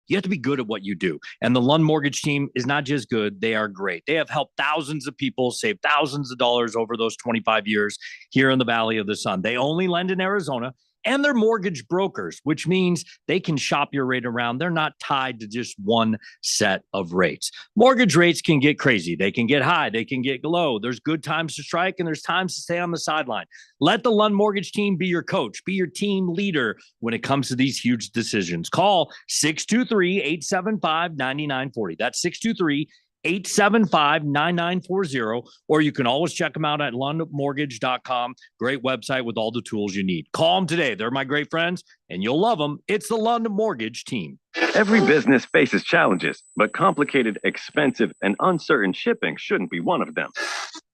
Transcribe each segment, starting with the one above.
You have to be good at what you do. And the Lund Mortgage team is not just good, they are great. They have helped thousands of people save thousands of dollars over those 25 years here in the Valley of the Sun. They only lend in Arizona. And they're mortgage brokers, which means they can shop your rate around. They're not tied to just one set of rates. Mortgage rates can get crazy. They can get high. They can get low. There's good times to strike and there's times to stay on the sideline. Let the Lund Mortgage team be your coach, be your team leader when it comes to these huge decisions. Call 623-875-9940. That's 623-875-9940, or you can always check them out at lundmortgage.com. Great website with all the tools you need. Call them today. They're my great friends, and you'll love them. It's the Lund Mortgage team. Every business faces challenges, but complicated, expensive, and uncertain shipping shouldn't be one of them.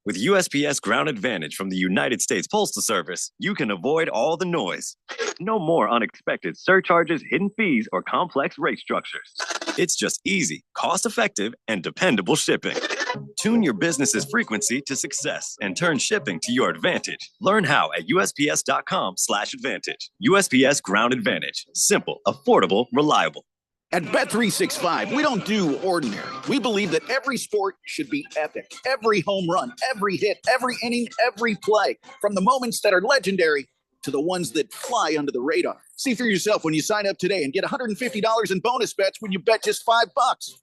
With USPS Ground Advantage from the United States Postal Service, you can avoid all the noise. No more unexpected surcharges, hidden fees, or complex rate structures. It's just easy, cost-effective, and dependable shipping. Tune your business's frequency to success and turn shipping to your advantage. Learn how at USPS.com/advantage. USPS Ground Advantage. Simple, affordable, reliable. At Bet365, we don't do ordinary. We believe that every sport should be epic. Every home run, every hit, every inning, every play. From the moments that are legendary to the ones that fly under the radar. See for yourself when you sign up today and get $150 in bonus bets when you bet just $5.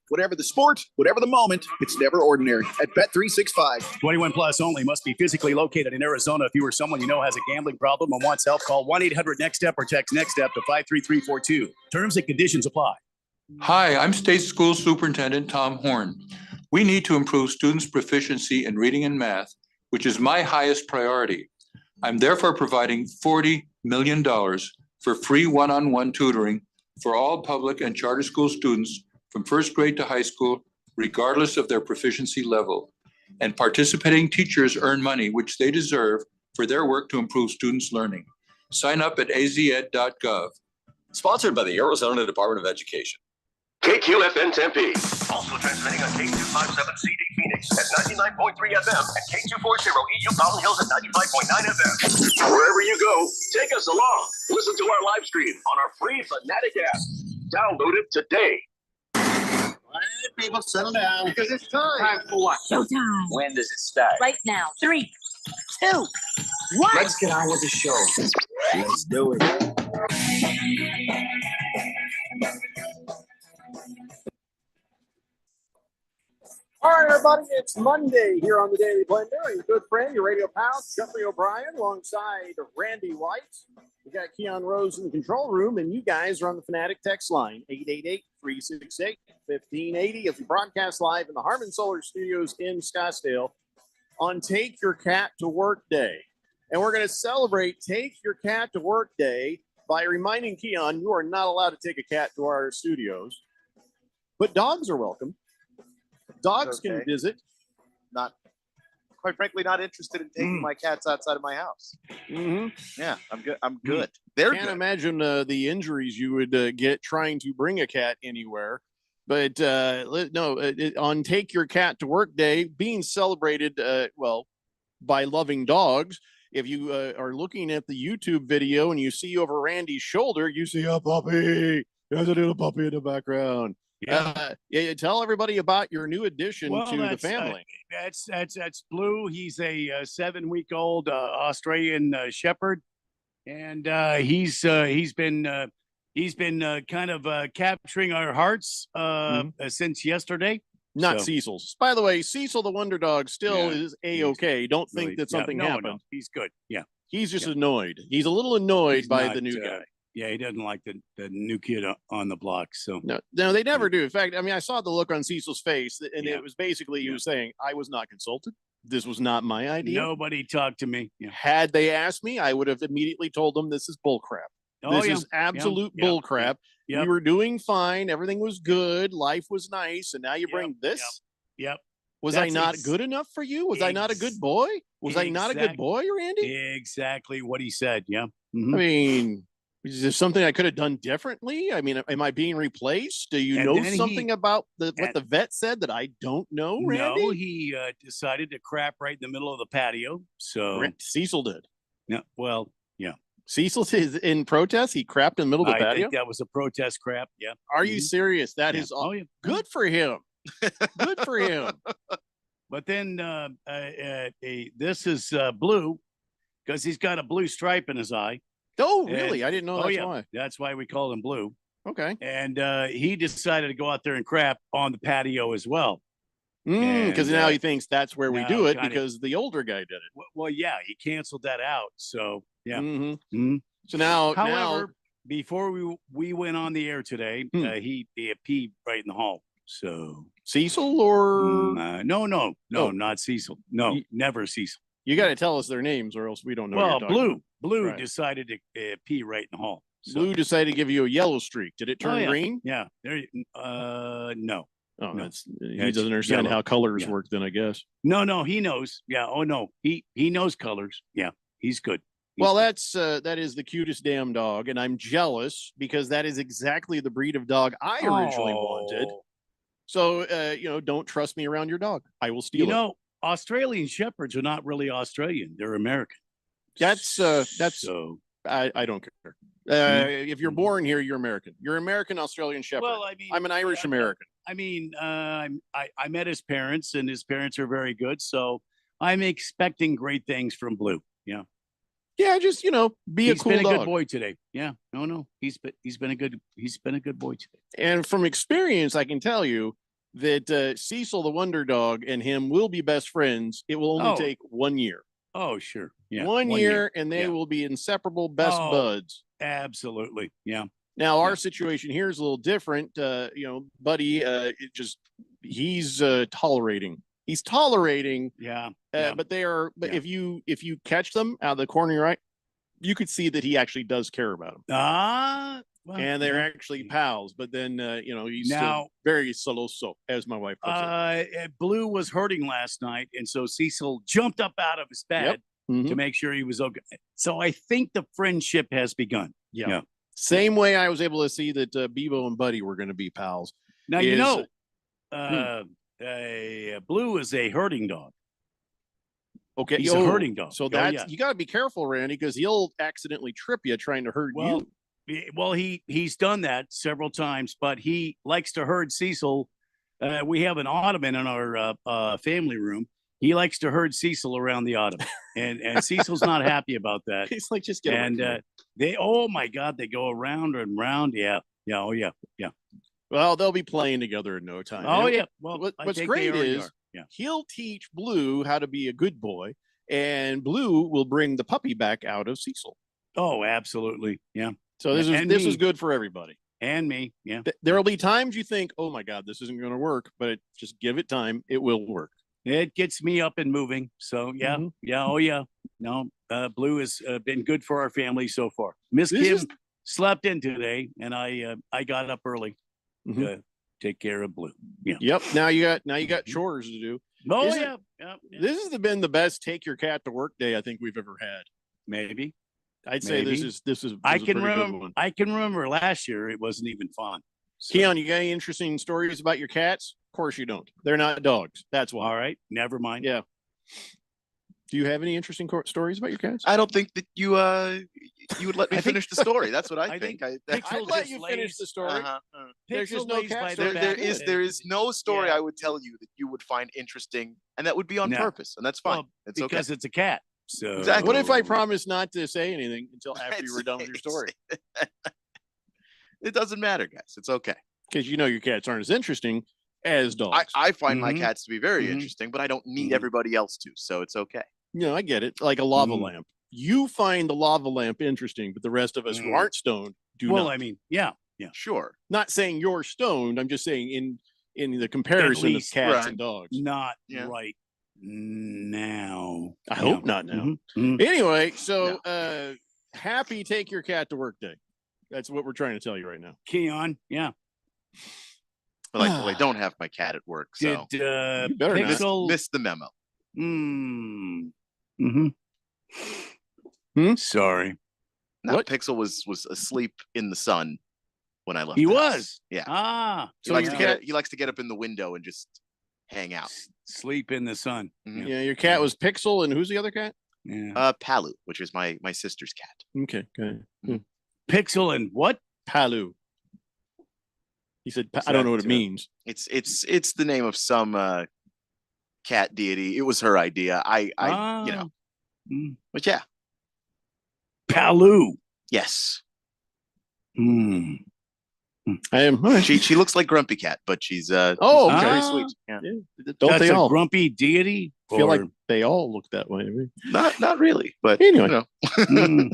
Whatever the sport, whatever the moment, it's never ordinary at Bet365. 21 plus only. Must be physically located in Arizona. If you or someone you know has a gambling problem and wants help, call 1-800-NEXT-STEP or text NEXT STEP to 53342. Terms and conditions apply. Hi, I'm State School Superintendent Tom Horn. We need to improve students' proficiency in reading and math, which is my highest priority. I'm therefore providing $40 million for free one-on-one tutoring for all public and charter school students from first grade to high school, regardless of their proficiency level. And participating teachers earn money, which they deserve, for their work to improve students' learning. Sign up at azed.gov. Sponsored by the Arizona Department of Education. KQFN Tempe. Also transmitting on K257CD Phoenix at 99.3 FM and K240 EU Mountain Hills at 95.9 FM. Wherever you go, take us along. Listen to our live stream on our free Fanatic app. Download it today. All right, people, settle down. Because it's time. Time for what? Showtime. When does it start? Right now. 3, 2, 1. Let's get on with the show. Let's do it. All right, everybody, it's Monday here on the Daily Blender. And your good friend, your radio pal, Jeffrey O'Brien, alongside Randy White. We got Keon Rose in the control room, and you guys are on the Fanatic text line, 888-368-1580, as we broadcast live in the Harmon Solar Studios in Scottsdale on Take Your Cat to Work Day. And we're going to celebrate Take Your Cat to Work Day by reminding Keon you are not allowed to take a cat to our studios, but dogs are welcome. Dogs can visit. Not, quite frankly, not interested in taking my cats outside of my house. Mm-hmm. Yeah, I'm good. I'm good. They're Can't good. imagine the injuries you would get trying to bring a cat anywhere. But on Take Your Cat to Work Day, being celebrated, by loving dogs. If you are looking at the YouTube video and you see over Randy's shoulder, you see a puppy. There's a little puppy in the background. Yeah. Tell everybody about your new addition to the family. That's Blue. He's a 7-week-old Australian Shepherd, and he's been kind of capturing our hearts since yesterday. Not Cecil's. By the way, Cecil the Wonder Dog still is A-okay. Don't think that something happened. No, he's good. Yeah. He's just annoyed. He's a little annoyed by the new guy. Yeah, he doesn't like the new kid on the block. So no, they never do. In fact, I mean, I saw the look on Cecil's face, and it was basically he was saying, "I was not consulted. This was not my idea. Nobody talked to me." Yeah. Had they asked me, I would have immediately told them this is bullcrap. This is absolute bullcrap. We were doing fine. Everything was good. Life was nice, and now you bring this. Yep. Was I not good enough for you? Was I not a good boy? Was I not a good boy, Randy? Exactly what he said. Yeah. I mean. Is there something I could have done differently? I mean, am I being replaced? Do you know something about what the vet said that I don't know, Randy? No, he decided to crap right in the middle of the patio. So Cecil did. Yeah. Well, yeah. Cecil is in protest. He crapped in the middle of the I patio. think that was a protest crap. Yeah. Are you serious? That Yeah. is Oh, yeah. good for him. Good for him. But then this is Blue because he's got a blue stripe in his eye. Oh, really? I didn't know that's why. That's why we call him Blue. Okay. And he decided to go out there and crap on the patio as well. Because And, now he thinks that's where we now do it kinda- because the older guy did it. Well, yeah, he canceled that out. So yeah. Mhm. Mhm. So now, However, before we went on the air today, Hmm. he peed right in the hall. So Cecil or no, Oh. not Cecil. No, never Cecil. you got to tell us their names or else we don't know. who Well, you're talking Blue Right. decided to pee right in the hall. about. Blue decided to give you a yellow streak. Did it turn yeah. green? Yeah. There. No. Oh, No. he It's doesn't understand yellow. how colors Yeah. work. Then I guess. No. He knows. Yeah. Oh no. He knows colors. Yeah. He's good. He's Well, good. that is the cutest damn dog, and I'm jealous because that is exactly the breed of dog I originally wanted. Oh. So don't trust me around your dog. I will steal You it. know, Australian Shepherds are not really Australian. They're American. That's so. I don't care. If you're born here, you're American. You're American Australian Shepherd. Well, I mean, I'm an Irish American. I mean, I met his parents, and his parents are very good. So I'm expecting great things from Blue. Yeah, Yeah, just be a he's cool been a dog. good boy today. Yeah, no, he's been a good boy today. And from experience, I can tell you that Cecil the Wonder Dog and him will be best friends. It will only Oh. take 1 year. Oh, sure. Yeah, one year, and they Yeah. will be inseparable best Oh. buds. Absolutely. Yeah. Now, our Yeah. situation here is a little different. Buddy, he's tolerating. He's tolerating, Yeah. but they are. But Yeah. if you catch them out of the corner of your eye, you could see that he actually does care about them, Well, and they're yeah. actually pals. But then he's Now- still very celoso, as my wife puts it. Blue was hurting last night, and so Cecil jumped up out of his bed Mhm. to make sure he was okay. So I think the friendship has begun. Yeah. Same way I was able to see that Bebo and Buddy were going to be pals. Now Is- Blue is a herding dog. Okay, He's a herding dog. So Oh, that's yeah. you got to be careful, Randy, because he'll accidentally trip you trying to herd Well, you. well, he's done that several times, but he likes to herd Cecil. We have an ottoman in our family room. He likes to herd Cecil around the ottoman, and Cecil's not happy about that. He's like, just get away And from me. they, oh my God, they go around and round. Yeah, oh yeah. Well, they'll be playing together in no time. Oh And yeah. Well, I what's think great they already is are. Yeah. he'll teach Blue how to be a good boy, and Blue will bring the puppy back out of Cecil. Oh, absolutely. Yeah. So this And is me. good for everybody. And me. Yeah. There will be times you think, "Oh my God, this isn't going to work," but just give it time; it will work. It gets me up and moving. So yeah. Mhm. Yeah. Oh yeah. No, Blue has been good for our family so far. Miss This Kim is- slept in today, and I got up early Mhm. to take care of Blue. Yeah. Yep. Now you got chores to do. Oh Is it- yeah. Yeah. This has been the best take your cat to work day I think we've ever had. Maybe. I'd say this Maybe. is I a can pretty good remember. one. I can remember last year it wasn't even fun. So, Keon, you got any interesting stories about your cats? Of course you don't. They're not dogs. That's why. all right. Never mind. Yeah. Do you have any interesting stories about your cats? I don't think that you would let me I think- finish the story. That's what I, I think. think I, Pixel I'd let just you lays- finish the story. uh-huh. There's just no lays cat by story. the There, back there of is it. no story Yeah. I would tell you that you would find interesting, and that would be on No. purpose, and that's fine. Well, it's okay. because it's a cat. So Exactly. What if I promise not to say anything until after you were done with your It's- story? It doesn't matter, guys. It's okay. Because your cats aren't as interesting as dogs. I find my Mhm. cats to be very Mhm. interesting, but I don't need Mhm. everybody else to, so it's okay. I get it. Like a lava Mhm. lamp. You find the lava lamp interesting, but the rest of us who Mhm. aren't stoned do well, not. I mean, yeah. Sure. Not saying you're stoned. I'm just saying in the comparison of least, cats right. and dogs. Not Yeah. right now. I hope not now. Mhm. Mhm. Anyway, so happy take your cat to work day. That's what we're trying to tell you right now. Keon, yeah. Well, I don't have my cat at work, so Did You better not. Pixel? missed the memo. Mm-hmm. Sorry. No, What? Pixel was asleep in the sun when I left. He the was. house. Yeah. Ah. He So likes your to cat- he likes to get up in the window and just hang out. Sleep in the sun. Mhm. Yeah, your cat was Pixel, and who's the other cat? Yeah. Palu, which is my sister's cat. Okay, good. Pixel and what? Palu. He said, Is I don't know that, what it means. It's the name of some cat deity. It was her idea. But yeah. Palu. Yes. Hmm. I am. She looks like Grumpy Cat, but she's okay. very sweet. Yeah. Don't That's they a all? grumpy deity? I feel like Or- they all look that way to me. Not really, but Anyway. you know. Mm.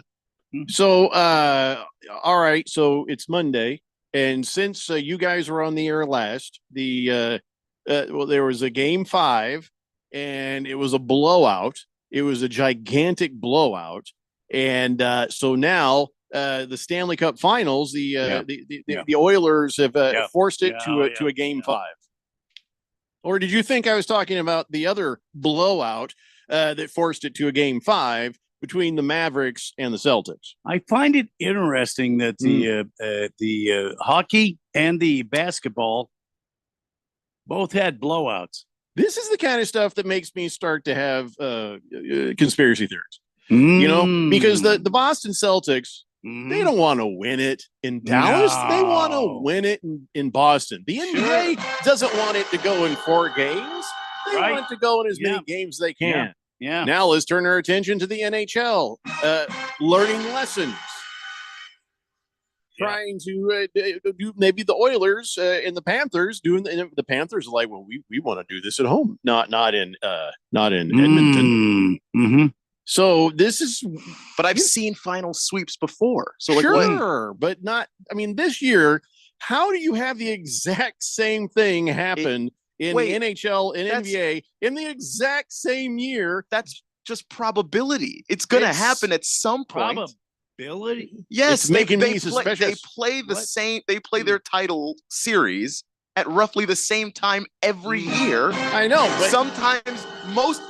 So, all right. So it's Monday, and since you guys were on the air last, there was a game 5, and it was a blowout. It was a gigantic blowout, and so now the Stanley Cup Finals, the Oilers have forced it to a game 5. Or did you think I was talking about the other blowout that forced it to a game 5? Between the Mavericks and the Celtics. I find it interesting that the hockey and the basketball both had blowouts. This is the kind of stuff that makes me start to have conspiracy theories. You know, because the Boston Celtics, they don't want to win it in Dallas. They want to win it in Boston. The NBA doesn't want it to go in 4 games. They want it to go in as many games as they can. Yeah. Now let's turn our attention to the NHL, learning lessons. Trying to do maybe the Oilers and the Panthers doing the Panthers are like, well, we want to do this at home, not in Edmonton. Mm-hmm. So this is, but I've seen final sweeps before. So like, sure, but not. I mean, this year, how do you have the exact same thing happen? In the NHL and NBA in the exact same year? That's just probability. It's going to happen at some point. Probability? Yes, it's making me suspicious. They play the same. They play their title series at roughly the same time every year. I know, but sometimes, most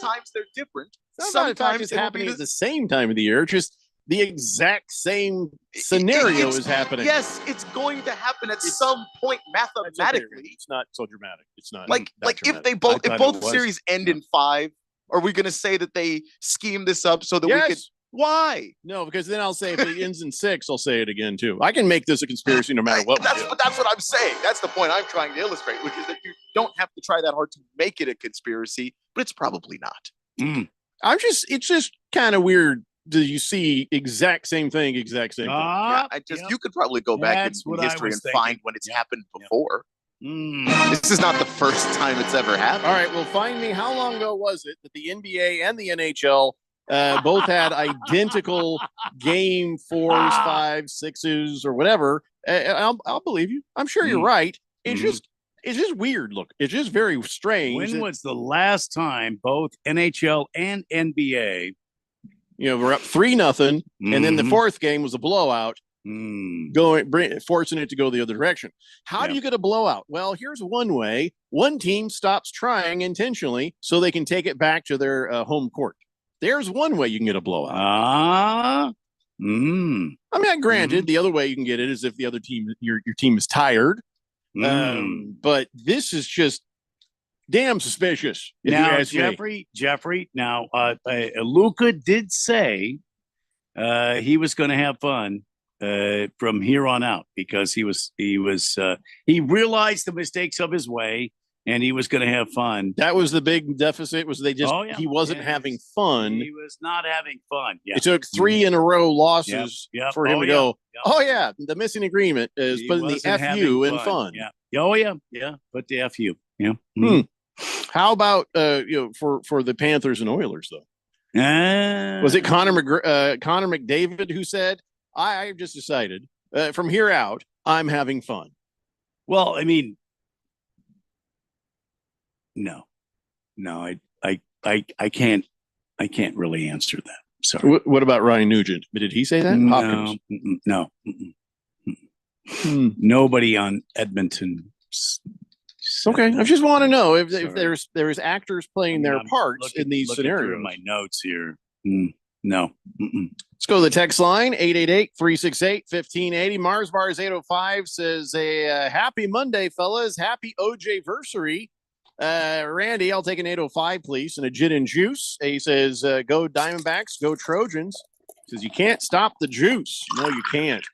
times they're different. Sometimes it's happening at the same time of the year. Just the exact same scenario is happening. Yes, it's going to happen at some point mathematically. It's not so dramatic. It's not like dramatic. if both series end in 5, are we going to say that they schemed this up so that we could? Why? No, because then I'll say if it ends in 6, I'll say it again too. I can make this a conspiracy no matter what. That's what I'm saying. That's the point I'm trying to illustrate, which is that you don't have to try that hard to make it a conspiracy, but it's probably not. It's just kind of weird. Do you see exact same thing? You could probably go back in history and find when it's happened before. This is not the first time it's ever happened. All right, well, find me. How long ago was it that the NBA and the NHL both had identical game 4s, 5s, 6s, or whatever? I'll believe you. I'm sure you're right. It's just weird. Look, it's just very strange. When was the last time both NHL and NBA? We're up 3-0, and then the 4th game was a blowout, forcing it to go the other direction. How do you get a blowout? Well, here's one way. One team stops trying intentionally so they can take it back to their home court. There's one way you can get a blowout. I mean, granted, the other way you can get it is if the other team, your team is tired. But this is just damn suspicious. Now, Jeffrey. Now, Luka did say he was going to have fun from here on out because he realized the mistakes of his way and he was going to have fun. That was the big deficit. Was he wasn't having fun. He was not having fun. Yeah. It took 3 in a row losses for him to go. Oh yeah, the missing agreement is putting the FU in fun. Yeah. Oh yeah. Put the FU. Yeah. How about for the Panthers and Oilers though? Was it Connor McDavid who said, "I've just decided from here out I'm having fun"? Well, I mean, no, I can't really answer that. Sorry. What about Ryan Nugent? Did he say that? No. Nobody on Edmonton. Okay, I just want to know if there's actors playing their parts in these scenarios. My notes here. No. Let's go to the text line, 888-368-1580. Mars Bars 805 says, happy Monday, fellas. Happy OJ-versary. Randy, I'll take an 805, please, and a gin and juice. He says, go Diamondbacks, go Trojans. He says, you can't stop the juice. No, you can't.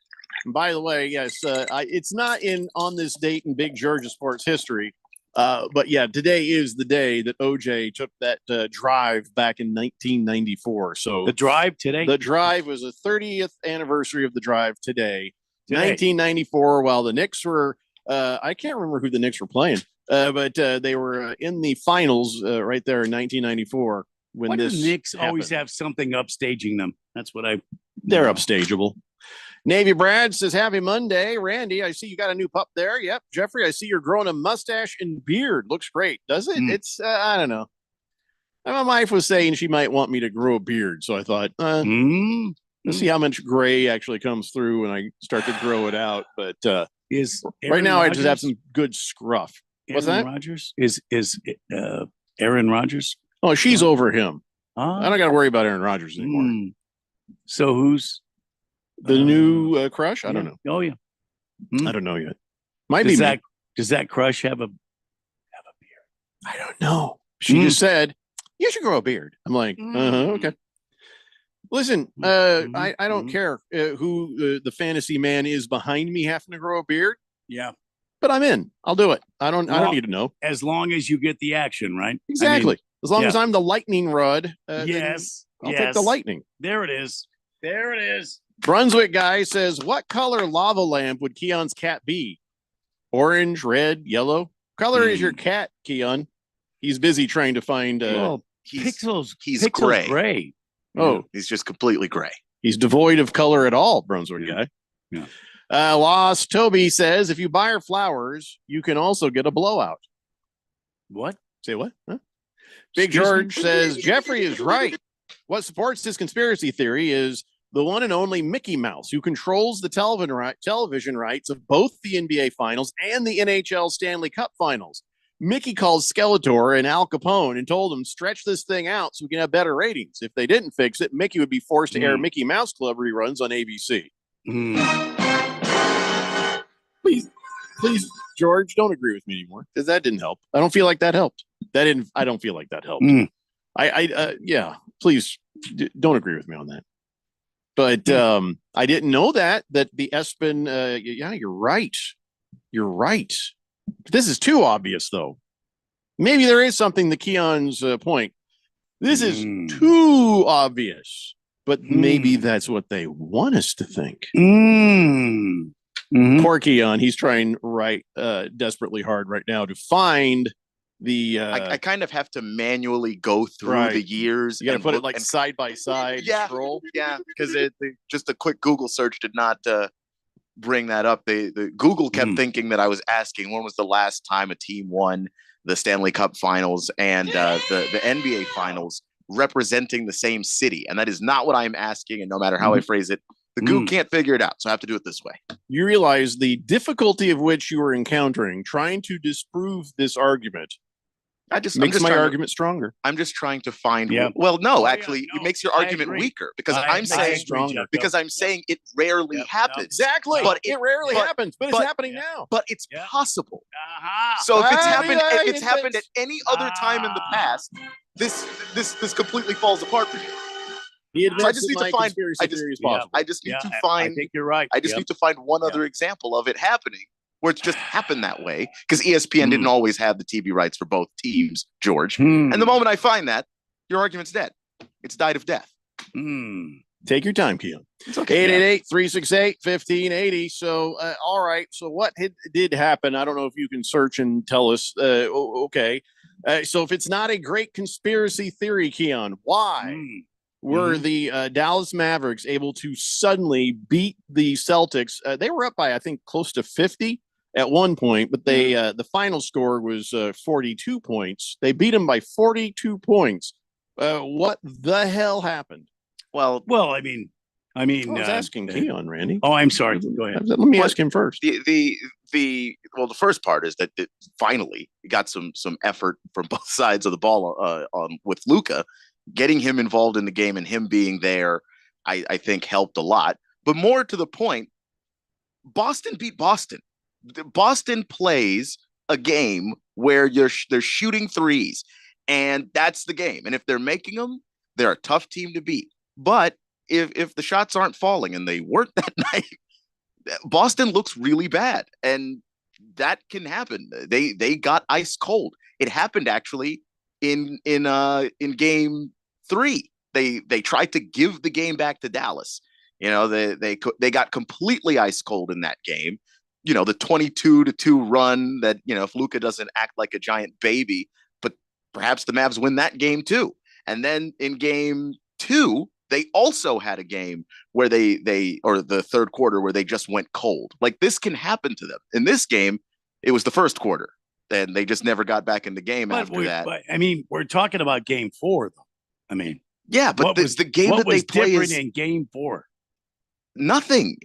And by the way, yes, it's not on this date in Big Georgia sports history. But yeah, today is the day that OJ took that drive back in 1994. So the drive today? The drive was the 30th anniversary of the drive today. 1994, while the Knicks were, I can't remember who the Knicks were playing. But they were in the finals right there in 1994 when Why this do Knicks happened. always have something upstaging them? That's what They're upstageable. Navy Brad says, happy Monday. Randy, I see you got a new pup there. Yep. Jeffrey, I see you're growing a mustache and beard. Looks great. Does it? It's, I don't know. My wife was saying she might want me to grow a beard. So I thought, let's see how much gray actually comes through when I start to grow it out. But right now I just have some good scruff. What's that? Rodgers is Aaron Rodgers. Oh, she's over him. I don't got to worry about Aaron Rodgers anymore. So who's the new crush? I don't know. Oh yeah, I don't know yet. Might be that. Does that crush have a beard? I don't know. She just said you should grow a beard. I'm like, okay. Listen, I don't care who the fantasy man is behind me having to grow a beard. Yeah. But I'm in. I'll do it. I don't need to know. As long as you get the action, right? Exactly. As long as I'm the lightning rod. Yes. I'll take the lightning. There it is. There it is. Brunswick guy says, what color lava lamp would Keon's cat be? Orange, red, yellow? Color is your cat, Keon? He's busy trying to find he's Pixel's gray. Oh, he's just completely gray. He's devoid of color at all, Brunswick guy. Yeah. Lost Toby says, if you buy her flowers, you can also get a blowout. What? Say what? Huh? Big George says, Jeffrey is right. What supports this conspiracy theory is the one and only Mickey Mouse, who controls the television rights of both the NBA Finals and the NHL Stanley Cup Finals. Mickey called Skeletor and Al Capone and told them, stretch this thing out so we can have better ratings. If they didn't fix it, Mickey would be forced to air Mickey Mouse Club reruns on ABC. Please, George, don't agree with me anymore, because that didn't help. I don't feel like that helped. I don't feel like that helped. Yeah, please don't agree with me on that. But I didn't know that the ESPN, yeah, you're right. You're right. This is too obvious, though. Maybe there is something to Keon's point. This is too obvious, but maybe that's what they want us to think. Poor Keon. He's trying desperately hard right now to find the I kind of have to manually go through the years. You got to put it like side by side. Scroll. Yeah, because just a quick Google search did not bring that up. The Google kept thinking that I was asking when was the last time a team won the Stanley Cup Finals and the NBA Finals representing the same city, and that is not what I'm asking. And no matter how I phrase it, the Google can't figure it out, so I have to do it this way. You realize the difficulty of which you are encountering trying to disprove this argument. Makes my argument stronger. I'm just trying to find. Yeah. Well, no, actually, it makes your argument weaker because I'm saying it rarely happens. Exactly, but it rarely happens, but it's happening now. But it's possible. So if it's happened at any other time in the past, this completely falls apart for you. So I just need to find. I just need to find. I think you're right. I just need to find one other example of it happening where it's just happened that way, because ESPN didn't always have the TV rights for both teams, George. And the moment I find that, your argument's dead. It's died of death. Take your time, Keon. It's okay. 888-368-1580. So, all right. So what did happen? I don't know if you can search and tell us. Okay. So if it's not a great conspiracy theory, Keon, why were the Dallas Mavericks able to suddenly beat the Celtics? They were up by, I think, close to 50 at one point, but they the final score was 42 points. They beat them by 42 points. What the hell happened? Well, I mean, I was asking Keon, Randy. Oh, I'm sorry. Go ahead. Let me ask him first. The first part is that it finally got some effort from both sides of the ball with Luka. Getting him involved in the game and him being there, I think helped a lot. But more to the point, Boston beat Boston. Boston plays a game where they're shooting threes, and that's the game. And if they're making them, they're a tough team to beat. But if the shots aren't falling, and they weren't that night, Boston looks really bad, and that can happen. They got ice cold. It happened actually in game 3. They tried to give the game back to Dallas. You know, they got completely ice cold in that game. You know, the 22-2 run that, you know, if Luka doesn't act like a giant baby, but perhaps the Mavs win that game too. And then in game 2, they also had a game where or the third quarter where they just went cold. Like, this can happen to them. In this game, it was the first quarter, and they just never got back in the game after that. But I mean, we're talking about game 4, though. I mean, yeah, but the game that they play different is in game 4. Nothing.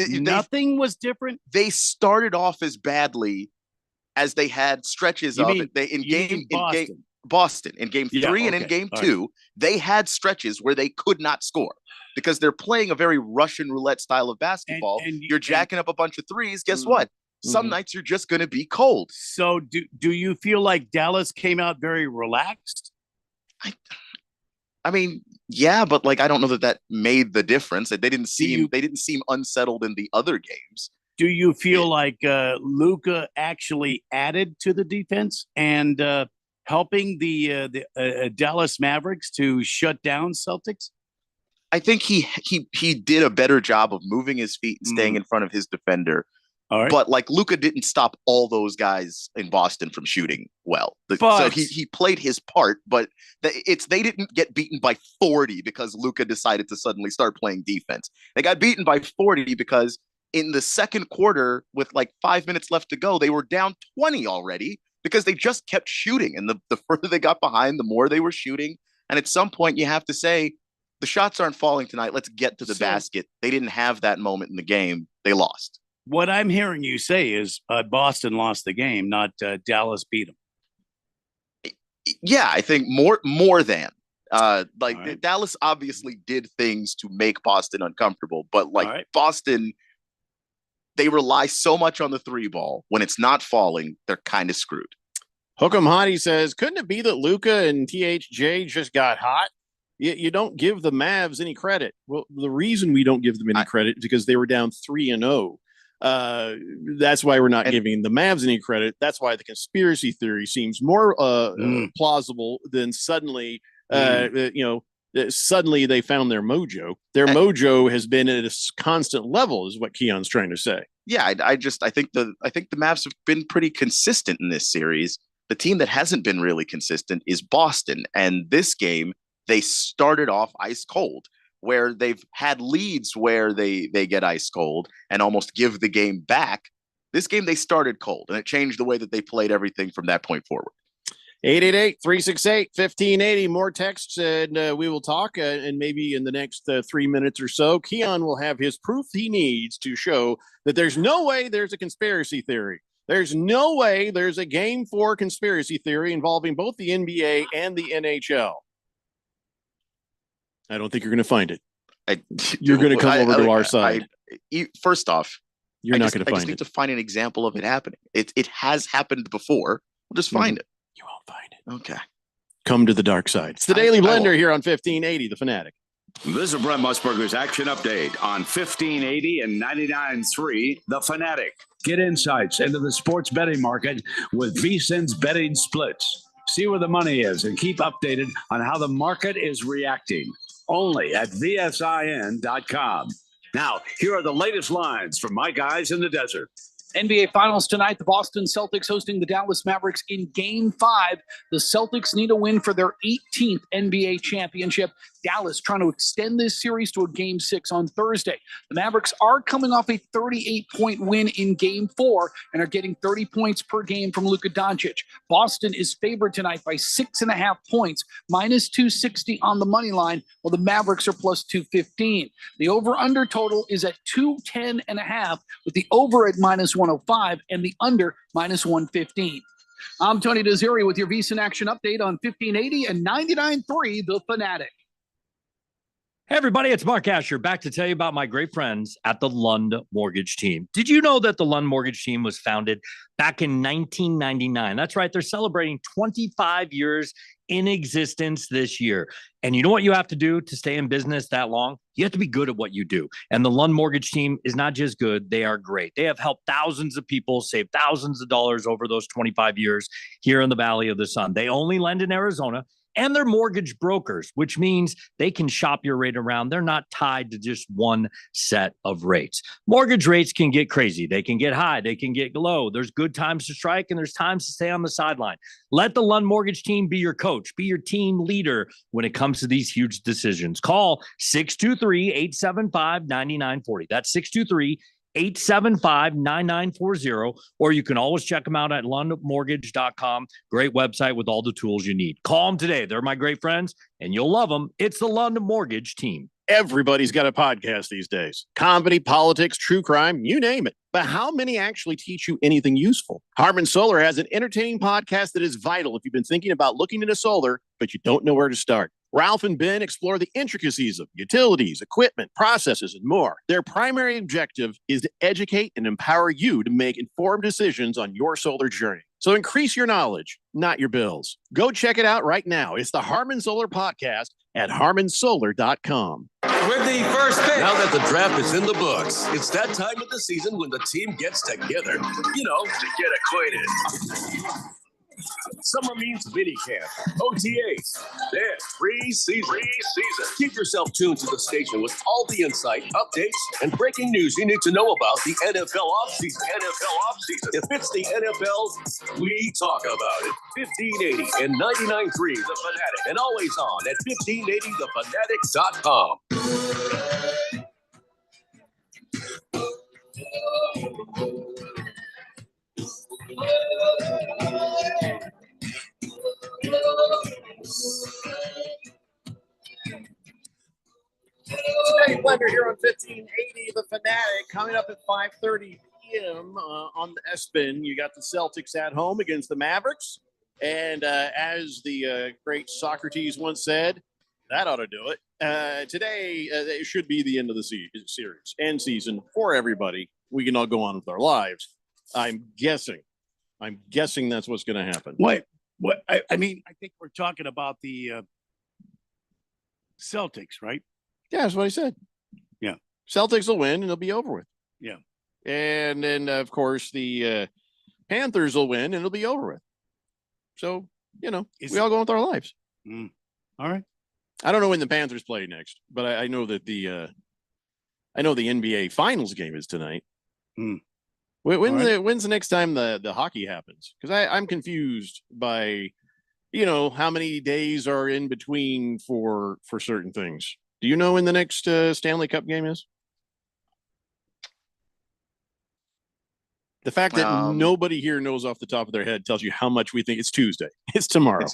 Nothing was different. They started off as badly as they had stretches of it. Boston in game 3 and in game 2, they had stretches where they could not score because they're playing a very Russian roulette style of basketball. And you're jacking up a bunch of threes. Guess what? Some nights you're just going to be cold. So do you feel like Dallas came out very relaxed? I mean, yeah, but like, I don't know that made the difference. They didn't seem unsettled in the other games. Do you feel like Luka actually added to the defense and helping the Dallas Mavericks to shut down Celtics? I think he did a better job of moving his feet and staying in front of his defender. All right. But like, Luka didn't stop all those guys in Boston from shooting well. So he played his part, but they didn't get beaten by 40 because Luka decided to suddenly start playing defense. They got beaten by 40 because in the second quarter, with like 5 minutes left to go, they were down 20 already because they just kept shooting. And the further they got behind, the more they were shooting. And at some point, you have to say, the shots aren't falling tonight. Let's get to the basket. They didn't have that moment in the game. They lost. What I'm hearing you say is Boston lost the game, not Dallas beat them. Yeah, I think more than Dallas obviously did things to make Boston uncomfortable, but Boston, they rely so much on the 3 ball. When it's not falling, they're kind of screwed. Hook'em Hottie says, couldn't it be that Luka and THJ just got hot? You don't give the Mavs any credit. Well, the reason we don't give them any credit is because they were down 3-0. That's why we're not giving the Mavs any credit. That's why the conspiracy theory seems more plausible than suddenly suddenly they found their mojo. Their mojo has been at a constant level, is what Keon's trying to say. Yeah, I think the Mavs have been pretty consistent in this series. The team that hasn't been really consistent is Boston, and this game they started off ice cold, where they've had leads where they get ice cold and almost give the game back. This game, they started cold, and it changed the way that they played everything from that point forward. 888-368-1580. More texts, and we will talk, and maybe in the next 3 minutes or so, Keon will have his proof he needs to show that there's no way there's a conspiracy theory. There's no way there's a Game 4 conspiracy theory involving both the NBA and the NHL. I don't think you're going to find it. You're going to come over to our side. First off, you're not going to find it. I just need to find an example of it happening. It has happened before. We'll just find it. You won't find it. Okay. Come to the dark side. It's the Daily Blender here on 1580, The Fanatic. This is Brent Musburger's action update on 1580 and 99.3 The Fanatic. Get insights into the sports betting market with VSiN's betting splits. See where the money is and keep updated on how the market is reacting. Only at VSIN.com. Now, here are the latest lines from my guys in the desert. NBA Finals tonight, the Boston Celtics hosting the Dallas Mavericks in Game 5. The Celtics need a win for their 18th NBA championship. Dallas trying to extend this series to a Game 6 on Thursday. The Mavericks are coming off a 38-point win in Game 4 and are getting 30 points per game from Luka Doncic. Boston is favored tonight by 6.5 points, minus 260 on the money line, while the Mavericks are plus 215. The over-under total is at 210.5, with the over at minus 105 and the under minus 115. I'm Tony Desiri with your VSiN Action Update on 1580 and 99.3 The Fanatic. Hey everybody, it's Mark Asher back to tell you about my great friends at the Lund Mortgage Team. Did you know that the Lund Mortgage Team was founded back in 1999? That's right, they're celebrating 25 years in existence this year. And you know what you have to do to stay in business that long? You have to be good at what you do. And the Lund Mortgage Team is not just good, they are great. They have helped thousands of people save thousands of dollars over those 25 years here in the Valley of the Sun. They only lend in Arizona. And they're mortgage brokers, which means they can shop your rate around. They're not tied to just one set of rates. Mortgage rates can get crazy. They can get high. They can get low. There's good times to strike and there's times to stay on the sideline. Let the Lund Mortgage Team be your coach, be your team leader when it comes to these huge decisions. Call 623-875-9940. That's 623-875-9940, or you can always check them out at lundmortgage.com. Great website with all the tools you need. Call them today. They're my great friends, and you'll love them. It's the Lund Mortgage Team. Everybody's got a podcast these days. Comedy, politics, true crime, you name it. But how many actually teach you anything useful? Harman Solar has an entertaining podcast that is vital if you've been thinking about looking into solar, but you don't know where to start. Ralph and Ben explore the intricacies of utilities, equipment, processes, and more. Their primary objective is to educate and empower you to make informed decisions on your solar journey. So increase your knowledge, not your bills. Go check it out right now. It's the Harman Solar Podcast at harmansolar.com. With the first pick. Now that the draft is in the books, it's that time of the season when the team gets together, to get acquainted. Summer means mini camp, OTAs, then pre-season. Keep yourself tuned to the station with all the insight, updates, and breaking news you need to know about the NFL offseason. If it's the NFL, we talk about it. 1580 and 99.3 The Fanatic, and always on at 1580thefanatic.com. Today, Blender here on 1580 The Fanatic, coming up at 5:30 p.m. On the S-Spin. You got the Celtics at home against the Mavericks. And as the great Socrates once said, that ought to do it. Today, it should be the end of the series and season for everybody. We can all go on with our lives. I'm guessing that's what's going to happen. What? I mean, I think we're talking about the Celtics, right? Yeah, that's what I said. Yeah. Celtics will win and it'll be over with. Yeah. And then, of course, the Panthers will win and it'll be over with. So, we all go with our lives. All right. I don't know when the Panthers play next, but I know that the NBA Finals game is tonight. When's the next time the hockey happens? Because I'm confused by, how many days are in between for certain things. Do you know when the next Stanley Cup game is? The fact that nobody here knows off the top of their head tells you how much we think it's Tuesday. It's tomorrow.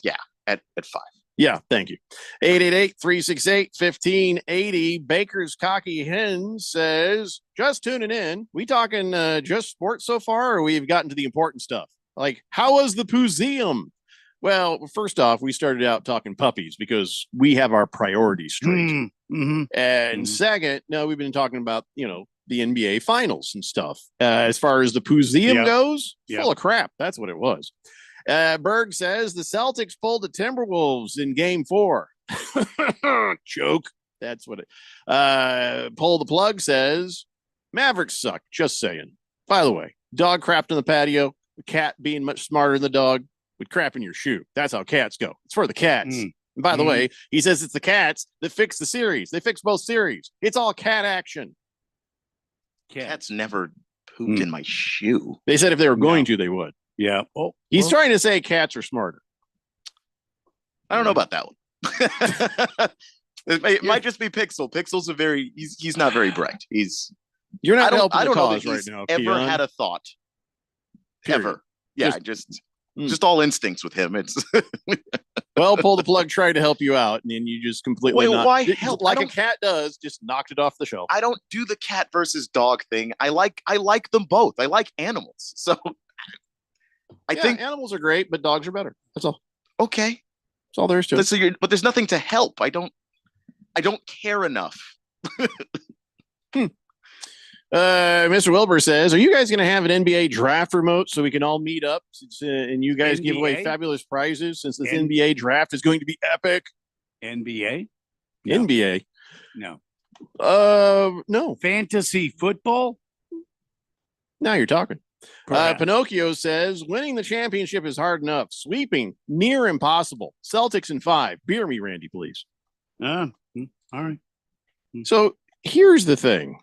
At 5. Yeah, thank you. 888-368-1580. Baker's Cocky Hen says, just tuning in. We talking just sports so far, or we've gotten to the important stuff? Like, how was the Pooseum? Well, first off, we started out talking puppies because we have our priorities straight. And second, no, we've been talking about, the NBA Finals and stuff. As far as the Pooseum goes, full of crap. That's what it was. Berg says the Celtics pulled the Timberwolves in game 4. Joke. That's what it. Pull the plug says Mavericks suck. Just saying. By the way, dog crapped on the patio. The cat being much smarter than the dog would crap in your shoe. That's how cats go. It's for the cats. And by the way, he says it's the cats that fix the series. They fix both series. It's all cat action. Cats never pooped in my shoe. They said if they were going to, they would. Yeah. He's trying to say cats are smarter. I don't know about that one. It might just be Pixel. Pixel's he's not very bright. You're not helping I don't the know cause that right he's now. ever Keon. had a thought. Period. Ever. Yeah, just all instincts with him. It's well, Pull the Plug tried to help you out, and then you just completely why help? Like a cat does, just knocked it off the shelf. I don't do the cat versus dog thing. I like them both. I like animals. So I think animals are great, but dogs are better. That's all. Okay. That's all there is to it. But there's nothing to help. I don't. I don't care enough. Mr. Wilbur says, are you guys going to have an NBA draft remote so we can all meet up and you guys give away NBA? fabulous prizes since this NBA draft is going to be epic? NBA? No. NBA? No. No. Fantasy football? Now you're talking. Perhaps. Pinocchio says, winning the championship is hard enough. Sweeping, near impossible. Celtics in 5. Beer me, Randy, please. All right. So here's the thing.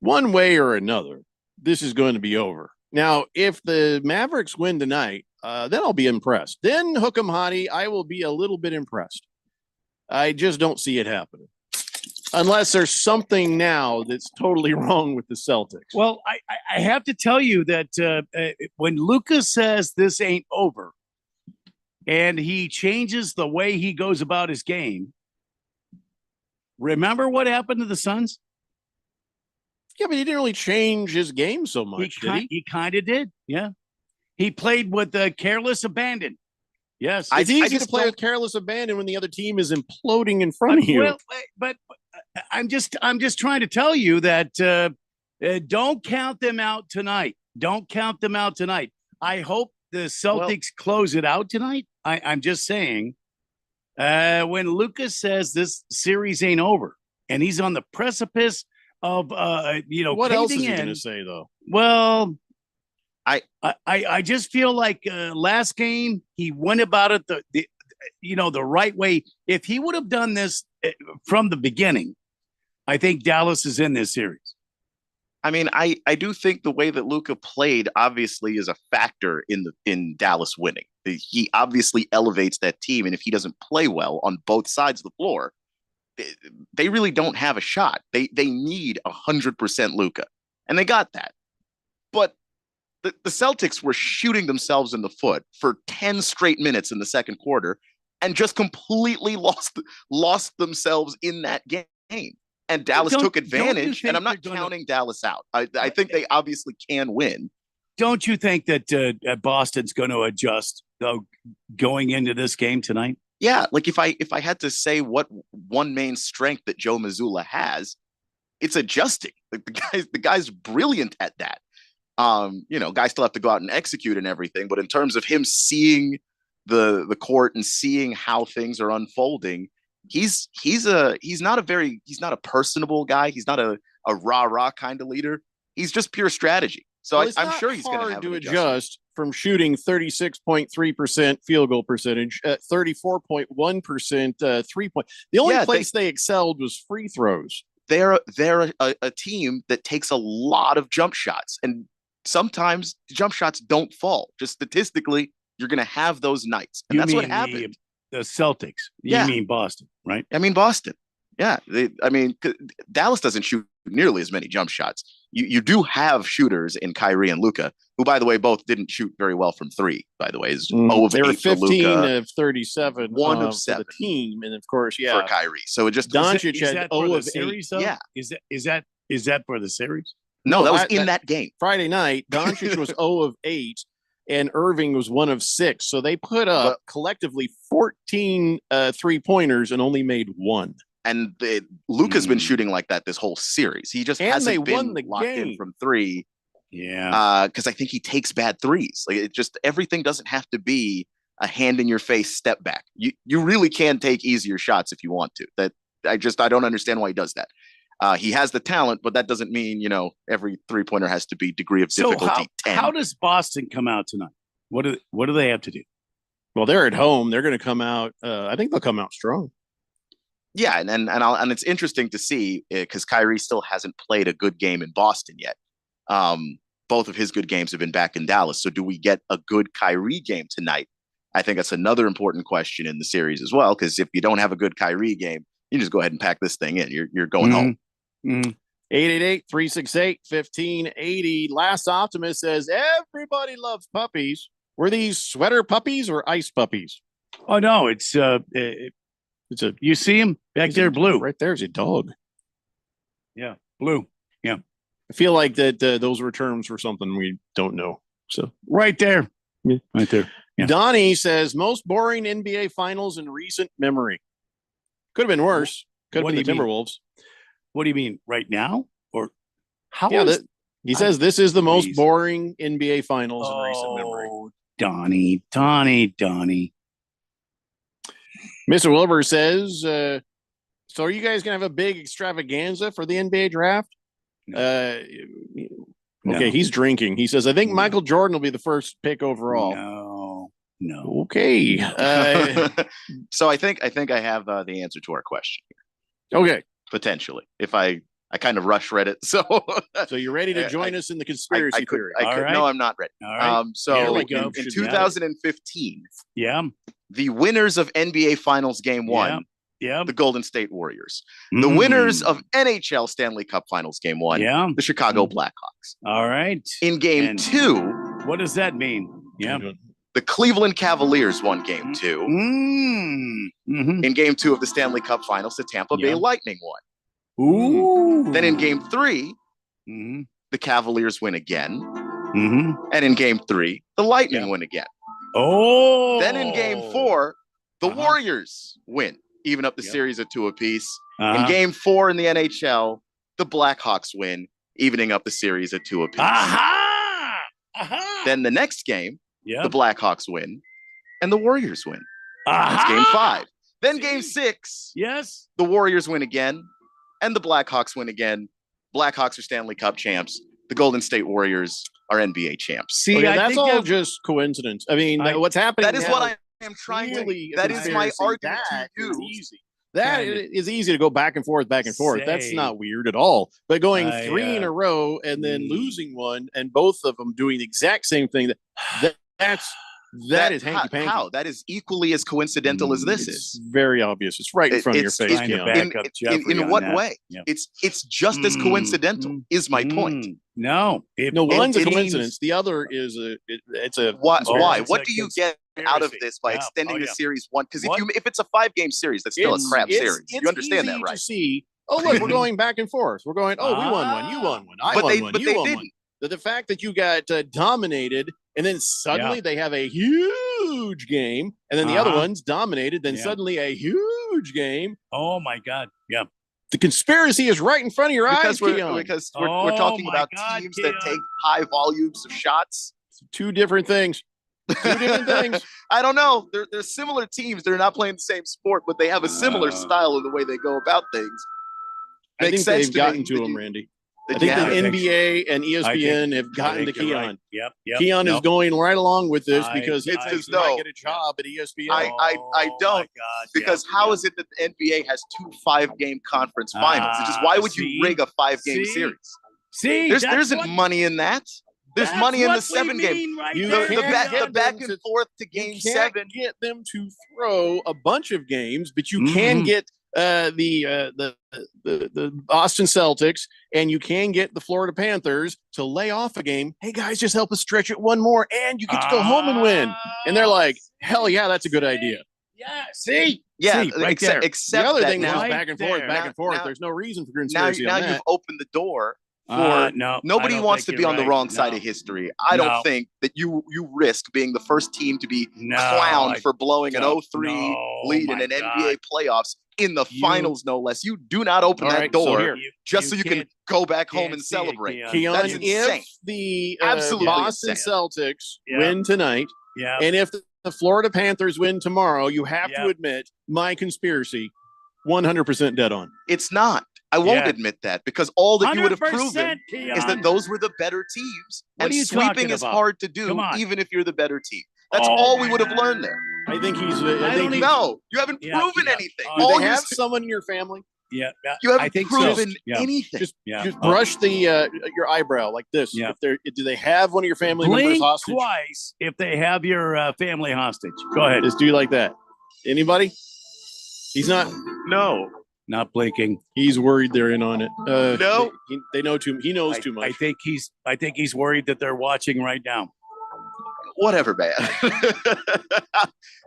One way or another, this is going to be over. Now, if the Mavericks win tonight, then I'll be impressed. Then, hook 'em hottie, I will be a little bit impressed. I just don't see it happening. Unless there's something now that's totally wrong with the Celtics. Well, I have to tell you that when Lucas says this ain't over and he changes the way he goes about his game, remember what happened to the Suns? Yeah, but he didn't really change his game so much, did he? He kind of did, yeah. He played with careless abandon. Yes. It's easy to play with careless abandon when the other team is imploding in front of you. Well, but I'm just trying to tell you that don't count them out tonight. Don't count them out tonight. I hope the Celtics close it out tonight. I'm just saying, when Lucas says this series ain't over and he's on the precipice of what else is he going to say though? Well, I just feel like last game he went about it the right way. If he would have done this from the beginning, I think Dallas is in this series. I mean, I do think the way that Luka played obviously is a factor in Dallas winning. He obviously elevates that team, and if he doesn't play well on both sides of the floor, they really don't have a shot. They need 100% Luka, and they got that. But the Celtics were shooting themselves in the foot for 10 straight minutes in the second quarter, and just completely lost themselves in that game. And Dallas took advantage, and I'm not counting Dallas out. I think they obviously can win. Don't you think that Boston's going to adjust though going into this game tonight? Yeah, like if I had to say what one main strength that Joe Mazzulla has, it's adjusting. Like the guy's brilliant at that. Guys still have to go out and execute and everything, but in terms of him seeing the court and seeing how things are unfolding, he's not a personable guy. He's not a rah-rah kind of leader. He's just pure strategy. So I'm sure he's going to have to adjust from shooting 36.3% field goal percentage at 34.1% 3-point. The only place they excelled was free throws. They're a team that takes a lot of jump shots, and sometimes jump shots don't fall. Just statistically, you're going to have those nights, and that's what happened. The Celtics. You mean Boston, right? I mean Boston. Yeah, Dallas doesn't shoot nearly as many jump shots. You do have shooters in Kyrie and Luka, who, by the way, both didn't shoot very well from three. By the way, they were 15 of 37, 1 of 7 for the team, and of course, for Kyrie. So it just Doncic had 0 of 8. Yeah, is that for the series? No, that was in that game. Friday night, Doncic was 0 of 8. And Irving was 1 of 6. So they put up collectively 14 3-pointers and only made 1. And Luka's been shooting like that this whole series. He just hasn't been locked in from 3. Yeah. Because I think he takes bad threes. Like it just everything doesn't have to be a hand in your face step back. You really can take easier shots if you want to. I don't understand why he does that. He has the talent, but that doesn't mean, every 3-pointer has to be degree of difficulty 10. How does Boston come out tonight? What do they have to do? Well, they're at home. They're going to come out. I think they'll come out strong. Yeah, and it's interesting to see because Kyrie still hasn't played a good game in Boston yet. Both of his good games have been back in Dallas. So do we get a good Kyrie game tonight? I think that's another important question in the series as well, because if you don't have a good Kyrie game, you just go ahead and pack this thing in. You're going home. 888-368-1580. Last Optimist says everybody loves puppies. Were these sweater puppies or ice puppies? Oh no, it's you see him back there, blue. Right there's a dog. Yeah, blue. Yeah. I feel like that those were terms for something we don't know. So right there. Yeah. Right there. Yeah. Donnie says most boring NBA finals in recent memory. Could have been worse. Could What have do been the you mean? Timberwolves. What do you mean right now? Or how? Yeah, is- he says this is the most Please. boring NBA Finals in recent memory. Oh, Donnie. Mr. Wilbur says, so are you guys going to have a big extravaganza for the NBA draft? Okay, No. he's drinking. He says, I think Michael Jordan will be the first pick overall. No. Okay. So I think I have the answer to our question Okay. potentially. If I kind of rush read it, so So you're ready to join us in the conspiracy theory. I All could, right. No, I'm not ready. All right. Here So we go. in Should 2015, Yeah. the winners of NBA Finals Game One, Yeah. the Golden State Warriors. The winners of NHL Stanley Cup Finals Game One, Yeah. the Chicago Blackhawks. All right. In Game And- 2, What does that mean? Yeah. the Cleveland Cavaliers won Game 2. Mm-hmm. In Game 2 of the Stanley Cup Finals, the Tampa Bay Yeah. Lightning won. Ooh. Then in Game 3, Mm-hmm. the Cavaliers win again. Mm-hmm. And in Game 3, the Lightning win again. Oh. Then in Game 4, the Uh-huh. Warriors win, even up the Yep. series at 2 apiece. Uh-huh. In Game 4 in the NHL, the Blackhawks win, evening up the series at 2 apiece. Aha! Aha! Then the next game, Yeah. the Blackhawks win, and the Warriors win. Aha! That's Game 5. Then Game 6, Yes. the Warriors win again, and the Blackhawks win again. Blackhawks are Stanley Cup champs. The Golden State Warriors are NBA champs. See, Okay, I that's think all that- just coincidence. I mean, I- what's happening That is now what I am trying really to. That is my conspiracy. argument That to is you. easy. That Kinda. is easy to go back and forth. That's Say. not weird at all. But going I, 3 in a row and then mm. losing one, and both of them doing the exact same thing. That is hanky panky. How? That is equally as coincidental as this It's is. very obvious. It's right in front of your It's- face. Trying to Keon. back up Jeffrey In on what that. way? Yep. It's just as coincidental. Is my point. No. No, one's a it means- coincidence. The other is it's a Why? conspiracy. Why? It's What a do you get out of conspiracy. this by Yeah. extending Oh, the yeah. series one? Because What? if it's a 5-game series, that's still a crap series. It's You understand easy that, right? To see, oh look, we're going back and forth. We're going. Oh, we won one. You won one. I But won they- one. but You they won one. didn't. The fact that you got dominated, and then suddenly they have a huge game, and then the other Uh-huh. one's dominated, then Yeah. suddenly a huge game. Oh my God. Yeah. The conspiracy is right in front of your eyes, Because we're Keon. we're talking Oh, my about God, teams that Keon. take high volumes of shots. Two different things. Two different things. I don't know. They're similar teams. They're not playing the same sport, but they have a similar style in the way they go about things. I Makes think sense they've to gotten me to that him, you- Randy. that I think you the have- NBA and ESPN have I gotten to think you're Keon. right. Yep. Keon is Nope. going right along with this I- because It's I as might though- get a job at ESPN. I Oh, my don't, God. because Yeah. how is it that the NBA has 2 5-game conference finals? It's just why would see? you rig a 5-game See? series? See, There that's isn't what- money in that. There's that's money in the what we 7-game. mean right You there, The can't back get the back them and to- forth to You game can't 7. get them to throw a bunch of games, but you can Mhm. get the Boston Celtics and you can get the Florida Panthers to lay off a game. Hey guys, just help us stretch it one more, and you get to go home and win. And they're like, hell yeah, that's a good idea. Yeah. See. Yeah, See, right except, there. except the other that thing now, was Right back and there. forth, back and forth. Now- There's no reason for now, conspiracy now on you've that. opened the door for No, I nobody don't wants to think be you're on the right. wrong side No. of history. I don't No. think that you risk being the first team to be No, clowned I for blowing an don't. 0-3 No, lead in my an God. NBA playoffs in the You- finals, no less. You do not open All that right, so door here, just so you can can't- go back home can't and see it, celebrate. Keon. Keon, That's if insane. the Absolutely Boston insane. Celtics Yeah. win tonight, Yeah. and if the Florida Panthers win tomorrow, you have Yeah. to admit my conspiracy 100% dead on. It's not. I won't Yeah. admit that because all that you would have 100%, proven Keon. is that those were the better teams. What And are you sweeping talking is about? hard to do, Come on. even if you're the better team. That's Oh, all we would have learned there. I think he's. I I don't think even- No, you haven't Yeah, proven yeah. anything. Oh, do All they you have s- someone in your family? Yeah. Yeah. you haven't I think so. proven Yeah. anything. Just Yeah. just brush the your eyebrow like this. Yeah. If they're, do they have one of your family members Blink hostage? twice if they have your family hostage. Go ahead. Just do like that. Anybody? He's not. No. Not blinking. He's worried they're in on it. No. They know too. He knows too much. I think he's worried that they're watching right now. Whatever, man.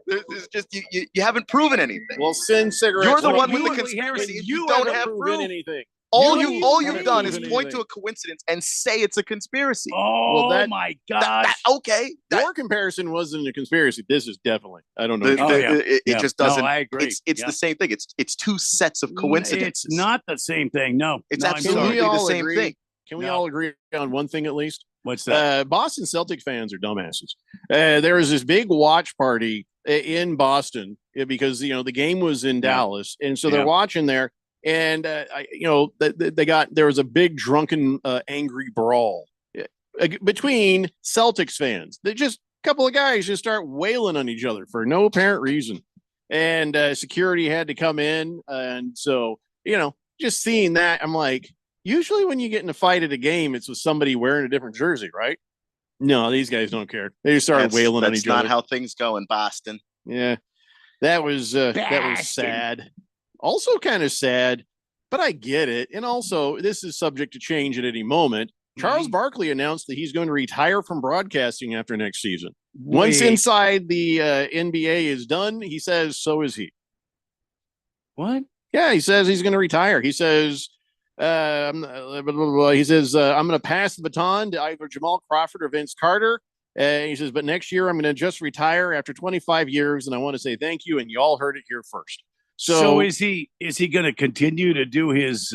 There's just you haven't proven anything. Well, send cigarettes. You're the What one do with the you- conspiracy. when You don't haven't have proven proof. anything. all You you've haven't done is proven point to anything. a coincidence and say it's a conspiracy. Oh that- my That- gosh. okay. That- Your comparison wasn't a conspiracy. This is definitely. I don't know. the- what the- you're talking it, Yeah. just No, doesn't. I agree. It's Yeah. the same thing. It's two sets of coincidences. It's not the same thing. No. It's No, I'm absolutely sorry. the all same agree? thing. Can we No. all agree on one thing at least? What's that? Boston Celtic fans are dumbasses. There was this big watch party in Boston because the game was in Dallas, and so they're Yeah. watching there. And there was a big drunken, angry brawl between Celtics fans. They just a couple of guys just start wailing on each other for no apparent reason, and security had to come in, and so just seeing that, I'm like, usually when you get in a fight at a game, it's with somebody wearing a different jersey, right? No, these guys don't care. They just started wailing on That's each not other. how things go in Boston. Yeah, that was sad. Also, kind of sad, but I get it. And also, this is subject to change at any moment. Charles Barkley announced that he's going to retire from broadcasting after next season. Once Wait. inside the NBA is done, he says so is he. What? Yeah, he says he's going to retire. He says, I'm going to pass the baton to either Jamal Crawford or Vince Carter. He says, but next year I'm going to just retire after 25 years, and I want to say thank you. And you all heard it here first. So is he going to continue to do his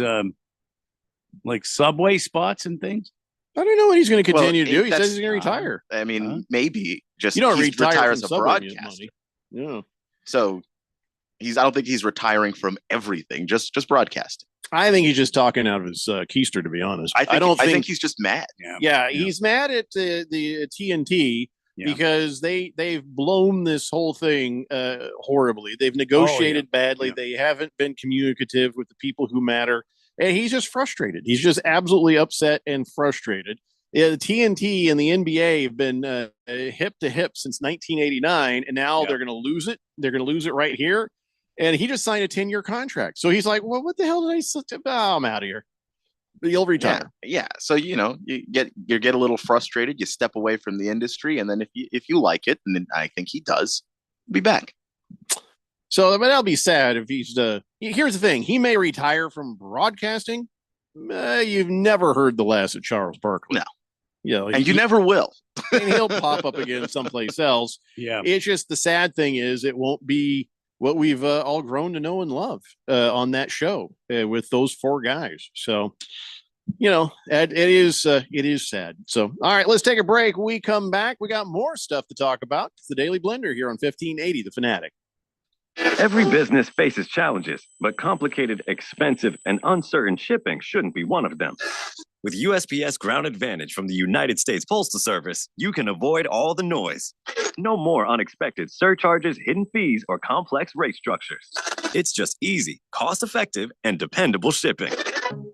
like subway spots and things? I don't know what he's going to continue to do. He that's- says he's going to retire. I mean, maybe just You don't he's retire retire from as a Subway News broadcaster. money. Yeah. So I don't think he's retiring from everything, just broadcasting. I think he's just talking out of his keister, to be honest. I don't think he's just mad. Yeah, he's mad at the TNT because they've blown this whole thing horribly. They've negotiated badly. Yeah. They haven't been communicative with the people who matter, and he's just frustrated. He's just absolutely upset and frustrated. Yeah, the TNT and the NBA have been hip to hip since 1989, and now they're going to lose it. They're going to lose it right here. And he just signed a 10-year contract. So he's like, well, what the hell did I say? Oh, I'm out of here. You'll retire. Yeah. So you get a little frustrated. You step away from the industry, and then if you like it, and then I think he does, be back. So, but that'll be sad if he's. Here's the thing: he may retire from broadcasting. You've never heard the last of Charles Barkley. No. And you never will. And he'll pop up again someplace else. Yeah. It's just the sad thing is it won't be what we've all grown to know and love on that show with those four guys. So, it is sad. So, all right, let's take a break. When we come back, we got more stuff to talk about. It's the Daily Blender here on 1580, The Fanatic. Every business faces challenges, but complicated, expensive, and uncertain shipping shouldn't be one of them. With USPS Ground Advantage from the United States Postal Service, you can avoid all the noise. No more unexpected surcharges, hidden fees, or complex rate structures. It's just easy, cost-effective, and dependable shipping.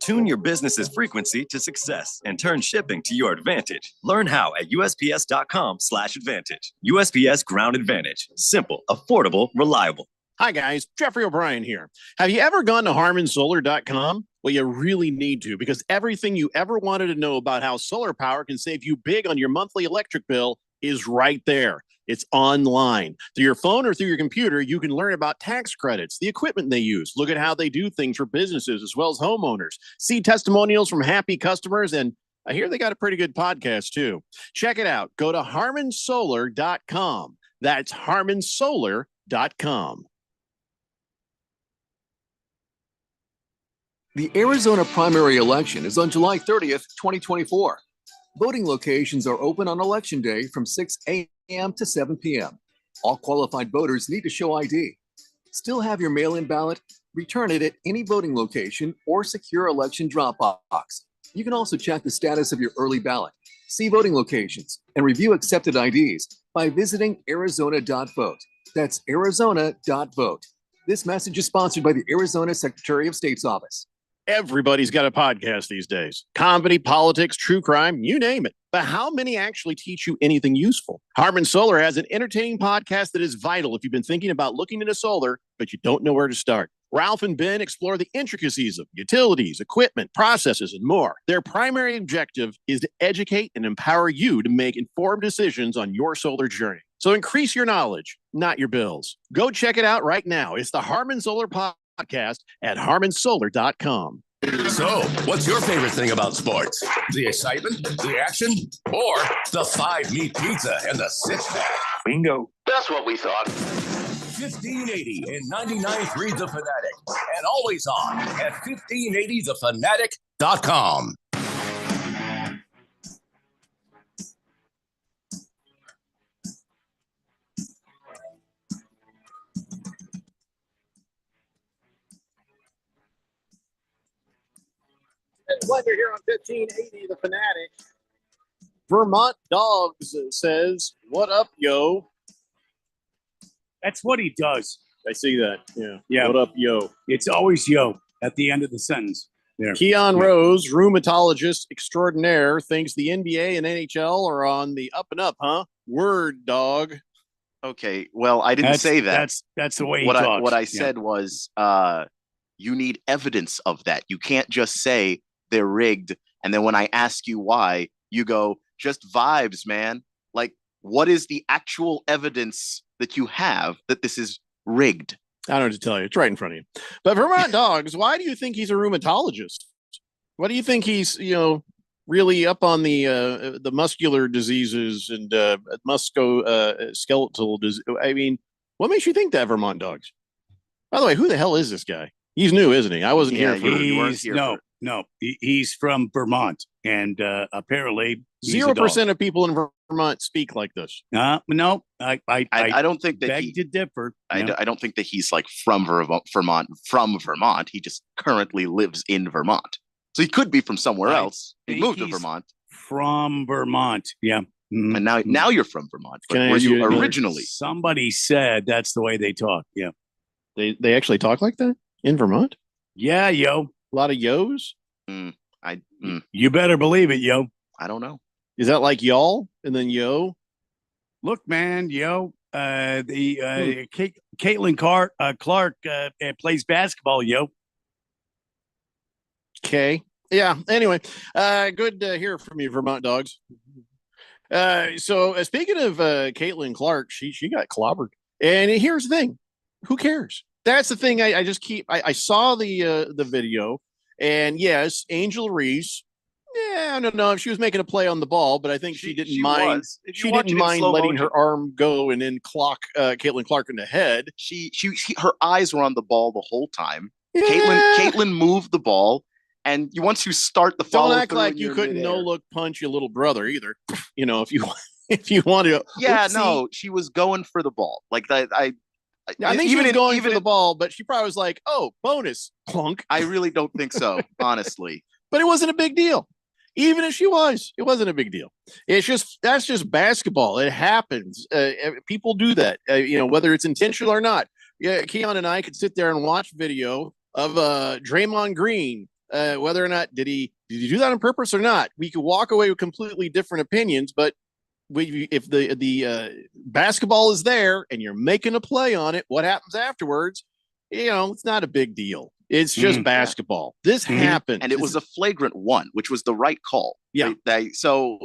Tune your business's frequency to success and turn shipping to your advantage. Learn how at USPS.com/advantage. USPS Ground Advantage. Simple, affordable, reliable. Hi, guys. Jeffrey O'Brien here. Have you ever gone to HarmonSolar.com? Well, you really need to, because everything you ever wanted to know about how solar power can save you big on your monthly electric bill is right there. It's online. Through your phone or through your computer, you can learn about tax credits, the equipment they use, look at how they do things for businesses as well as homeowners, see testimonials from happy customers, and I hear they got a pretty good podcast too. Check it out. Go to HarmonSolar.com. That's HarmonSolar.com. The Arizona primary election is on July 30th, 2024. Voting locations are open on Election Day from 6 a.m. to 7 p.m. All qualified voters need to show ID. Still have your mail-in ballot? Return it at any voting location or secure election drop box. You can also check the status of your early ballot, see voting locations, and review accepted IDs by visiting Arizona.vote. That's Arizona.vote. This message is sponsored by the Arizona Secretary of State's office. Everybody's got a podcast these days. Comedy, politics, true crime, you name it. But how many actually teach you anything useful? Harmon Solar has an entertaining podcast that is vital if you've been thinking about looking into solar, but you don't know where to start. Ralph and Ben explore the intricacies of utilities, equipment, processes, and more. Their primary objective is to educate and empower you to make informed decisions on your solar journey. So increase your knowledge, not your bills. Go check it out right now. It's the Harmon Solar Podcast at HarmonSolar.com. So, what's your favorite thing about sports? The excitement, the action, or the 5-meat pizza and the six-pack? Bingo. That's what we thought. 1580 and 99.3 The Fanatic, and always on at 1580thefanatic.com. Weather here on 1580 The Fanatic. Vermont Dogs says, "What up, yo?" That's what he does. I see that. Yeah. Yeah. What up, yo? It's always yo at the end of the sentence. There. Keon Rose, rheumatologist extraordinaire, thinks the NBA and NHL are on the up and up, huh? Word, dog. Okay, well, I didn't say that. That's the way he what talks. What I said was, you need evidence of that. You can't just say they're rigged, and then when I ask you why, you go, just vibes, man. Like, what is the actual evidence that you have that this is rigged? I don't know what to tell you. It's right in front of you. But Vermont Dogs, why do you think he's a rheumatologist? Why do you think he's, really up on the muscular diseases and musculoskeletal disease? I mean, what makes you think that, Vermont Dogs? By the way, who the hell is this guy? He's new, isn't he? I wasn't here for he's from Vermont, and apparently 0% of people in Vermont speak like this. No, I don't think that beg to differ. I don't think that he's like from Vermont. He just currently lives in Vermont, so he could be from somewhere else. He moved to Vermont. From Vermont, yeah. And now you're from Vermont. But were you originally? Somebody said that's the way they talk. Yeah, they actually talk like that in Vermont. Yeah, yo. A lot of yos. You better believe it, yo. I don't know. Is that like y'all and then yo? Look, man, yo. Caitlin Clark plays basketball, yo. Okay. Yeah. Anyway, good to hear from you, Vermont Dogs. So speaking of Caitlin Clark, she got clobbered. And here's the thing: who cares? That's the thing. I just keep. I saw the video, and yes, Angel Reese. Yeah, I don't know if she was making a play on the ball, but I think she didn't mind. She didn't mind letting her arm go and then clock Caitlin Clark in the head. Her eyes were on the ball the whole time. Yeah. Caitlin moved the ball, and once you start the follow, don't act like you couldn't no look punch your little brother either. If you want to. Yeah, no, she was going for the ball. Like I think she was going for the ball, but she probably was like, "Oh, bonus clunk." I really don't think so, honestly. But it wasn't a big deal. Even if she was, it wasn't a big deal. That's just basketball. It happens. People do that. Whether it's intentional or not. Yeah, Keon and I could sit there and watch video of Draymond Green. Whether or not did he do that on purpose or not? We could walk away with completely different opinions, but if the basketball is there and you're making a play on it, what happens afterwards? It's not a big deal. It's just basketball. This happened, and it was a flagrant one, which was the right call. Yeah. So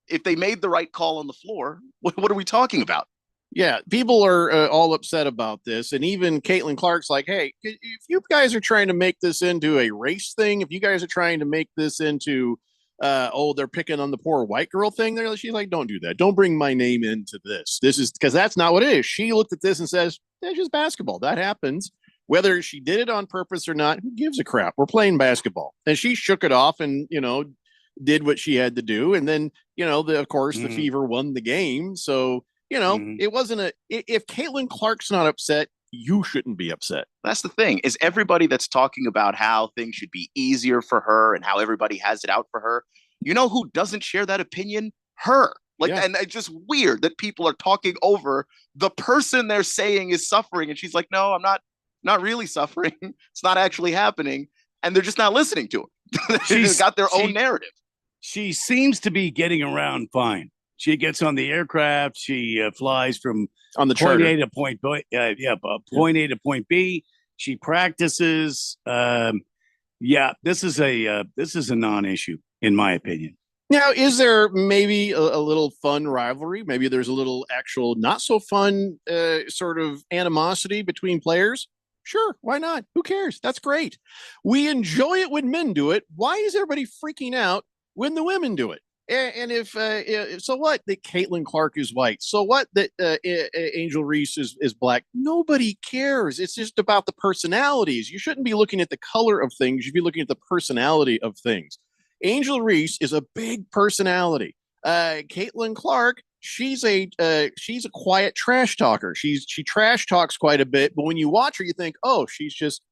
if they made the right call on the floor, what are we talking about? Yeah, people are all upset about this, and even Caitlin Clark's like, "Hey, if you guys are trying to make this into a race thing, if you guys are trying to make this into they're picking on the poor white girl thing," she's like, "Don't do that. Don't bring my name into this. This is because that's not what it is." She looked at this and says, "It's just basketball. That happens. Whether she did it on purpose or not, who gives a crap? We're playing basketball." And she shook it off and did what she had to do, and then of course the Fever won the game. So it wasn't if Caitlin Clark's not upset, you shouldn't be upset. That's the thing, is everybody that's talking about how things should be easier for her and how everybody has it out for her. Who doesn't share that opinion? Her. And it's just weird that people are talking over the person they're saying is suffering. And she's like, "No, I'm not really suffering. It's not actually happening." And they're just not listening to her. She's got their own narrative. She seems to be getting around fine. She gets on the aircraft. She flies from on the point charter. A to point B. Point A to point B. She practices. This is a non-issue in my opinion. Now, is there maybe a little fun rivalry? Maybe there's a little actual not so fun sort of animosity between players. Sure, why not? Who cares? That's great. We enjoy it when men do it. Why is everybody freaking out when the women do it? And if so, what that Caitlin Clark is white? So what that Angel Reese is black? Nobody cares. It's just about the personalities. You shouldn't be looking at the color of things. You should be looking at the personality of things. Angel Reese is a big personality. Caitlin Clark, she's a quiet trash talker. She trash talks quite a bit, but when you watch her, you think, oh, she's just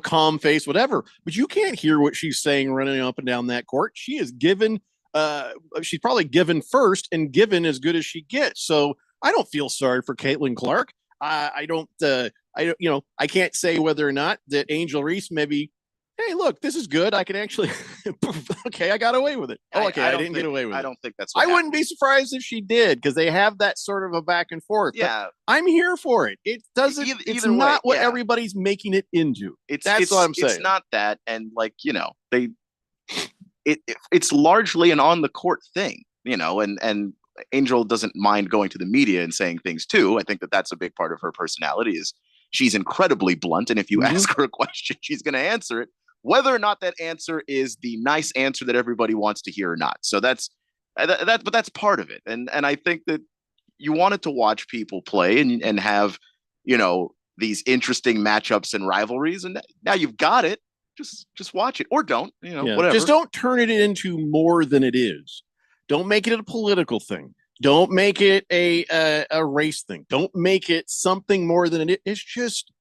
calm face, whatever. But you can't hear what she's saying running up and down that court. She is given. She's probably given first and given as good as she gets. So I don't feel sorry for Caitlin Clark. I don't. I can't say whether or not that Angel Reese maybe. Hey, look, this is good. I can actually. Okay, I got away with it. Oh, okay, I didn't get away with it. I don't think that's. I wouldn't be surprised if she did because they have that sort of a back and forth. Yeah, but I'm here for it. It doesn't. It's not what everybody's making it into. That's what I'm saying. It's not that, and it's largely an on the court thing, and Angel doesn't mind going to the media and saying things too. I think that's a big part of her personality. Is she's incredibly blunt, and if you ask her a question, she's going to answer it, whether or not that answer is the nice answer that everybody wants to hear or not. So but that's part of it. And I think that you wanted to watch people play and have, these interesting matchups and rivalries. And now you've got it. Just watch it or don't, whatever. Just don't turn it into more than it is. Don't make it a political thing. Don't make it a race thing. Don't make it something more than it is. It's just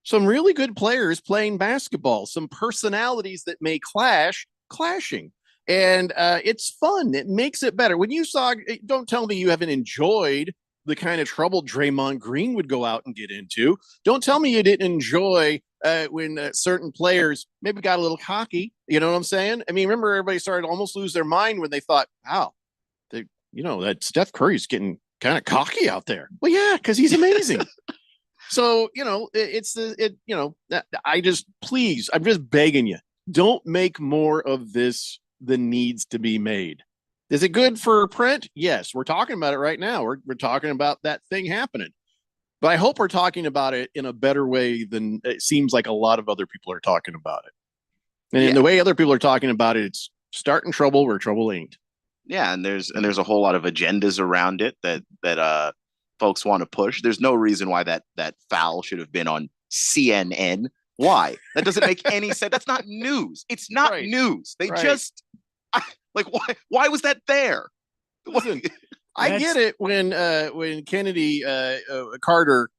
some really good players playing basketball, some personalities that may clashing. And it's fun. It makes it better. When you saw, don't tell me you haven't enjoyed the kind of trouble Draymond Green would go out and get into. Don't tell me you didn't enjoy when certain players maybe got a little cocky. You know what I'm saying? I mean, remember everybody started to almost lose their mind when they thought, wow, that Steph Curry's getting kind of cocky out there. Well, yeah, because he's amazing. So, please, I'm just begging you, don't make more of this than needs to be made. Is it good for print? Yes, we're talking about it right now. We're talking about that thing happening. But I hope we're talking about it in a better way than it seems like a lot of other people are talking about it. And the way other people are talking about it, it's starting trouble where trouble ain't. Yeah, and there's a whole lot of agendas around it that folks want to push. There's no reason why that foul should have been on CNN. Why? That doesn't make any sense. That's not news. It's not news. They just why was that there? Listen, I get it when Kennedy Carter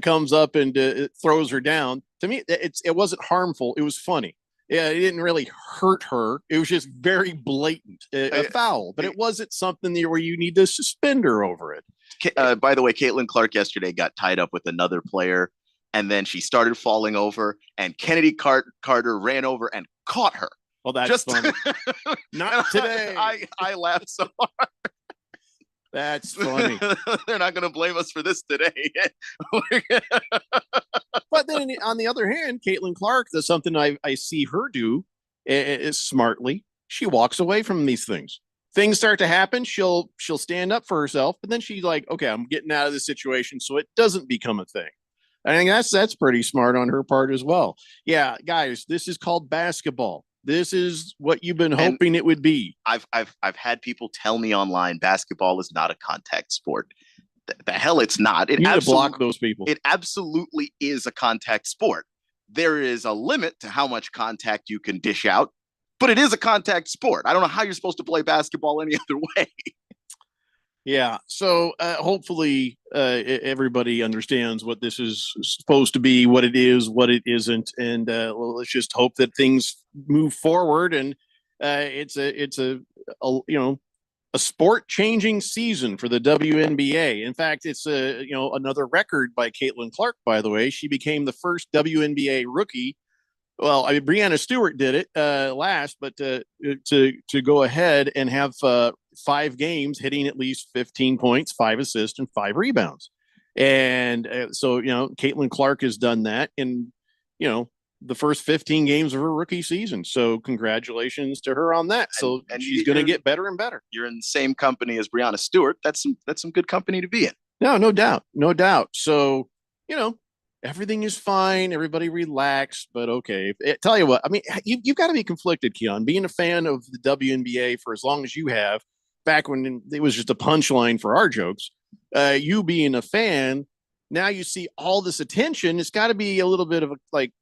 comes up and throws her down. To me, it wasn't harmful. It was funny. Yeah, it didn't really hurt her. It was just very blatant, a foul. But it wasn't something where you need to suspend her over it. By the way, Caitlin Clark yesterday got tied up with another player, and then she started falling over, and Kennedy Carter ran over and caught her. Well, that's funny. Not today. I laughed so hard. That's funny. They're not going to blame us for this today. But then on the other hand, Caitlin Clark does something I see her do is smartly. She walks away from these things. Things start to happen. She'll stand up for herself, but then she's like, okay, I'm getting out of this situation so it doesn't become a thing. I think that's pretty smart on her part as well. Yeah, guys, this is called basketball. This is what you've been hoping it would be. I've had people tell me online basketball is not a contact sport. The hell it's not. You need to block those people. It absolutely is a contact sport. There is a limit to how much contact you can dish out, but it is a contact sport. I don't know how you're supposed to play basketball any other way. Yeah. So hopefully everybody understands what this is supposed to be, what it is, what it isn't. And let's just hope that things move forward. And it's a sport changing season for the WNBA. In fact, it's another record by Caitlin Clark, by the way. She became the first WNBA rookie. Well, Breanna Stewart did it last, but to go ahead and have 5 games hitting at least 15 points, 5 assists, and 5 rebounds. And so, Caitlin Clark has done that in, the first 15 games of her rookie season. So congratulations to her on that. So and she's going to get better and better. You're in the same company as Breanna Stewart. That's some good company to be in. No doubt. So, everything is fine. Everybody relax. But okay, tell you what, I mean, you've got to be conflicted, Keon. Being a fan of the WNBA for as long as you have, back when it was just a punchline for our jokes, you being a fan, now you see all this attention. It's got to be a little bit of a, like,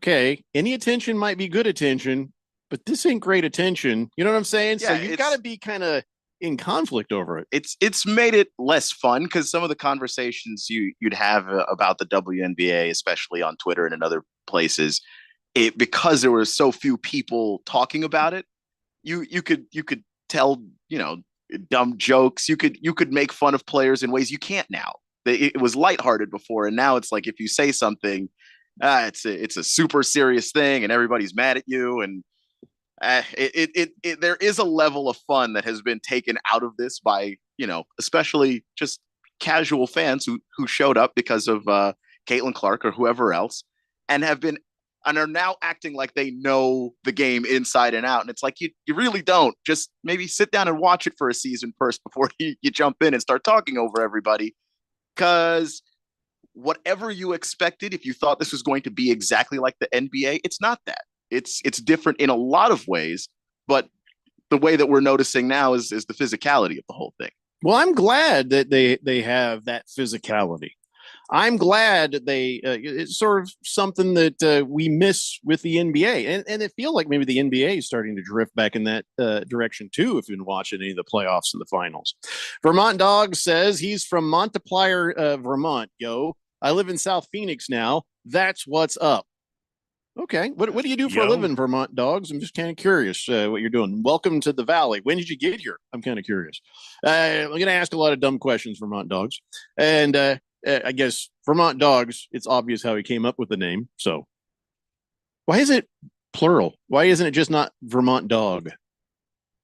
okay, any attention might be good attention, but this ain't great attention. You know what I'm saying? Yeah, So you've got to be kind of in conflict over it. It's made it less fun because some of the conversations you'd have about the WNBA, especially on Twitter and in other places, because there were so few people talking about it, you could tell, dumb jokes. You could make fun of players in ways you can't now. It was lighthearted before, and now it's like if you say something, it's a super serious thing, and everybody's mad at you. And there is a level of fun that has been taken out of this by, especially just casual fans who showed up because of Caitlin Clark or whoever else, and are now acting like they know the game inside and out. And it's like, you really don't. Just maybe sit down and watch it for a season first before you jump in and start talking over everybody. Because whatever you expected, if you thought this was going to be exactly like the NBA, it's not that. It's different in a lot of ways, but the way that we're noticing now is the physicality of the whole thing. Well, I'm glad that they have that physicality. I'm glad that it's sort of something that we miss with the NBA. And it feels like maybe the NBA is starting to drift back in that direction too, if you've been watching any of the playoffs and the finals. Vermont Dog says he's from Montpelier, Vermont. Yo, I live in South Phoenix now. That's what's up. Okay. What do you do for a living, Vermont Dogs? I'm just kind of curious what you're doing. Welcome to the Valley. When did you get here? I'm kind of curious. I'm going to ask a lot of dumb questions, Vermont Dogs. And I guess Vermont Dogs, it's obvious how he came up with the name. So why is it plural? Why isn't it just not Vermont Dog?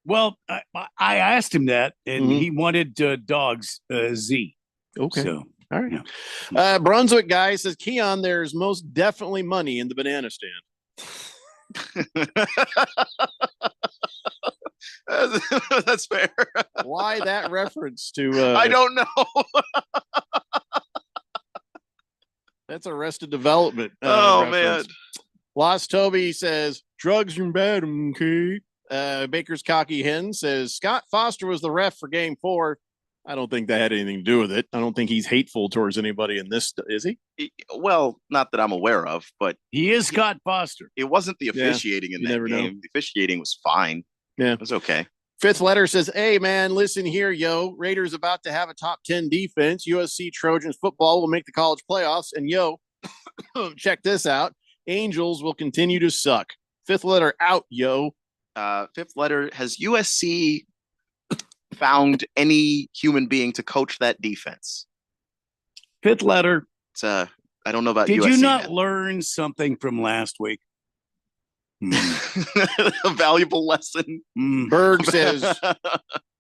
Well, I asked him that, and he wanted dogs, Z. Okay. So, all right. Brunswick guy says, Keon, there's most definitely money in the banana stand. That's fair. Why that reference to? I don't know. That's Arrested Development. Oh reference. man. Lost Toby says drugs are bad. Okay. Baker's Cocky Hen says Scott Foster was the ref for Game 4. I don't think that had anything to do with it. I don't think he's hateful towards anybody in this. Is he? Well, not that I'm aware of, but he is Scott Foster. It wasn't the officiating in that game. Know. The officiating was fine. Yeah, it was okay. Fifth letter says, hey, man, listen here, yo. Raiders about to have a top 10 defense. USC Trojans football will make the college playoffs. And, yo, check this out. Angels will continue to suck. Fifth letter out, yo. Fifth letter, has USC found any human being to coach that defense? Fifth letter. It's I don't know about Did USC, you not man. learn something from last week? A valuable lesson. Berg says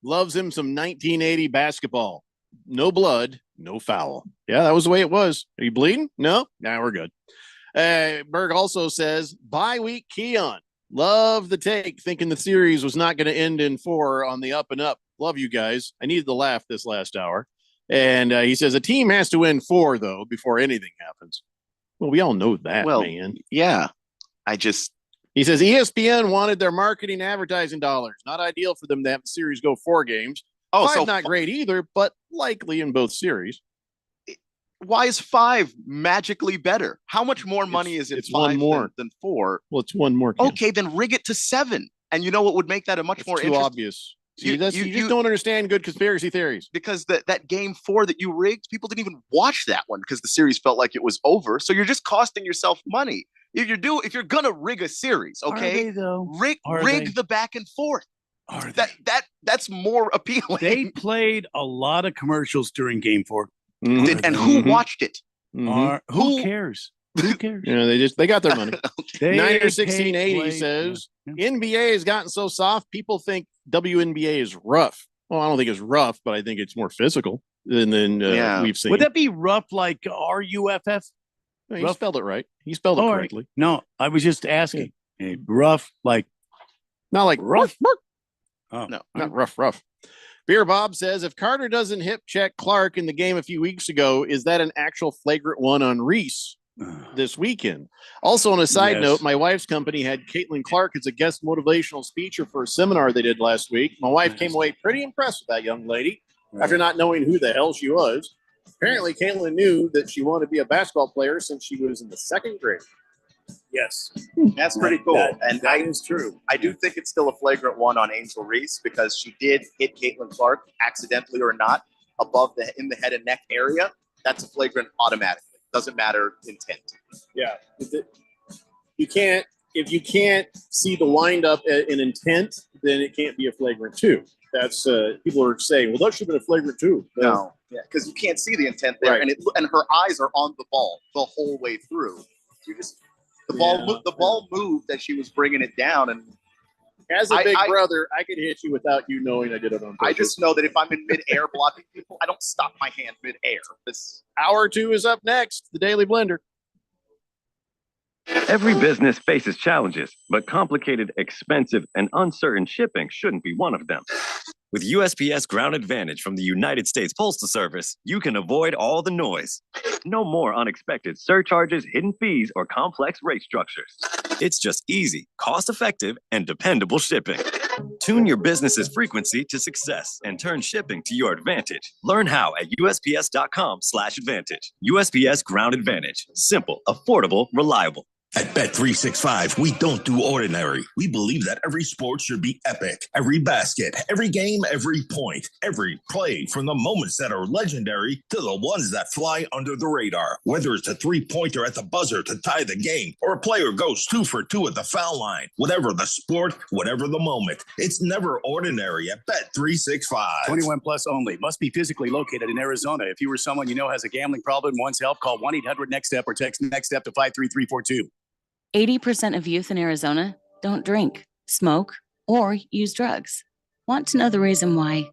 loves him some 1980 basketball. No blood, no foul. Yeah, that was the way it was. Are you bleeding? No? Nah, we're good. Berg also says bye week Keon. Love the take, thinking the series was not going to end in 4 on the up and up. Love you guys. I needed the laugh this last hour. And he says a team has to win 4, though, before anything happens. Well, we all know that, man. Yeah. He says ESPN wanted their marketing advertising dollars. Not ideal for them to have the series go 4 games. Oh, 5 so not great either, but likely in both series. Why is 5 magically better? How much more money is it? It's 5 one more than 4? Well, it's one more. Ken. Okay, then rig it to 7. And you know what would make that a much more too interesting? obvious. See, you just don't understand good conspiracy theories. Because that game 4 that you rigged, people didn't even watch that one because the series felt like it was over. So you're just costing yourself money. If you're gonna rig a series, okay, rig the back and forth. That's more appealing. They played a lot of commercials during Game 4. And who watched it? Who cares? Who cares? They got their money. Niner 1680 play. says NBA has gotten so soft, people think WNBA is rough. Well, I don't think it's rough, but I think it's more physical than we've seen. Would that be rough like RUFF? No, he spelled it right. He spelled it correctly. Right. No, I was just asking. Rough, like not like rough. Oh. No, not rough. Beer Bob says, if Carter doesn't hip check Clark in the game a few weeks ago, is that an actual flagrant one on Reese this weekend? Also, on a side note, my wife's company had Caitlin Clark as a guest motivational speaker for a seminar they did last week. My wife came away pretty impressed with that young lady after not knowing who the hell she was. Apparently, Caitlin knew that she wanted to be a basketball player since she was in the second grade. Yes. That's pretty cool. And that is true. I do think it's still a flagrant one on Angel Reese because she did hit Caitlin Clark accidentally or not in the head and neck area. That's a flagrant automatically. Doesn't matter intent. Yeah. If you can't see the wind up in intent, then it can't be a flagrant two. That's people are saying, well, that should have been a flagrant two. No. Yeah, because you can't see the intent there, Right. and her eyes are on the ball the whole way through. The ball moved as she was bringing it down, and as a big brother, I could hit you without you knowing I did it on purpose. I just know that if I'm in midair blocking people, I don't stop my hand midair. This hour 2 is up next. The Daily Blender. Every business faces challenges, but complicated, expensive, and uncertain shipping shouldn't be one of them. With USPS Ground Advantage from the United States Postal Service, you can avoid all the noise. No more unexpected surcharges, hidden fees, or complex rate structures. It's just easy, cost-effective, and dependable shipping. Tune your business's frequency to success and turn shipping to your advantage. Learn how at USPS.com/advantage. USPS Ground Advantage. Simple, affordable, reliable. At Bet365, we don't do ordinary. We believe that every sport should be epic. Every basket, every game, every point, every play, from the moments that are legendary to the ones that fly under the radar. Whether it's a three-pointer at the buzzer to tie the game, or a player goes 2 for 2 at the foul line. Whatever the sport, whatever the moment, it's never ordinary at Bet365. 21 plus only. Must be physically located in Arizona. If you or someone you know has a gambling problem and wants help, call 1-800-NEXT-STEP or text NEXT STEP to 53342. 80% of youth in Arizona don't drink, smoke, or use drugs. Want to know the reason why?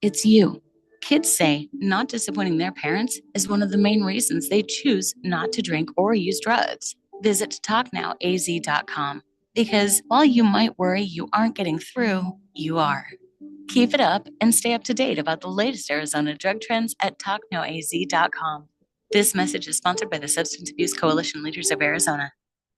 It's you. Kids say not disappointing their parents is one of the main reasons they choose not to drink or use drugs. Visit TalkNowAZ.com because while you might worry you aren't getting through, you are. Keep it up and stay up to date about the latest Arizona drug trends at TalkNowAZ.com. This message is sponsored by the Substance Abuse Coalition Leaders of Arizona.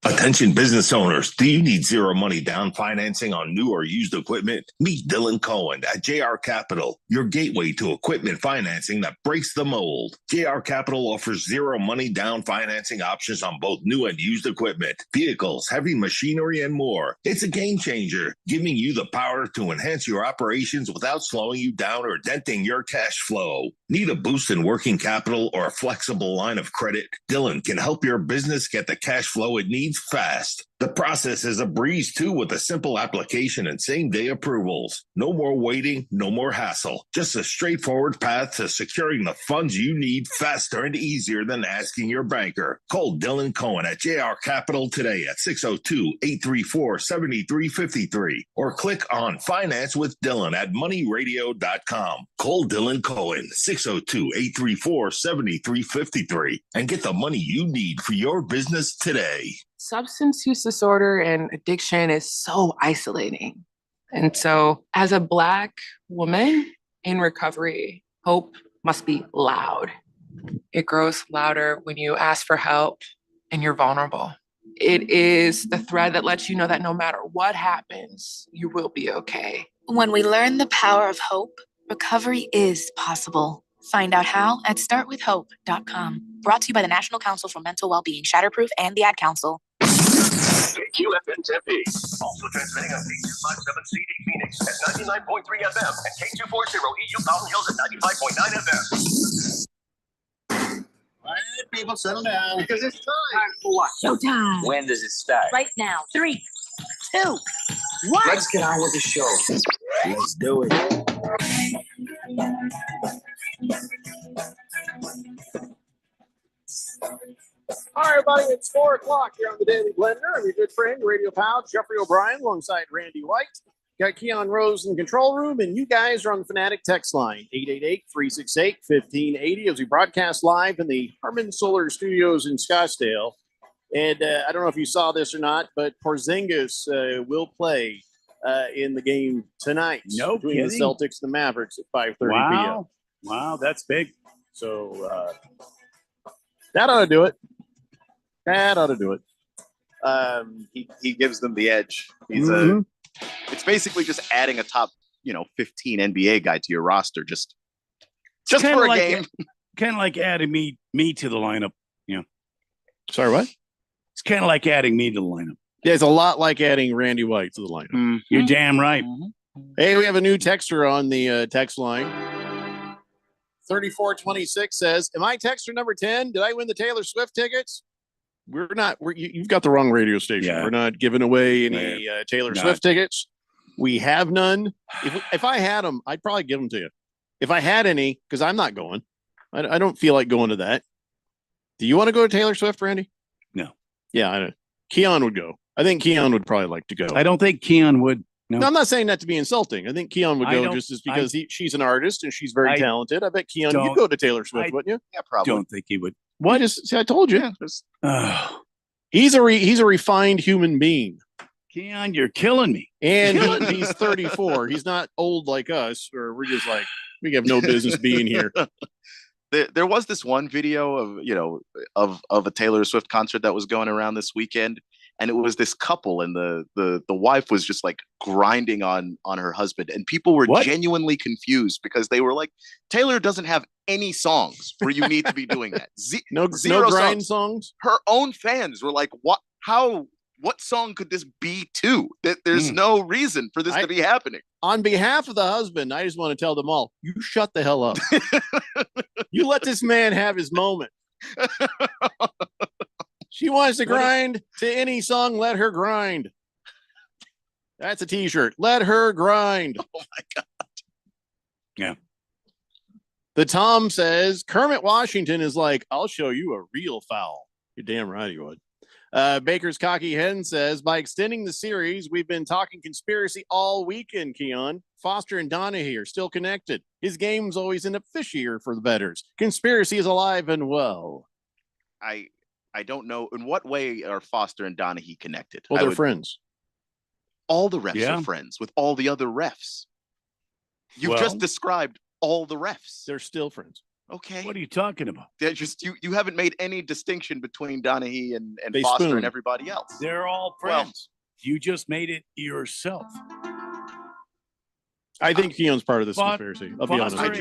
Attention business owners, do you need zero money down financing on new or used equipment? Meet Dylan Cohen at JR Capital, your gateway to equipment financing that breaks the mold. JR Capital offers zero money down financing options on both new and used equipment, vehicles, heavy machinery, and more. It's a game changer, giving you the power to enhance your operations without slowing you down or denting your cash flow. Need a boost in working capital or a flexible line of credit? Dylan can help your business get the cash flow it needs fast. The process is a breeze too, with a simple application and same-day approvals. No more waiting, no more hassle. Just a straightforward path to securing the funds you need faster and easier than asking your banker. Call Dylan Cohen at JR Capital today at 602-834-7353 or click on Finance with Dylan at moneyradio.com. Call Dylan Cohen 602-834-7353 and get the money you need for your business today. Substance use disorder and addiction is so isolating. And so, as a Black woman in recovery, hope must be loud. It grows louder when you ask for help and you're vulnerable. It is the thread that lets you know that no matter what happens, you will be okay. When we learn the power of hope, recovery is possible. Find out how at startwithhope.com. Brought to you by the National Council for Mental Wellbeing, Shatterproof, and the Ad Council. KQFN Tempe. Also transmitting on K257 CD Phoenix at 99.3 FM and K240 EU Fountain Hills at 95.9 FM. All right, people, settle down. Because it's time for what? Showtime. When does it start? Right now. 3, 2, 1. Let's get on with the show. Let's do it. All right, everybody, it's 4 o'clock here on the Daily Blender. I'm your good friend, radio pal, Jeffrey O'Brien, alongside Randy White. Got Keon Rose in the control room, and you guys are on the Fanatic text line, 888-368-1580, as we broadcast live in the Harman Solar Studios in Scottsdale. And I don't know if you saw this or not, but Porzingis will play in the game tonight. No between kidding. the Celtics and the Mavericks at 5:30 p.m. Wow. Wow, that's big. So that ought to do it. That ought to do it. He gives them the edge. He's it's basically just adding a top 15 NBA guy to your roster just Kinda for a like game. Kind of like adding me to the lineup. Sorry, what? It's kind of like adding me to the lineup. Yeah, it's a lot like adding Randy White to the lineup. You're damn right. Hey, we have a new texter on the text line. 3426 says, "Am I texter number 10? Did I win the Taylor Swift tickets?" We're not. You've got the wrong radio station. Yeah. We're not giving away any Taylor Not. Swift tickets. We have none. If I had them, I'd probably give them to you. If I had any, because I'm not going. I don't feel like going to that. Do you want to go to Taylor Swift, Randy? No. Yeah, I don't. Keon would go. I think Keon would probably like to go. I don't think Keon would. No, I'm not saying that to be insulting. I think Keon would I go don't- just as because she's an artist and she's very I talented. I bet Keon, don't- you'd go to Taylor Swift, I wouldn't you? Yeah, probably. Don't think he would. What? See, I told you. Oh, He's a refined human being, Keon, you're killing me. and Killing me. he's 34. He's not old like us, or we're just like we have no business being here. There was this one video of a Taylor Swift concert that was going around this weekend, and it was this couple, and the wife was just like grinding on her husband, and people were genuinely confused because they were like, Taylor doesn't have any songs where you need to be doing that. No Zero grind songs. Her own fans were like, what song could this be to? There's no reason for this to be happening. On behalf of the husband, I just want to tell them all, you shut the hell up. You let this man have his moment. She wants to grind to any song, let her grind. That's a t-shirt. Let her grind. Oh my God. Yeah. The Tom says, Kermit Washington is like, I'll show you a real foul. You're damn right he would. Baker's Cocky Hen says, by extending the series, we've been talking conspiracy all weekend, Keon. Foster and Donahue are still connected. His games always end up fishier for the bettors. Conspiracy is alive and well. I don't know in what way are Foster and Donahue connected. Well, they're friends. All the refs are friends with all the other refs. You've just described all the refs. They're still friends. Okay. What are you talking about? They're just you haven't made any distinction between Donahue and They Foster spoon. and everybody else. They're all friends. You just made it yourself. I think Keon's part of this Fo- conspiracy. I'll be honest. Foster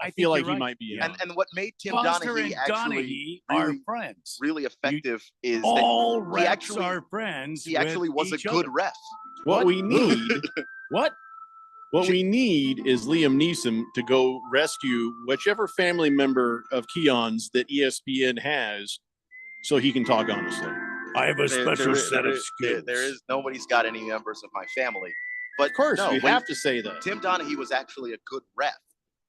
I and- feel like you're he right. might be. And what made Tim Foster Donahue and actually Donahue are friends. really effective is All that he refs actually are friends. he actually with was a each good other. ref. What we need, What? what we need is Liam Neeson to go rescue whichever family member of Keon's that ESPN has, so he can talk honestly. I have a special set of skills. There is nobody's got any members of my family. But Of course, no, you when have to say that. Tim Donahue was actually a good ref.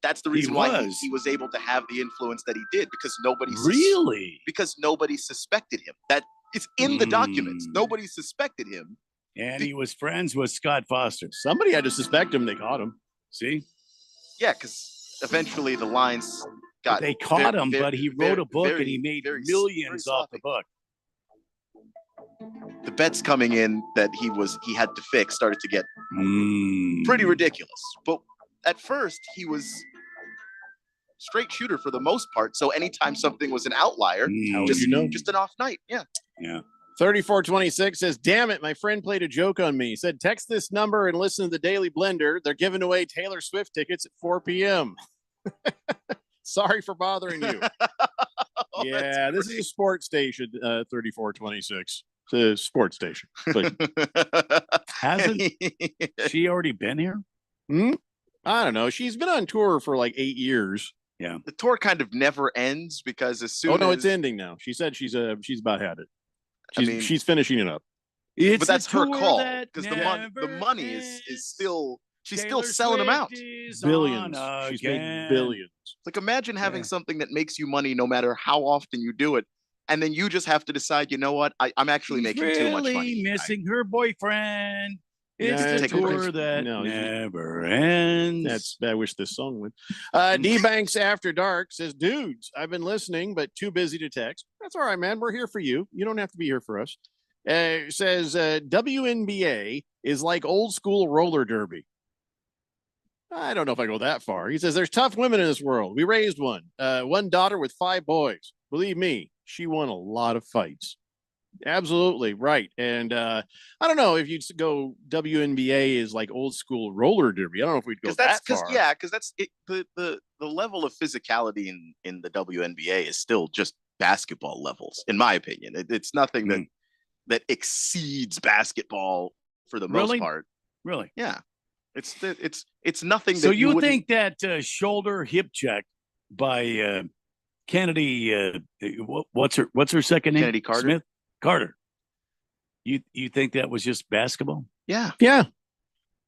That's the He reason why was. he was able to have the influence that he did because Really? because nobody suspected him. That it's in the documents. Nobody suspected him. And he was friends with Scott Foster. Somebody had to suspect him. They caught him. See? Yeah, because eventually the lines got. They caught ve- him, ve- but he very- wrote a book very- and he made very- millions very off the book. The bets coming in that he had to fix started to get pretty ridiculous. But at first he was straight shooter for the most part. So anytime something was an outlier, How just would you know? just an off night. Yeah. Yeah. 3426 says, damn it, my friend played a joke on me. He said, text this number and listen to the Daily Blender. They're giving away Taylor Swift tickets at 4 p.m. Sorry for bothering you. Yeah, this is a sports station, 3426. It's a sports station. But Hasn't she already been here? I don't know. She's been on tour for like 8 years. Yeah. The tour kind of never ends because as soon Oh no, as it's ending now. She said she's about had it. I mean- She's finishing it up. but that's her tour call that because the money is still she's still Taylor selling them out. Swift is Billions. on She's made again. billions. Like imagine having something that makes you money no matter how often you do it, and then you just have to decide, you know what, I'm actually She's making too much really money. missing her boyfriend. It's Yeah, the take a tour picture. that No, you- never ends. I wish this song would. D Banks After Dark says, dudes, I've been listening, but too busy to text. That's all right, man. We're here for you. You don't have to be here for us. Says WNBA is like old school roller derby. I don't know if I go that far. He says there's tough women in this world. We raised one daughter with 5 boys. Believe me, she won a lot of fights. Absolutely right. And I don't know if you'd go WNBA is like old school roller derby. I don't know if we'd go that far. Because that's it, the level of physicality in the WNBA is still just basketball levels, in my opinion. It's nothing that exceeds basketball for the most part. Really? Yeah. It's nothing. So that you wouldn't- think that shoulder hip check by Kennedy? What's her second name? Kennedy Carter? Smith Carter. You think that was just basketball? Yeah. Yeah.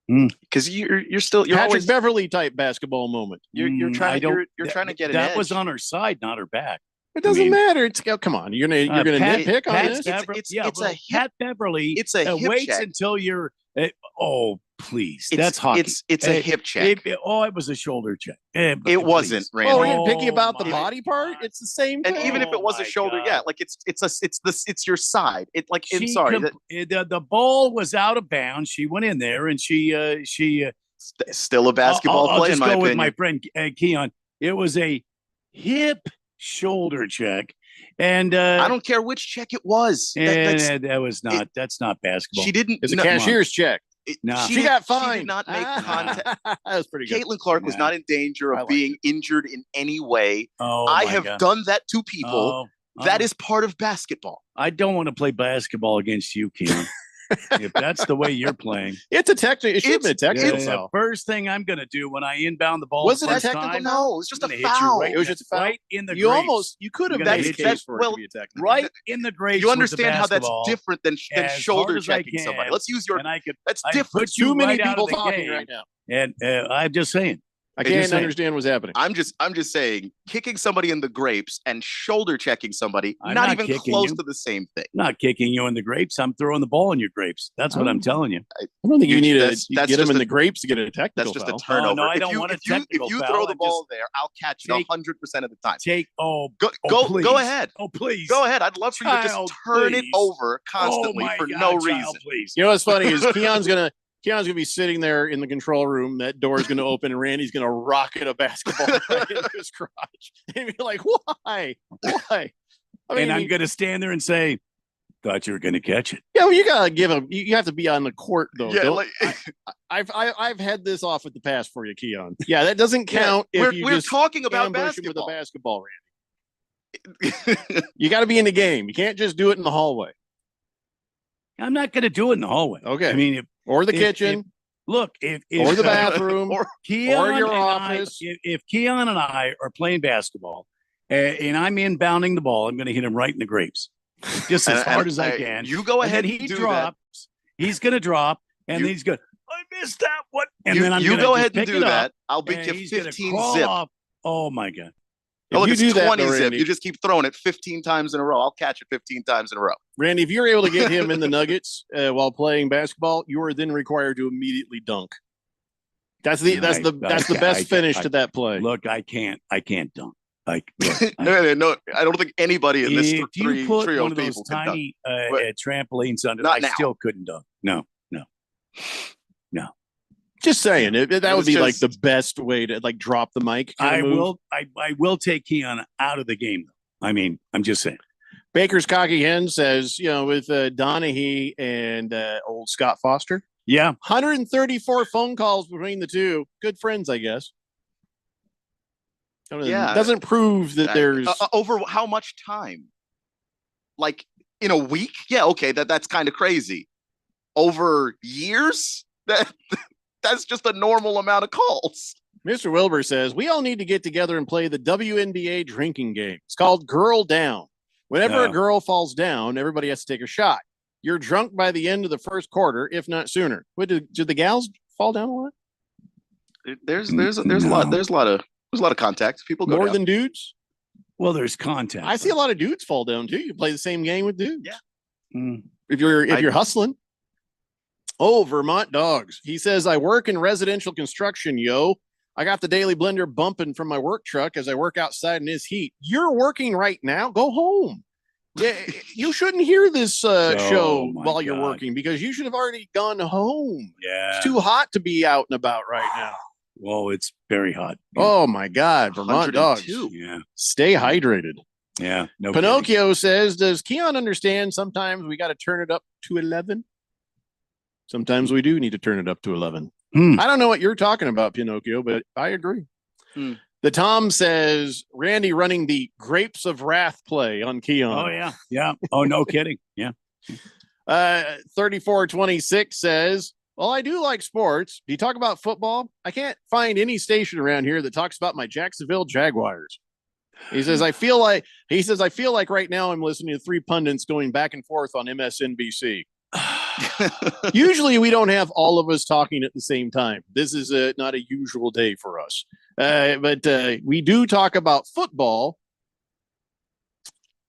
Because you're Patrick always Beverly type basketball moment. you're trying you're trying to get an that edge. was on her side, not her back. It doesn't matter. It's come on. You're gonna nitpick on Pat this. Beverly, it's a hip- Pat Beverly. it's a hip waits check. until you're. Oh please, It's- that's hockey. it's a hip check. It was a shoulder check. It wasn't, Randy. Oh, we're getting picky about the my body part. It's the same And thing. even if it was Oh a shoulder, my yeah, God. like it's your side. It like I'm She sorry. the ball was out of bounds. She went in there and she Still a basketball I'll play, just in my go with opinion. my friend Keon. It was a hip shoulder check, and I don't care which check it was. that was not. That's not basketball. She didn't. It's a no, cashier's check. No. She got She fined. did not make contact. That was pretty good. Caitlin Clark was Yeah. not in danger I of liked being injured in any way. Oh, I my have God. done that to people. That Oh. is part of basketball. I don't want to play basketball against you, Keon. If that's the way you're playing, It's a technical. It should have been a technical the foul. first thing I'm going to do when I inbound the ball. Was the it a first technical? time, No, it was just I'm a gonna hit you foul. Right, It was just a foul? right in the You grapes. could have I'm gonna made a hit case you for it well, to be a technical. right in the grapes. You with the understand how that's basketball, different than as shoulder hard as I checking somebody. can, Let's use your. and I could. That's I different. put you Too many right out people of the talking game. right now. And I'm just saying. I Just can't saying. understand what's happening. I'm just saying, kicking somebody in the grapes and shoulder checking somebody, I'm not not even kicking close you. to the same thing. Not kicking you in the grapes. I'm throwing the ball in your grapes. That's what I'm telling you. I don't think you need to That's get them just in a- the grapes to get a technical That's just foul. a turnover. No, I If don't you- want a if you, technical If you foul. throw the I'm ball there, I'll catch it take- 100% of the time. Take Go please. ahead. Oh please. Go ahead. I'd love for you to Child, just turn it please. over constantly Oh, my for God, no child, reason. Please. You know what's funny is Keon's gonna be sitting there in the control room. That door's gonna open and Randy's gonna rocket a basketball right into his crotch. And be like, why? Why? I mean, And I'm going to stand there and say, "Thought you were going to catch it." yeah, well, you gotta give him. You have to be on the court though. Yeah, Don't- like, I've had this off at the pass for you, Keon. Yeah, that doesn't Yeah, count. if we're- you we're just talking about ambush him with a basketball. basketball, Randy. You got to be in the game. You can't just do it in the hallway. I'm not going to do it in the hallway. Okay. I mean, Or the if- kitchen, look, if or the bathroom, Keon or your and office. if Keon and I are playing basketball and I'm inbounding the ball, I'm going to hit him right in the grapes, just as And- hard and as I can. You go And ahead then and he do drops. He's going to drop, and then he's going. I missed that. What? And you, then I'm you gonna go just ahead and pick do it up, that. I'll beat and you he's gonna 15 crawl zip. off. Oh my God! Oh, look, you it's do that, 20 though, zip. Randy. You just keep throwing it 15 times in a row. I'll catch it 15 times in a row. Randy, if you're able to get him in the Nuggets while playing basketball, you are then required to immediately dunk. That's the best finish to that play. Look, I can't dunk. Like, No, I don't think anybody in this if you three put trio one of of those people can dunk. tiny But trampolines under, not I now. still couldn't dunk. No. Just saying, that It would was be like just- the best way to like drop the mic. I kinda move. will. I will take Keon out of the game. Though. I mean, I'm just saying. Baker's Cocky Hen says, with Donahue and old Scott Foster, Yeah. 134 phone calls between the two. Good friends, I guess. Yeah. Doesn't prove that there's over how much time? Like in a week? Yeah, okay, that's kind of crazy. Over years? That's just a normal amount of calls. Mr. Wilbur says, we all need to get together and play the WNBA drinking game. It's called Girl Down. Whenever a Yeah. girl falls down, everybody has to take a shot. You're drunk by the end of the first quarter, if not sooner. What did the gals fall down a lot? There's a lot of contact. People go More down. than dudes? Well, there's contact. I see a lot of dudes fall down too. You play the same game with dudes. Yeah. Mm. If you're hustling. Oh, Vermont Dogs. He says, I work in residential construction, yo. I got the daily blender bumping from my work truck as I work outside in this heat. You're working right now. Go home. Yeah, you shouldn't hear this show my while you're God. working because you should have already gone home. Yeah. It's too hot to be out and about right now. Well, it's very hot. Oh my God, Vermont dogs. 102. Yeah. Stay hydrated. Yeah. No kidding. Pinocchio says, does Keon understand sometimes we got to turn it up to 11? Sometimes we do need to turn it up to 11. I don't know what you're talking about, Pinocchio, but I agree. The Tom says, Randy running the Grapes of Wrath play on Keon. Oh, yeah. Yeah. Oh, no kidding. Yeah. 3426 says, well, I do like sports. Do you talk about football? I can't find any station around here that talks about my Jacksonville Jaguars. He says, I feel like right now I'm listening to three pundits going back and forth on MSNBC. Usually we don't have all of us talking at the same time. This is not a usual day for us. But we do talk about football.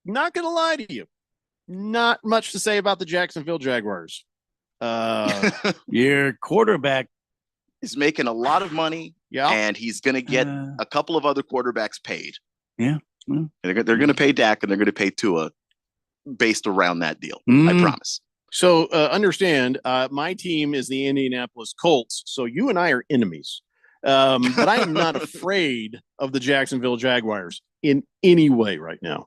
Not going to lie to you. Not much to say about the Jacksonville Jaguars. Your quarterback is making a lot of money. Yeah. And he's going to get a couple of other quarterbacks paid. Yeah. Well, they're going to pay Dak and they're going to pay Tua based around that deal. I promise. So understand, my team is the Indianapolis Colts. So you and I are enemies. But I am not afraid of the Jacksonville Jaguars in any way right now.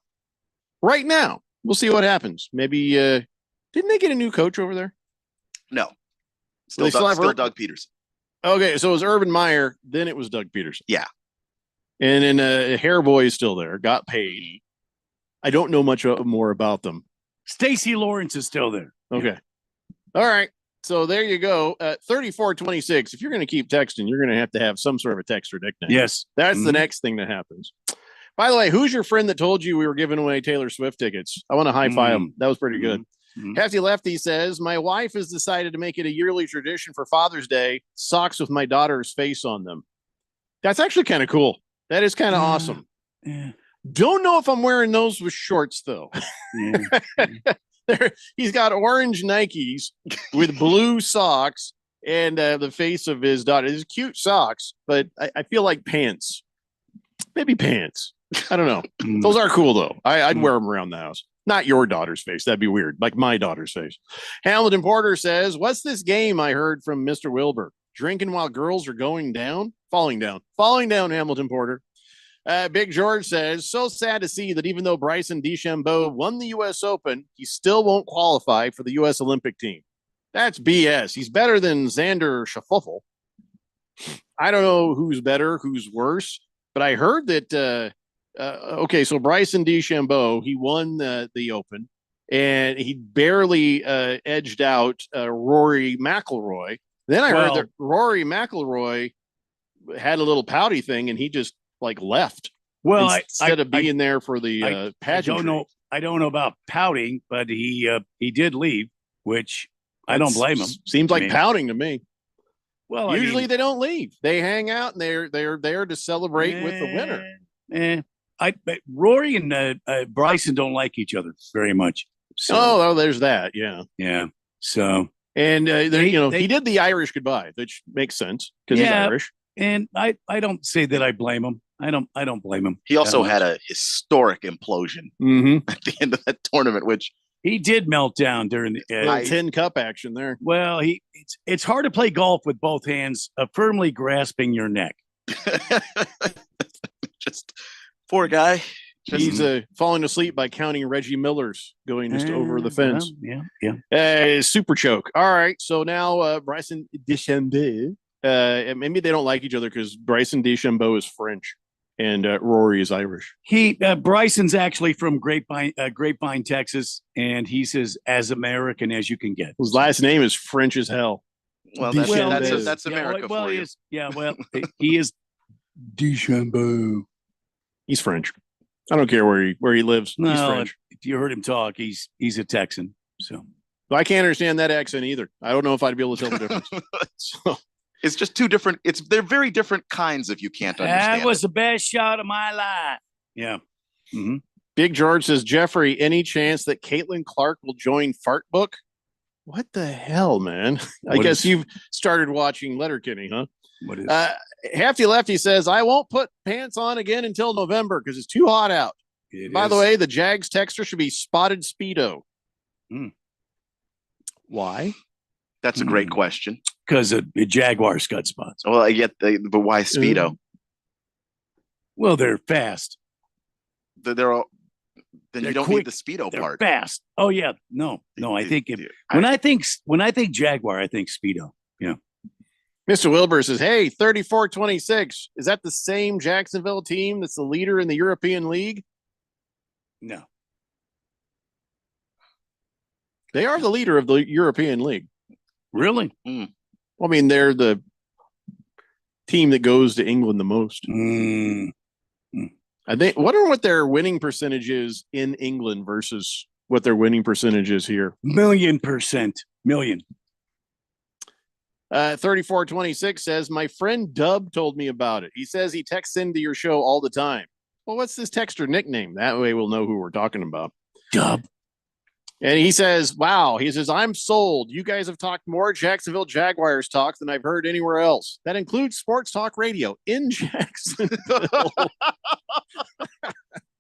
Right now, we'll see what happens. Maybe didn't they get a new coach over there? No. Still Doug Peterson. Okay, so it was Urban Meyer, then it was Doug Peterson. Yeah. And then Hairboy is still there, got paid. I don't know much more about them. Stacy Lawrence is still there. Okay. All right. So there you go. 3426. If you're going to keep texting, you're going to have some sort of a text or nickname. Yes. That's the next thing that happens. By the way, who's your friend that told you we were giving away Taylor Swift tickets? I want to high five him. That was pretty good. Hefty Lefty says, my wife has decided to make it a yearly tradition for Father's Day, socks with my daughter's face on them. That's actually kind of cool. That is kind of awesome. Yeah. Don't know if I'm wearing those with shorts, though. He's got orange Nikes with blue socks and the face of his daughter. It's cute socks, but I feel like pants. Maybe pants. I don't know. Those are cool, though. I'd wear them around the house. Not your daughter's face. That'd be weird. Like my daughter's face. Hamilton Porter says, what's this game I heard from Mr. Wilbur? Drinking while girls are going down? Falling down, Hamilton Porter. Big George says, so sad to see that even though Bryson DeChambeau won the U.S. Open, he still won't qualify for the U.S. Olympic team. That's BS. He's better than Xander Schauffele. I don't know who's better, who's worse, but I heard that, okay, so Bryson DeChambeau, he won the Open, and he barely edged out Rory McIlroy. Then I heard that Rory McIlroy had a little pouty thing, and he just left. Well, instead of being there for the pageantry. I don't know about pouting, but he did leave, which I don't blame him. Seems like pouting to me. Well, usually they don't leave; they hang out and they're there to celebrate with the winner. But Rory and Bryson don't like each other very much. So, oh, there's that. Yeah, yeah. So and he did the Irish goodbye, which makes sense because he's Irish. And I don't say that I blame him. I don't blame him. He also had a historic implosion at the end of that tournament, which he did melt down during the tin cup action there. Well, it's hard to play golf with both hands firmly grasping your neck. Just poor guy. He's falling asleep by counting Reggie Miller's going just over the fence. Yeah. Super choke. All right. So now Bryson DeChambeau. Maybe they don't like each other because Bryson DeChambeau is French and Rory is Irish. Bryson's actually from Grapevine, Texas, and he's as American as you can get. His last name is French as hell. Well, that's America for you. He is DeChambeau. He's French. I don't care where he lives. No, he's French. If you heard him talk, he's a Texan. So I can't understand that accent either. I don't know if I'd be able to tell the difference. So. It's just two different. They're very different kinds. If you can't understand, that was the best shot of my life. Yeah. Mm-hmm. Big George says, Jeffrey, any chance that Caitlin Clark will join Fart Book? What the hell, man? I guess you've started watching Letterkenny, huh? What is? Hefty Lefty says, I won't put pants on again until November because it's too hot out. By the way, the Jags texter should be Spotted Speedo. Why? That's a great question. Because the Jaguars got spots. Well, I get but why Speedo? Well, they're fast. They're all, then They're you don't quick. need the Speedo They're part. fast. Oh yeah, no. I think when I think Jaguar, I think Speedo. Yeah. Mr. Wilbur says, hey, 34-26. Is that the same Jacksonville team that's the leader in the European League? No. They are the leader of the European League. Really? Well, I mean, they're the team that goes to England the most. I think. Wonder what their winning percentage is in England versus what their winning percentage is here. 1,000,000%. Million. 34-26 says, my friend Dub told me about it. He says he texts into your show all the time. Well, what's this texter nickname? That way we'll know who we're talking about. Dub. And he says, wow, he says, I'm sold. You guys have talked more Jacksonville Jaguars talk than I've heard anywhere else. That includes sports talk radio in Jacksonville.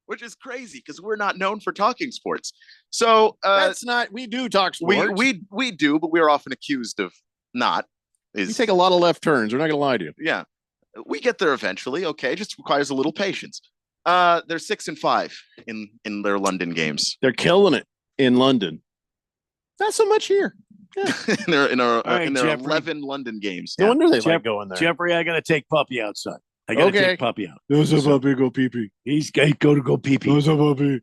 Which is crazy because we're not known for talking sports. So that's not, we do talk sports. We do, but we're often accused of not. You take a lot of left turns. We're not going to lie to you. Yeah. We get there eventually. Okay. Just requires a little patience. They're 6-5 in their London games. They're killing it in London. Not so much here. Yeah. in their Jeffrey. 11 London games. No wonder they like going there. Jeffrey, I got to take Puppy outside. I got to take Puppy out. There's a puppy go pee-pee. He's got to go pee-pee. There's a puppy.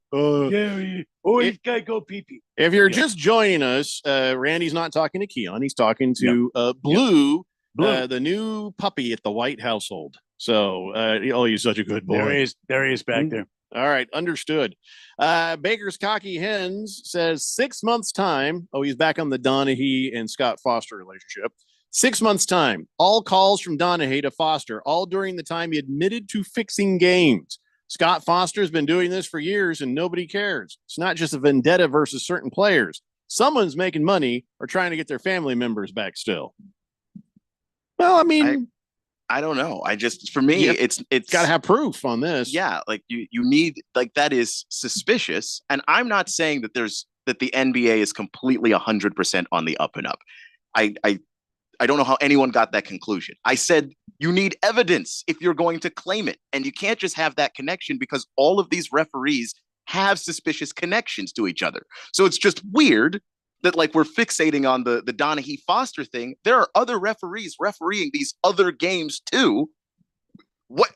He's got to go pee-pee. If you're just joining us, Randy's not talking to Keon. He's talking to Blue, the new puppy at the White household. So, he's such a good boy. There he is back there. All right, understood. Baker's Cocky Hens says 6 months' time. Oh, he's back on the Donahue and Scott Foster relationship. 6 months' time. All calls from Donahue to Foster, all during the time he admitted to fixing games. Scott Foster has been doing this for years and nobody cares. It's not just a vendetta versus certain players. Someone's making money or trying to get their family members back still. Well, I mean, I don't know. For me, it's got to have proof on this. Yeah, like you need, like, that is suspicious. And I'm not saying that the NBA is completely 100% on the up and up. I don't know how anyone got that conclusion. I said you need evidence if you're going to claim it, and you can't just have that connection because all of these referees have suspicious connections to each other. So it's just weird that, like, we're fixating on the Donahue Foster thing. There are other referees refereeing these other games too. What?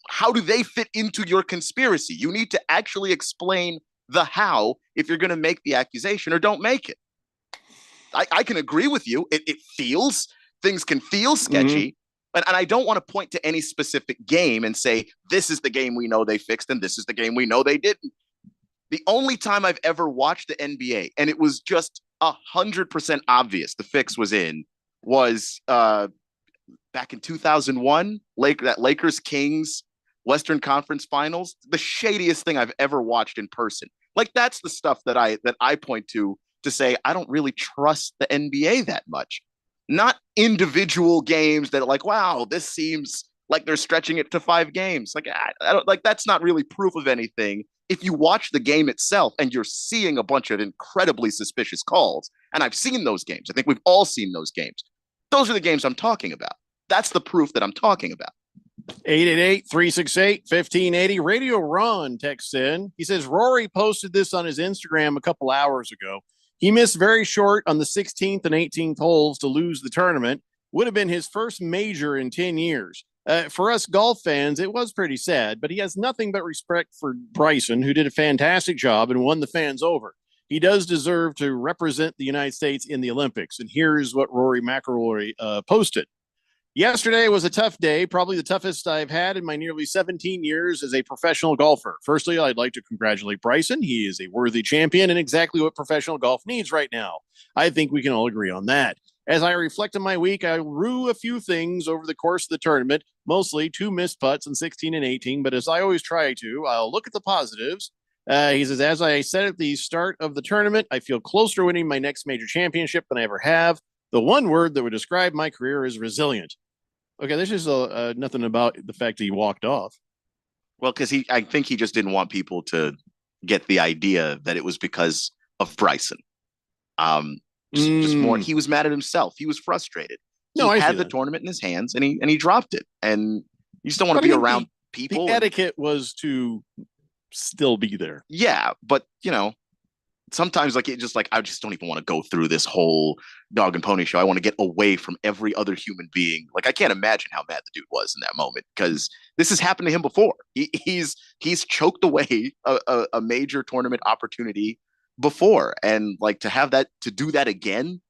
How do they fit into your conspiracy? You need to actually explain the how if you're going to make the accusation, or don't make it. I can agree with you. Things can feel sketchy. And I don't want to point to any specific game and say, this is the game we know they fixed and this is the game we know they didn't. The only time I've ever watched the NBA, and it was just 100% obvious the fix was in, was back in 2001, that Lakers-Kings Western Conference Finals. The shadiest thing I've ever watched in person. Like, that's the stuff that I point to say I don't really trust the NBA that much. Not individual games that are like, wow, this seems like they're stretching it to 5 games. Like, I don't, like, that's not really proof of anything. If you watch the game itself and you're seeing a bunch of incredibly suspicious calls, and I've seen those games, I think we've all seen those games. Those are the games I'm talking about. That's the proof that I'm talking about. 888-368-1580. Radio Ron texts in. He says, Rory posted this on his Instagram a couple hours ago. He missed very short on the 16th and 18th holes to lose the tournament. Would have been his first major in 10 years. For us golf fans, it was pretty sad, but he has nothing but respect for Bryson, who did a fantastic job and won the fans over. He does deserve to represent the United States in the Olympics. And here's what Rory McIlroy posted. Yesterday was a tough day, probably the toughest I've had in my nearly 17 years as a professional golfer. Firstly, I'd like to congratulate Bryson. He is a worthy champion and exactly what professional golf needs right now. I think we can all agree on that. As I reflect on my week, I rue a few things over the course of the tournament, mostly 2 missed putts in 16 and 18. But as I always try to, I'll look at the positives. He says, as I said at the start of the tournament, I feel closer to winning my next major championship than I ever have. The one word that would describe my career is resilient. Okay, this is nothing about the fact that he walked off. Well, because I think he just didn't want people to get the idea that it was because of Bryson. Just more. He was mad at himself. He was frustrated. No, I He see had the that. tournament in his hands, and he dropped it. And you just don't want But to be I mean, around people. The etiquette was to still be there. Yeah, but sometimes I just don't even want to go through this whole dog and pony show. I want to get away from every other human being. Like, I can't imagine how mad the dude was in that moment, because this has happened to him before. He's choked away a major tournament opportunity before, and like to do that again.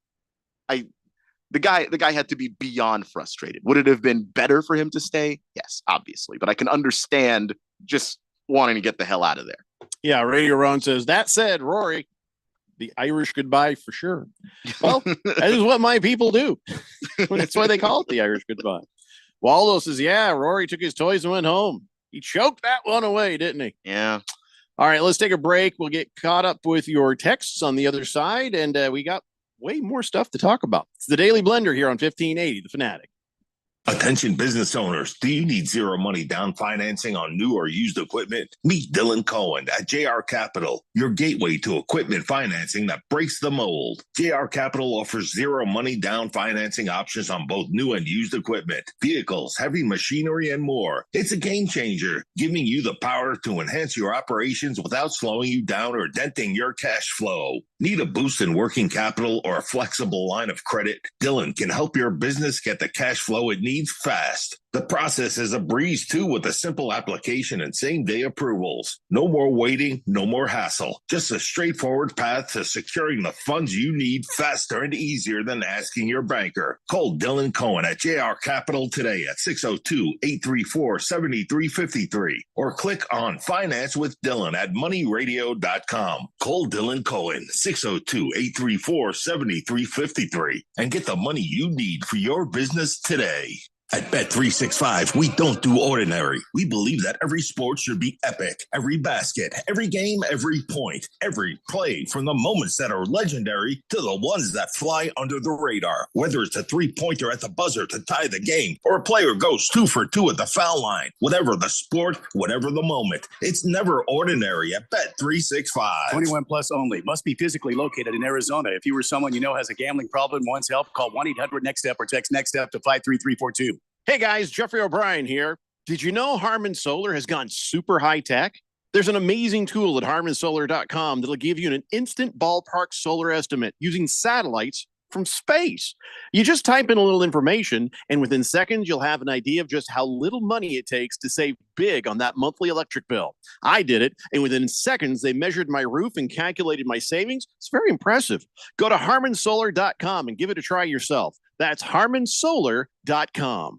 The guy had to be beyond frustrated. Would it have been better for him to stay? Yes, obviously, but I can understand just wanting to get the hell out of there. Yeah, Radio Ron says, that said, Rory, the Irish goodbye for sure. Well, that is what my people do. That's why they call it the Irish goodbye. Waldo says, yeah, Rory took his toys and went home. He choked that one away, didn't he? Yeah. All right, let's take a break. We'll get caught up with your texts on the other side, and we got way more stuff to talk about. It's the Daily Blender here on 1580, The Fanatic. Attention business owners, do you need zero money down financing on new or used equipment? Meet Dylan Cohen at JR Capital, your gateway to equipment financing that breaks the mold. JR Capital offers zero money down financing options on both new and used equipment, vehicles, heavy machinery, and more. It's a game changer, giving you the power to enhance your operations without slowing you down or denting your cash flow. Need a boost in working capital or a flexible line of credit? Dylan can help your business get the cash flow it needs fast. The process is a breeze too, with a simple application and same-day approvals. No more waiting, no more hassle. Just a straightforward path to securing the funds you need faster and easier than asking your banker. Call Dylan Cohen at JR Capital today at 602-834-7353 or click on Finance with Dylan at moneyradio.com. Call Dylan Cohen 602-834-7353 and get the money you need for your business today. At Bet365, we don't do ordinary. We believe that every sport should be epic. Every basket, every game, every point, every play, from the moments that are legendary to the ones that fly under the radar. Whether it's a three-pointer at the buzzer to tie the game, or a player goes 2 for 2 at the foul line. Whatever the sport, whatever the moment, it's never ordinary at Bet365. 21 plus only. Must be physically located in Arizona. If you or someone you know has a gambling problem and wants help, call 1-800-NEXT-STEP or text NEXT-STEP to 53342. Hey guys, Jeffrey O'Brien here. Did you know Harman Solar has gone super high tech? There's an amazing tool at harmansolar.com that'll give you an instant ballpark solar estimate using satellites from space. You just type in a little information, and within seconds, you'll have an idea of just how little money it takes to save big on that monthly electric bill. I did it, and within seconds, they measured my roof and calculated my savings. It's very impressive. Go to harmansolar.com and give it a try yourself. That's harmansolar.com.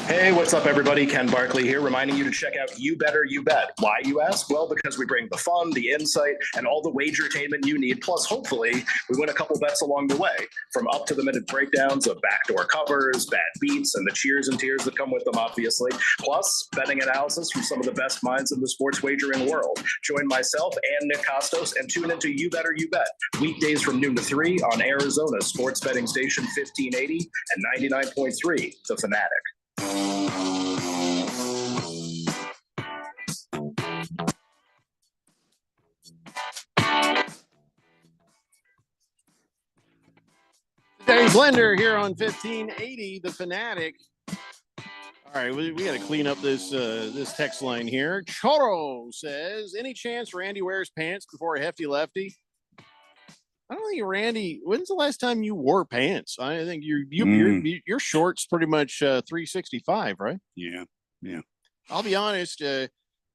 Hey, what's up, everybody? Ken Barkley here, reminding you to check out You Better You Bet. Why, you ask? Well, because we bring the fun, the insight, and all the wagertainment you need. Plus, hopefully, we win a couple bets along the way. From up-to-the-minute breakdowns of backdoor covers, bad beats, and the cheers and tears that come with them, obviously. Plus, betting analysis from some of the best minds in the sports wagering world. Join myself and Nick Costos and tune into You Better You Bet. Weekdays from noon to 3 on Arizona's sports betting station 1580 and 99.3, The Fanatic. Daily Blender here on 1580, The Fanatic. All right, we got to clean up this text line here. Choro says, any chance Randy wears pants before a hefty lefty? I don't think Randy. When's the last time you wore pants? I think your shorts pretty much 365, right? Yeah. I'll be honest.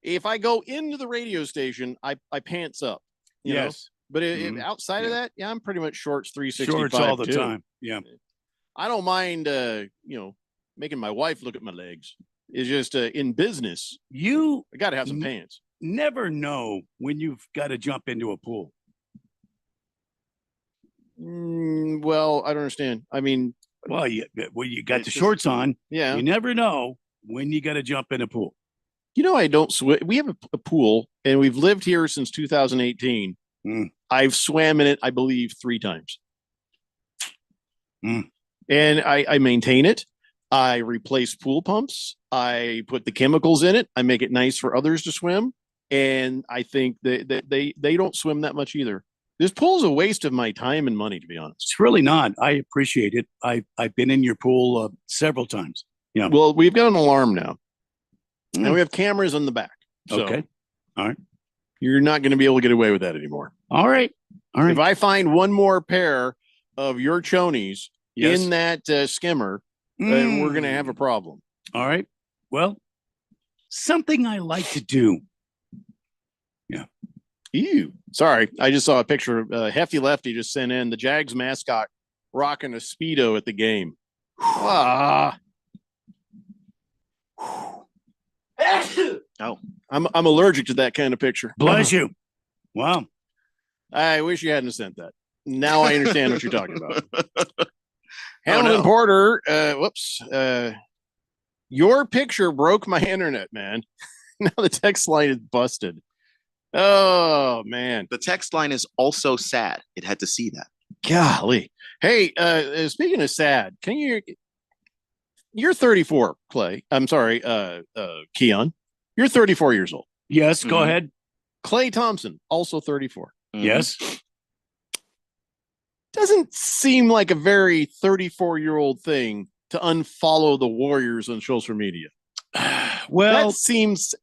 If I go into the radio station, I pants up. You know? But if outside of that, yeah, I'm pretty much shorts 365 Shorts all the too. time. Yeah. I don't mind. Making my wife look at my legs. It's just in business. I got to have some pants. Never know when you've got to jump into a pool. Well, I don't understand. I mean, well, you got the shorts on. Yeah. You never know when you got to jump in a pool. You know, I don't swim. We have a pool, and we've lived here since 2018. I've swam in it, I believe, 3 times. And I maintain it. I replace pool pumps. I put the chemicals in it. I make it nice for others to swim. And I think that they don't swim that much either. This pool is a waste of my time and money, to be honest. It's really not. I appreciate it. I've been in your pool several times. Yeah. Well, we've got an alarm now, and we have cameras on the back. So Okay. All right. you're not going to be able to get away with that anymore. All right. All right. If I find one more pair of your chonies Yes. in that skimmer, we're going to have a problem. All right. Well, something I like to do. Yeah. Ew. Sorry. I just saw a picture of Hefty Lefty just sent in the Jags mascot rocking a Speedo at the game. Ah. Oh, I'm allergic to that kind of picture. Bless you. Wow. I wish you hadn't sent that. Now I understand what you're talking about. Oh, Hamlin no. Porter, your picture broke my internet, man. Now the text line is busted. Oh man. The text line is also sad. It had to see that. Golly. Hey, speaking of sad, you're 34, Clay. I'm sorry, Keon. You're 34 years old. Yes, go ahead. Clay Thompson, also 34. Yes. Doesn't seem like a very 34-year-old thing to unfollow the Warriors on social media. Well, that seems,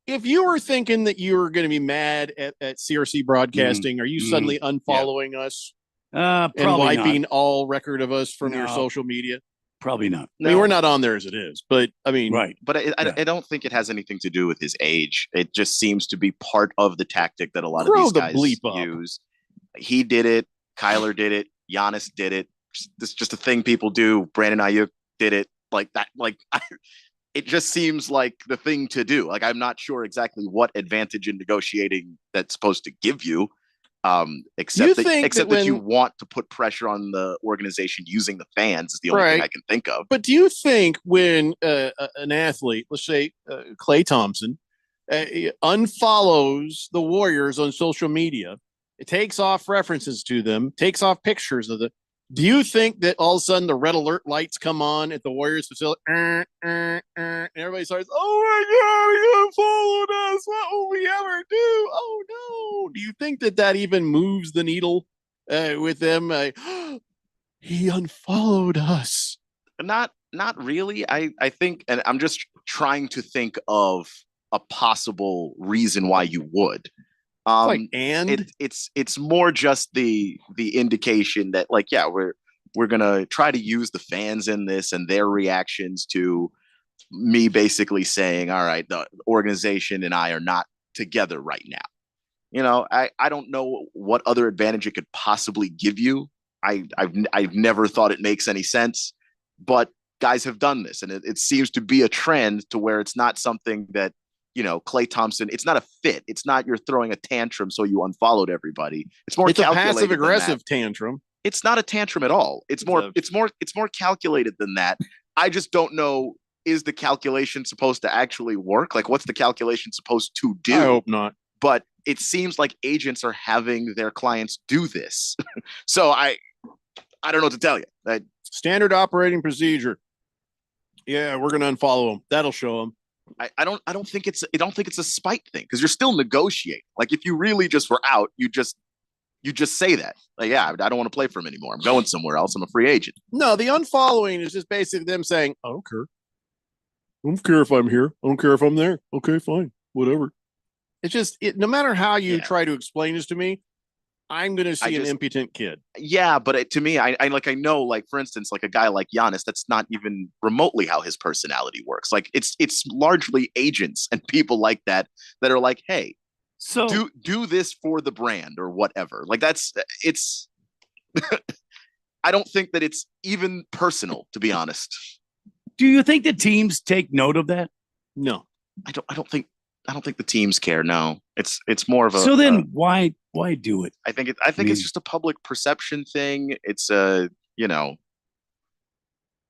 if you were thinking that you were going to be mad at CRC Broadcasting, are you suddenly unfollowing us and probably wiping not. all record of us from your No. social media? Probably not. I mean, we're not on there as it is, but I mean, Right. But I don't think it has anything to do with his age. It just seems to be part of the tactic that a lot of Grow these the guys bleep up. use. He did it. Kyler did it. Giannis did it. This is just a thing people do. Brandon Ayuk did it like that. It just seems like the thing to do. Like, I'm not sure exactly what advantage in negotiating that's supposed to give you. Except that you want to put pressure on the organization using the fans is the only thing I can think of. But do you think when an athlete, let's say Clay Thompson, unfollows the Warriors on social media, it takes off references to them, takes off pictures of them, do you think that all of a sudden the red alert lights come on at the Warriors facility? And everybody starts, oh my God, he unfollowed us. What will we ever do? Oh no. Do you think that even moves the needle with them? He unfollowed us. Not really. I think, and I'm just trying to think of a possible reason why you would. It's more just the indication that, like, yeah, we're gonna try to use the fans in this and their reactions to me basically saying, all right, the organization and I are not together right now. You know, I don't know what other advantage it could possibly give you. I've never thought it makes any sense, but guys have done this, and it seems to be a trend to where it's not something that, you know, Clay Thompson, it's not a fit. It's not you're throwing a tantrum so you unfollowed everybody. It's more a calculated passive than aggressive that. tantrum. It's not a tantrum at all. It's more calculated than that. I just don't know, is the calculation supposed to actually work? Like, what's the calculation supposed to do? I hope not. But it seems like agents are having their clients do this. So I don't know what to tell you. Standard operating procedure. Yeah, we're gonna unfollow them. That'll show them. I don't think it's a spite thing, because you're still negotiating. Like, if you really just were out, you just say that. Like, yeah, I don't want to play for him anymore. I'm going somewhere else. I'm a free agent. No, the unfollowing is just basically them saying, I don't care. I don't care if I'm here. I don't care if I'm there. Okay, fine. Whatever. It's just, no matter how you try to explain this to me, I'm going to see an impotent kid. Yeah, but to me, I know, like, for instance, like a guy like Giannis, that's not even remotely how his personality works. Like, it's largely agents and people like that are like, hey, so do this for the brand or whatever. Like, it's I don't think that it's even personal, to be honest. Do you think the teams take note of that? No, I don't think the teams care. No, it's more of a. So then why do it? I think it's just a public perception thing. It's you know,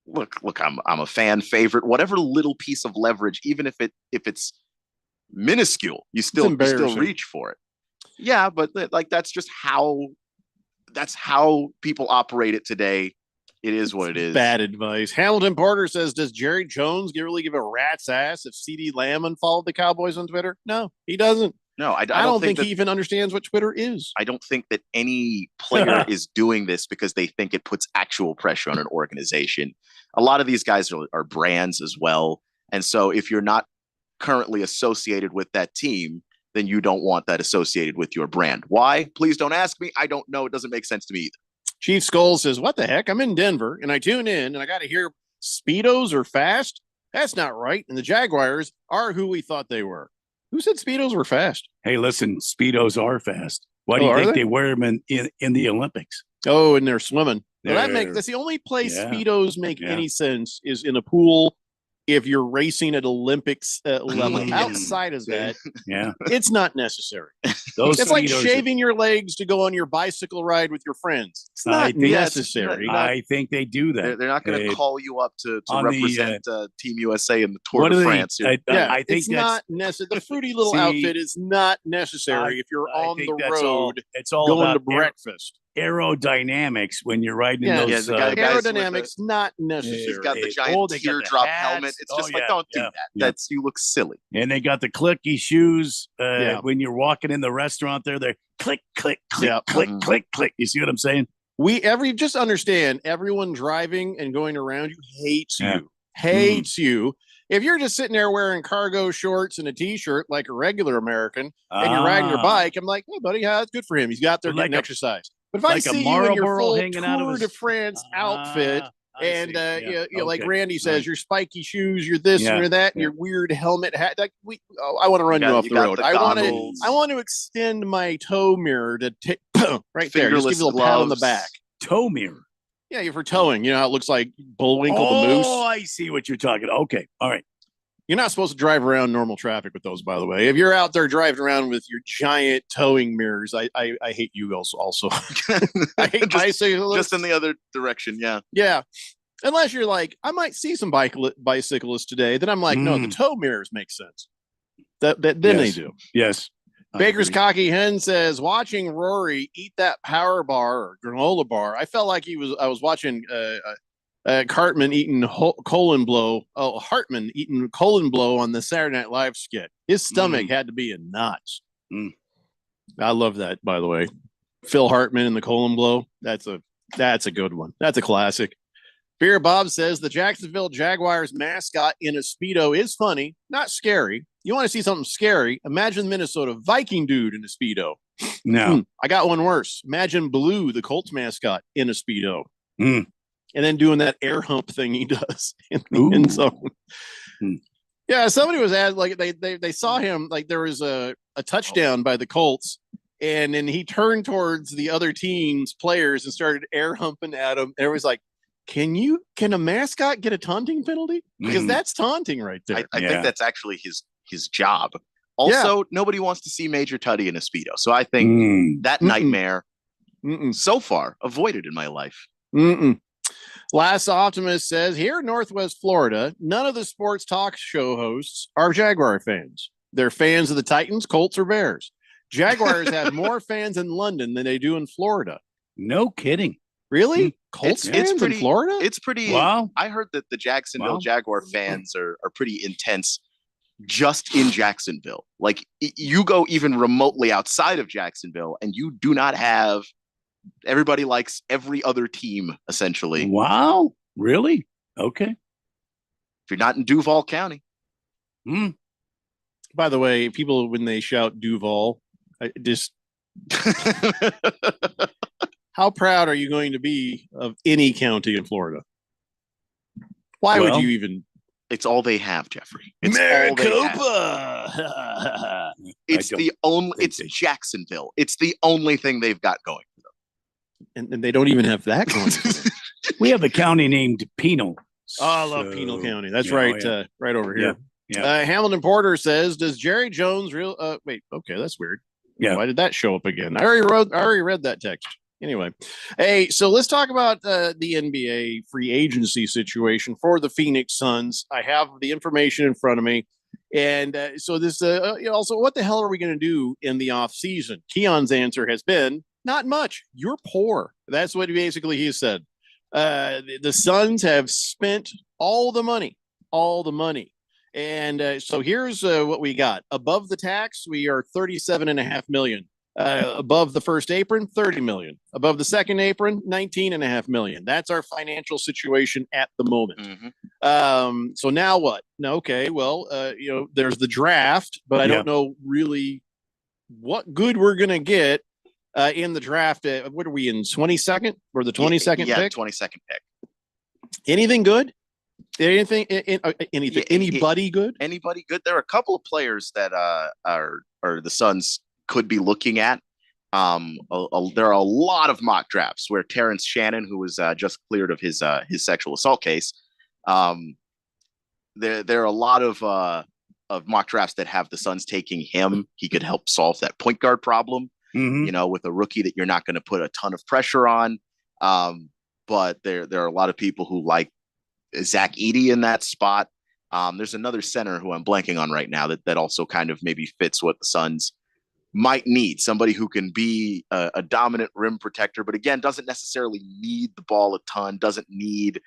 look, I'm a fan favorite. Whatever little piece of leverage, even if it's minuscule, you still reach for it. Yeah, but like that's how people operate it today. It is what it is. Bad advice. Hamilton Porter says, does Jerry Jones really give a rat's ass if CeeDee Lamb unfollowed the Cowboys on Twitter? No, he doesn't. No, I don't think that, he even understands what Twitter is. I don't think that any player is doing this because they think it puts actual pressure on an organization. A lot of these guys are brands as well. And so if you're not currently associated with that team, then you don't want that associated with your brand. Why? Please don't ask me. I don't know. It doesn't make sense to me either. Chief Skull says, what the heck? I'm in Denver and I tune in and I got to hear Speedos are fast. That's not right. And the Jaguars are who we thought they were. Who said Speedos were fast? Hey, listen, Speedos are fast. Why do you think they wear them in the Olympics? Oh, and they're swimming. Well, that's the only place Speedos make any sense is in a pool. If you're racing at Olympics level, outside of that, it's not necessary. It's like shaving your legs to go on your bicycle ride with your friends. It's not necessary. I think they do that. They're not going to call you up to represent Team USA in the Tour de France. I think it's not necessary. The fruity little outfit is not necessary if you're on the road. It's all going about to breakfast. Aerodynamics when you're riding in those. Aerodynamics not necessary. He's got the giant teardrop helmet. It's just don't do that. That's you look silly. And they got the clicky shoes when you're walking in the restaurant. They're click, click, click, click, click, click. You see what I'm saying? Just understand, everyone driving and going around you hates you. Hates you. If you're just sitting there wearing cargo shorts and a t-shirt like a regular American and you're riding your bike, I'm like, hey buddy, that's good for him. He's got there getting exercise. But if I see you in your full Tour de France outfit, and like Randy says, your spiky shoes, your this and your that, and your weird helmet hat, I want to run you off the road. I want to extend my toe mirror to right there. Just give you a little pat on the back. Toe mirror. Yeah, for towing. You know how it looks like Bullwinkle the moose. Oh, I see what you're talking. Okay, all right. You're not supposed to drive around normal traffic with those, by the way. If you're out there driving around with your giant towing mirrors, I hate you also. I hate bicyclists. Just in the other direction, yeah. Yeah. Unless you're like, I might see some bicyclists today. Then I'm like, no, the tow mirrors make sense. Then they do. Yes. Baker's Cocky Hen says, watching Rory eat that power bar or granola bar, I felt like I was watching Hartman eating colon blow. Oh, Hartman eating colon blow on the Saturday Night Live skit. His stomach had to be in knots. I love that, by the way. Phil Hartman and the colon blow. That's a good one. That's a classic. Beer Bob says the Jacksonville Jaguars mascot in a Speedo is funny, not scary. You want to see something scary? Imagine Minnesota Viking dude in a Speedo. No. I got one worse. Imagine Blue, the Colts mascot, in a Speedo. And then doing that air hump thing he does in the end zone. Yeah, somebody was asked, like they saw him, like there was a touchdown by the Colts, and then he turned towards the other team's players and started air humping at them. And everybody's like, can a mascot get a taunting penalty? Because that's taunting right there. I think that's actually his job. Also, nobody wants to see Major Tuddy in a Speedo. So I think that nightmare so far avoided in my life. Last Optimist says, here in Northwest Florida, none of the sports talk show hosts are Jaguar fans. They're fans of the Titans, Colts, or Bears. Jaguars have more fans in London than they do in Florida. No kidding. Really? Colts fans in Florida? It's pretty. Wow. I heard that the Jacksonville Jaguar fans are pretty intense just in Jacksonville. Like you go even remotely outside of Jacksonville and you do not have, everybody likes every other team essentially. Wow. Really? Okay. If you're not in Duval County. By the way, people, when they shout Duval, how proud are you going to be of any county in Florida? Why would you even? It's all they have, Jeffrey. It's Maricopa. It's Jacksonville. It's the only thing they've got going for them. And they don't even have that going for them. We have a county named Penal. Oh, I love Penal County. That's right. Right over here. Yeah. Hamilton Porter says, does Jerry Jones wait, okay, that's weird. Yeah. Why did that show up again? I already read that text. Anyway, hey, so let's talk about the NBA free agency situation for the Phoenix Suns. I have the information in front of me. And so this also, what the hell are we going to do in the off season? Keon's answer has been not much. You're poor. That's what basically he said. The Suns have spent all the money. And so here's what we got. Above the tax, we are $37.5 million. Above the first apron, $30 million. Above the second apron, $19.5 million. That's our financial situation at the moment. So now what? No, okay, well, there's the draft, but I don't know really what good we're gonna get in the draft. What are we in 22nd or the 22nd pick? 22nd pick. Anything good? Anything? Anything? Anybody good? Anybody good? There are a couple of players that are the Suns could be looking at. There are a lot of mock drafts where Terrence Shannon, who was just cleared of his sexual assault case, there are a lot of mock drafts that have the Suns taking him. He could help solve that point guard problem. With a rookie that you're not going to put a ton of pressure on. But there are a lot of people who like Zach Edey in that spot. There's another center who I'm blanking on right now that also kind of maybe fits what the Suns might need. Somebody who can be a dominant rim protector, but again, doesn't necessarily need the ball a ton, doesn't need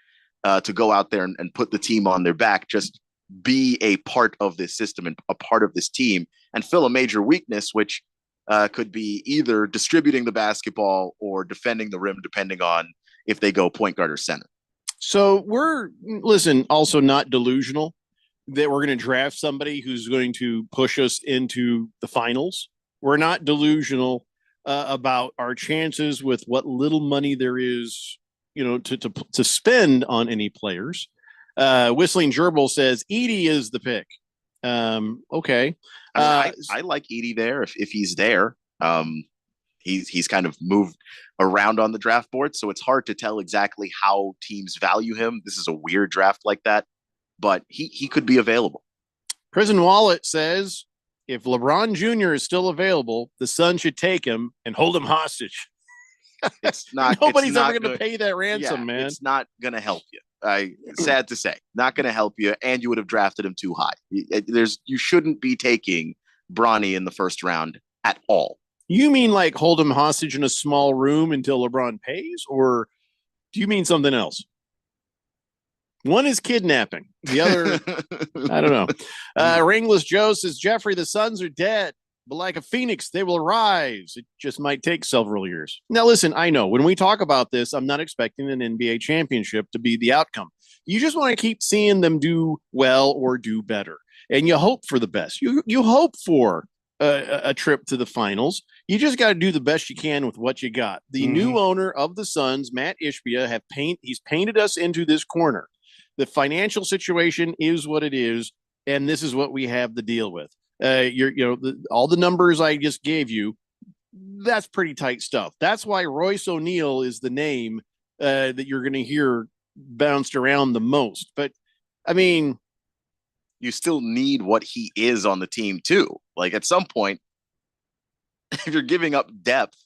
to go out there and put the team on their back, just be a part of this system and a part of this team and fill a major weakness, which could be either distributing the basketball or defending the rim, depending on if they go point guard or center. So we're also not delusional that we're going to draft somebody who's going to push us into the finals. We're not delusional about our chances with what little money there is, to spend on any players. Whistling Gerbil says Edey is the pick. Okay. I like Edey there if he's there. He's kind of moved around on the draft board, so it's hard to tell exactly how teams value him. This is a weird draft like that, but he could be available. Prison Wallet says if LeBron Jr. is still available, the Suns should take him and hold him hostage. It's not. Nobody's ever going to pay that ransom, man. It's not going to help you. Sad to say, not going to help you, and you would have drafted him too high. You shouldn't be taking Bronny in the first round at all. You mean like hold him hostage in a small room until LeBron pays, or do you mean something else? One is kidnapping. The other, I don't know. Ringless Joe says, Jeffrey, the Suns are dead, but like a phoenix, they will rise. It just might take several years. Now, listen, I know when we talk about this, I'm not expecting an NBA championship to be the outcome. You just want to keep seeing them do well or do better. And you hope for the best. You hope for a trip to the finals. You just got to do the best you can with what you got. The new owner of the Suns, Matt Ishbia, he's painted us into this corner. The financial situation is what it is, and this is what we have to deal with. All the numbers I just gave you, that's pretty tight stuff. That's why Royce O'Neal is the name that you're going to hear bounced around the most. But I mean, you still need what he is on the team too. Like at some point, if you're giving up depth,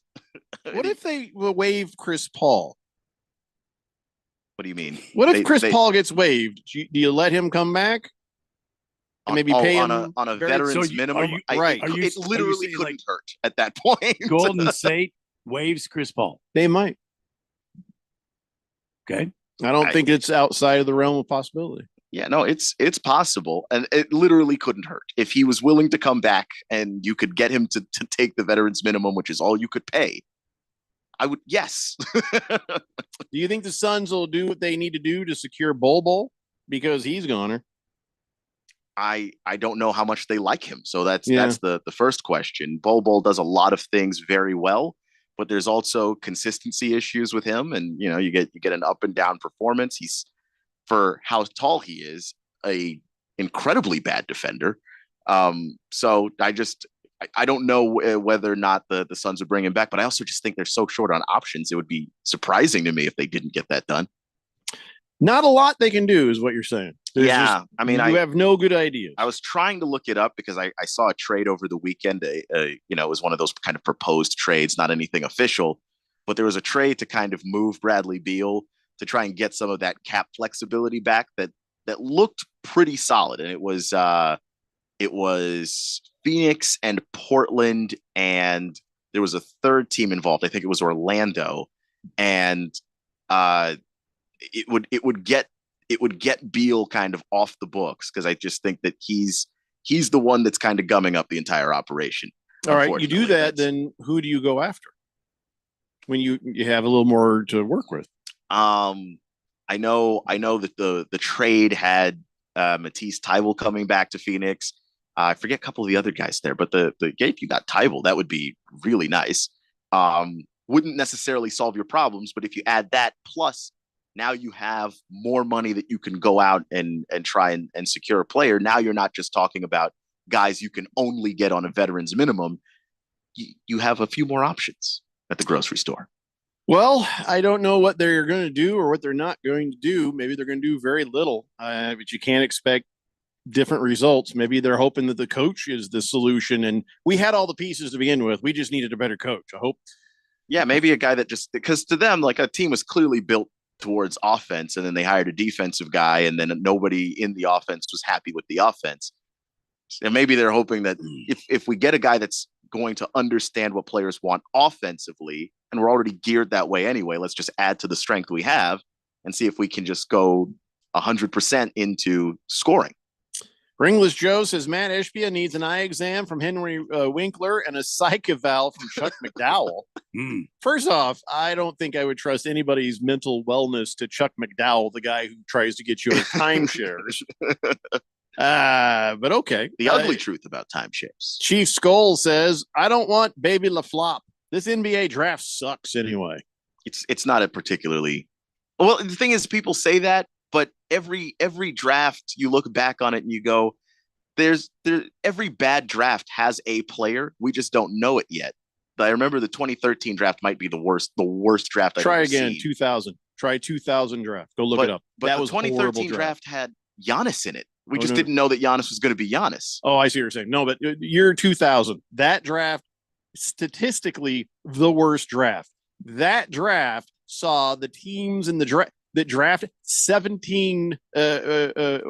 what if they waive Chris Paul? What do you mean? What if Chris Paul gets waived? Do you let him come back? And maybe pay him on a veteran's minimum. It literally couldn't hurt at that point. Golden State waives Chris Paul. They might. Okay. I don't think it's outside of the realm of possibility. Yeah, no, it's possible, and it literally couldn't hurt if he was willing to come back, and you could get him to take the veterans minimum, which is all you could pay. I would, yes. Do you think the Suns will do what they need to do to secure Bol because he's goner? I don't know how much they like him, so that's the first question. Bol does a lot of things very well, but there's also consistency issues with him, and you get an up and down performance. He's, for how tall he is, a incredibly bad defender. So I don't know whether or not the Suns would bring him back, but I also just think they're so short on options. It would be surprising to me if they didn't get that done. Not a lot they can do is what you're saying. I have no good ideas. I was trying to look it up because I saw a trade over the weekend. It was one of those kind of proposed trades, not anything official, but there was a trade to kind of move Bradley Beal to try and get some of that cap flexibility back that looked pretty solid. And it was Phoenix and Portland, and there was a third team involved. I think it was Orlando. And it would get Beal kind of off the books, because I just think that he's the one that's kind of gumming up the entire operation. All right, you do that, then who do you go after when you have a little more to work with? I know that the trade had Matisse Thybulle coming back to Phoenix. I forget a couple of the other guys there, but the if you got Thybulle, that would be really nice. Wouldn't necessarily solve your problems, but if you add that, plus now you have more money that you can go out and try and secure a player. Now you're not just talking about guys you can only get on a veterans minimum. You have a few more options at the grocery store. Well, I don't know what they're going to do or what they're not going to do. Maybe they're going to do very little, but you can't expect different results. Maybe they're hoping that the coach is the solution, and we had all the pieces to begin with. We just needed a better coach. I hope. Yeah, maybe a guy that just, because to them, like, a team was clearly built towards offense, and then they hired a defensive guy, and then nobody in the offense was happy with the offense. And maybe they're hoping that if we get a guy that's going to understand what players want offensively, and we're already geared that way anyway, let's just add to the strength we have and see if we can just go 100% into scoring. Ringless Joe says Matt Ishbia needs an eye exam from Henry Winkler and a psych eval from Chuck McDowell. First off, I don't think I would trust anybody's mental wellness to Chuck McDowell, the guy who tries to get you in timeshares. But okay. The ugly truth about timeshares. Chief Skull says, I don't want baby LaFlop. This NBA draft sucks anyway. It's not a particularly, well, the thing is, people say that, but every draft you look back on it and you go, every bad draft has a player. We just don't know it yet. But I remember the 2013 draft might be the worst draft I've Try ever again, seen. 2000. Try 2000 draft. Go look it up. But That the was 2013 draft had Giannis in it. We just didn't know that Giannis was going to be Giannis. Oh, I see what you're saying. No, but year 2000, that draft, statistically the worst draft. That draft saw the teams in the draft that drafted 17. We're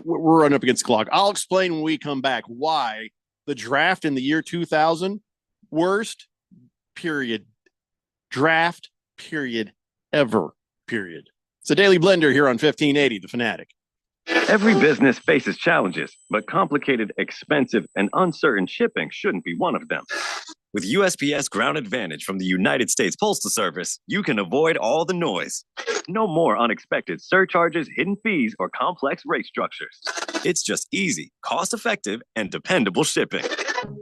running up against the clock. I'll explain when we come back why the draft in the year 2000 worst period draft period ever period. It's a Daily Blender here on 1580 The Fanatic. Every business faces challenges, but complicated, expensive, and uncertain shipping shouldn't be one of them. With USPS Ground Advantage from the United States Postal Service, you can avoid all the noise. No more unexpected surcharges, hidden fees, or complex rate structures. It's just easy, cost-effective, and dependable shipping.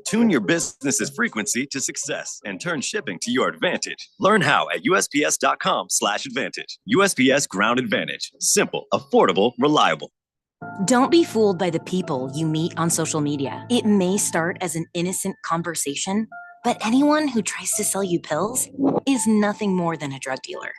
Tune your business's frequency to success and turn shipping to your advantage. Learn how at USPS.com/advantage. USPS Ground Advantage. Simple, affordable, reliable. Don't be fooled by the people you meet on social media. It may start as an innocent conversation, but anyone who tries to sell you pills is nothing more than a drug dealer.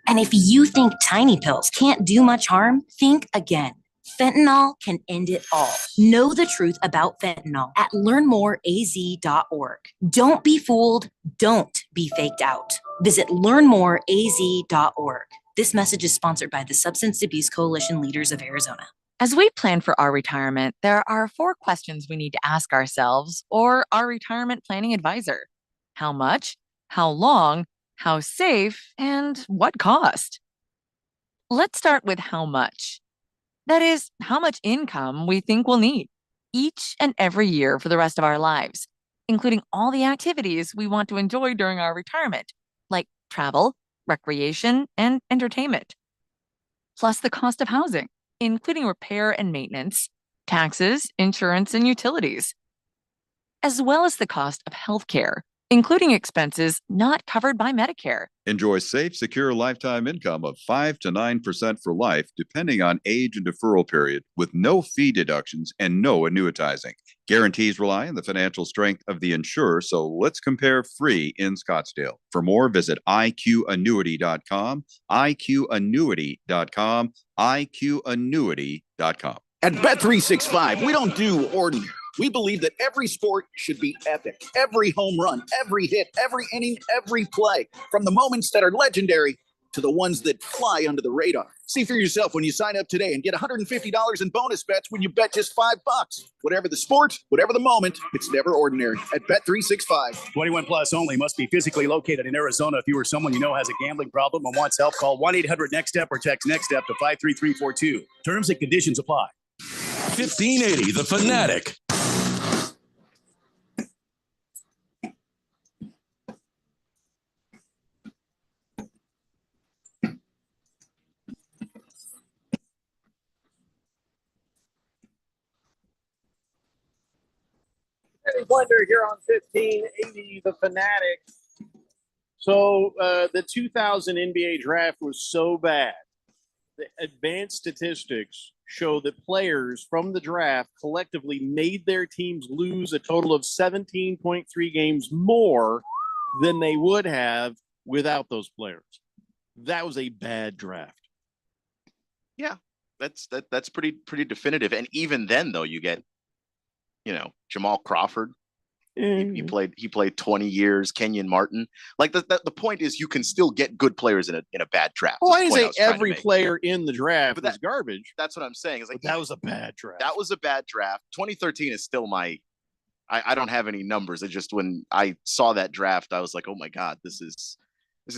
And if you think tiny pills can't do much harm, think again. Fentanyl can end it all. Know the truth about fentanyl at learnmoreaz.org. Don't be fooled. Don't be faked out. Visit learnmoreaz.org. This message is sponsored by the Substance Abuse Coalition Leaders of Arizona. As we plan for our retirement, there are 4 questions we need to ask ourselves or our retirement planning advisor. How much? How long? How safe? And what cost? Let's start with how much. That is, how much income we think we'll need each and every year for the rest of our lives, including all the activities we want to enjoy during our retirement, like travel, recreation, and entertainment. Plus the cost of housing, including repair and maintenance, taxes, insurance, and utilities, as well as the cost of healthcare, including expenses not covered by Medicare. Enjoy safe, secure lifetime income of 5 to 9% for life, depending on age and deferral period, with no fee deductions and no annuitizing. Guarantees rely on the financial strength of the insurer, so let's compare free in Scottsdale. For more, visit IQannuity.com, IQannuity.com, IQannuity.com. At Bet365, we don't do ordinary. We believe that every sport should be epic. Every home run, every hit, every inning, every play. From the moments that are legendary to to the ones that fly under the radar. See for yourself when you sign up today and get $150 in bonus bets when you bet just $5. Whatever the sport, whatever the moment, it's never ordinary at Bet365. 21 plus only. Must be physically located in Arizona. If you or someone you know has a gambling problem and wants help, call 1-800-NEXT-STEP or text NEXT STEP to 53342. Terms and conditions apply. 1580 The Fanatic. Blender here on 1580 The Fanatic. So the 2000 NBA draft was so bad. The advanced statistics show that players from the draft collectively made their teams lose a total of 17.3 games more than they would have without those players. That was a bad draft. Yeah, that's pretty definitive. And even then, though, you get, Jamal Crawford. He played 20 years. Kenyon Martin. Like the point is, you can still get good players in a bad draft. Well, I didn't say every player in the draft but was garbage. That's what I'm saying. It's like that was a bad draft. That was a bad draft. 2013 is still I don't have any numbers. It just, when I saw that draft, I was like, oh my God, this is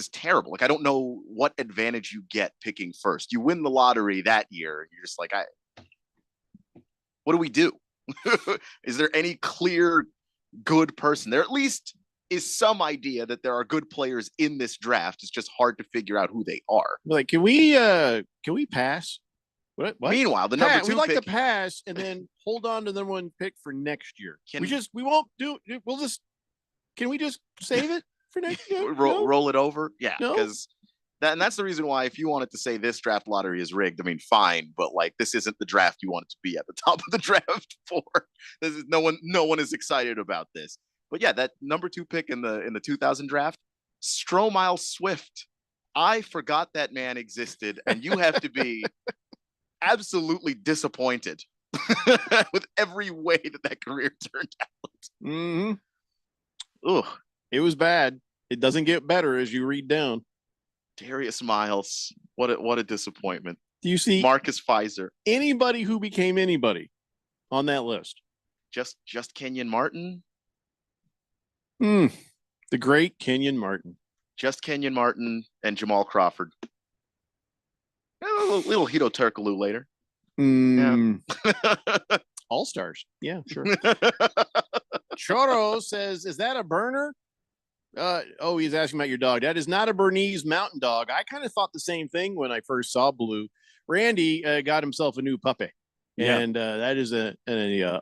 terrible. Like, I don't know what advantage you get picking first. You win the lottery that year. You're just like, what do we do? Is there any clear good person? There at least is some idea that there are good players in this draft. It's just hard to figure out who they are. Like, can we pass? What? Meanwhile, the number 2 we'd like pick, to pass and then hold on to the number 1 pick for next year. We won't do it. Can we just save it for next year? roll it over? Yeah, No? because that's the reason why, if you wanted to say this draft lottery is rigged, I mean, fine, but like, this isn't the draft you want it to be at the top of the draft for. This is no one is excited about this. But yeah, that number 2 pick in the 2000 draft, Stromile Swift. I forgot that man existed, and you have to be absolutely disappointed with every way that career turned out. Mm-hmm. Ugh, it was bad. It doesn't get better as you read down. Darius Miles, what a disappointment. Do you see Marcus Pfizer? Anybody who became anybody on that list? Just Kenyon Martin? The great Kenyon Martin. Just Kenyon Martin and Jamal Crawford. A little Hito Turkoglu later. Yeah. All-stars. Yeah, sure. Choro says, is that a burner? He's asking about your dog. That is not a Bernese Mountain Dog. I kind of thought the same thing when I first saw Blue. Randy got himself a new puppy, and that is an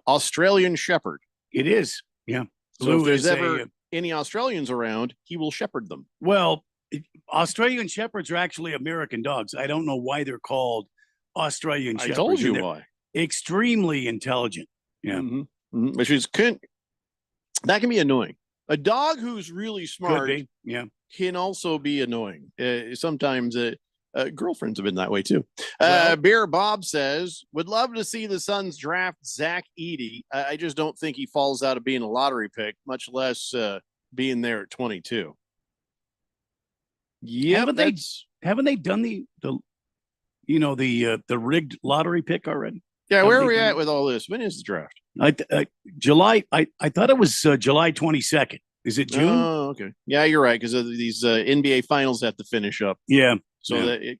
Australian Shepherd. It is, yeah. So if there's ever any Australians around, he will shepherd them. Well, Australian Shepherds are actually American dogs. I don't know why they're called Australian Shepherds. I told you why. Extremely intelligent. Yeah. Which is that can be annoying. A dog who's really smart can also be annoying. Sometimes girlfriends have been that way too. Beer Bob says, would love to see the Suns draft Zach Edey. I just don't think he falls out of being a lottery pick, much less being there at 22. Yeah, haven't they done the rigged lottery pick already? Yeah, where are we at with all this? When is the draft? July. I thought it was July 22nd. Is it June? Oh, okay. Yeah, you're right, because these NBA finals have to finish up. Yeah. So that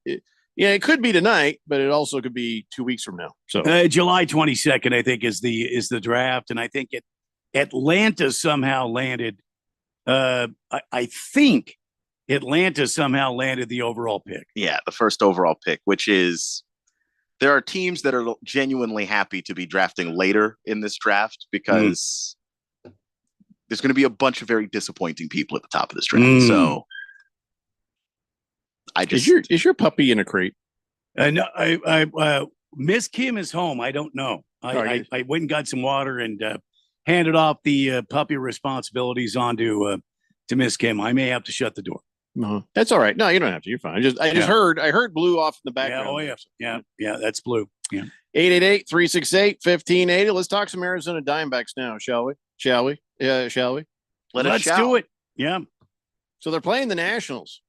it could be tonight, but it also could be 2 weeks from now. So July 22nd, I think, is the draft, and I think Atlanta somehow landed. I think Atlanta somehow landed the overall pick. Yeah, the first overall pick, which is, there are teams that are genuinely happy to be drafting later in this draft because there's going to be a bunch of very disappointing people at the top of this draft. So is your puppy in a crate? No, I Miss Kim is home. I don't know. I went and got some water and handed off the puppy responsibilities onto to Miss Kim. I may have to shut the door. No, that's all right. No, you don't have to. You're fine. I heard Blue off in the background. Yeah, that's Blue. Yeah. 888-368-1580. Let's talk some Arizona Diamondbacks now, shall we? Shall we? Let's do it. Yeah. So they're playing the Nationals.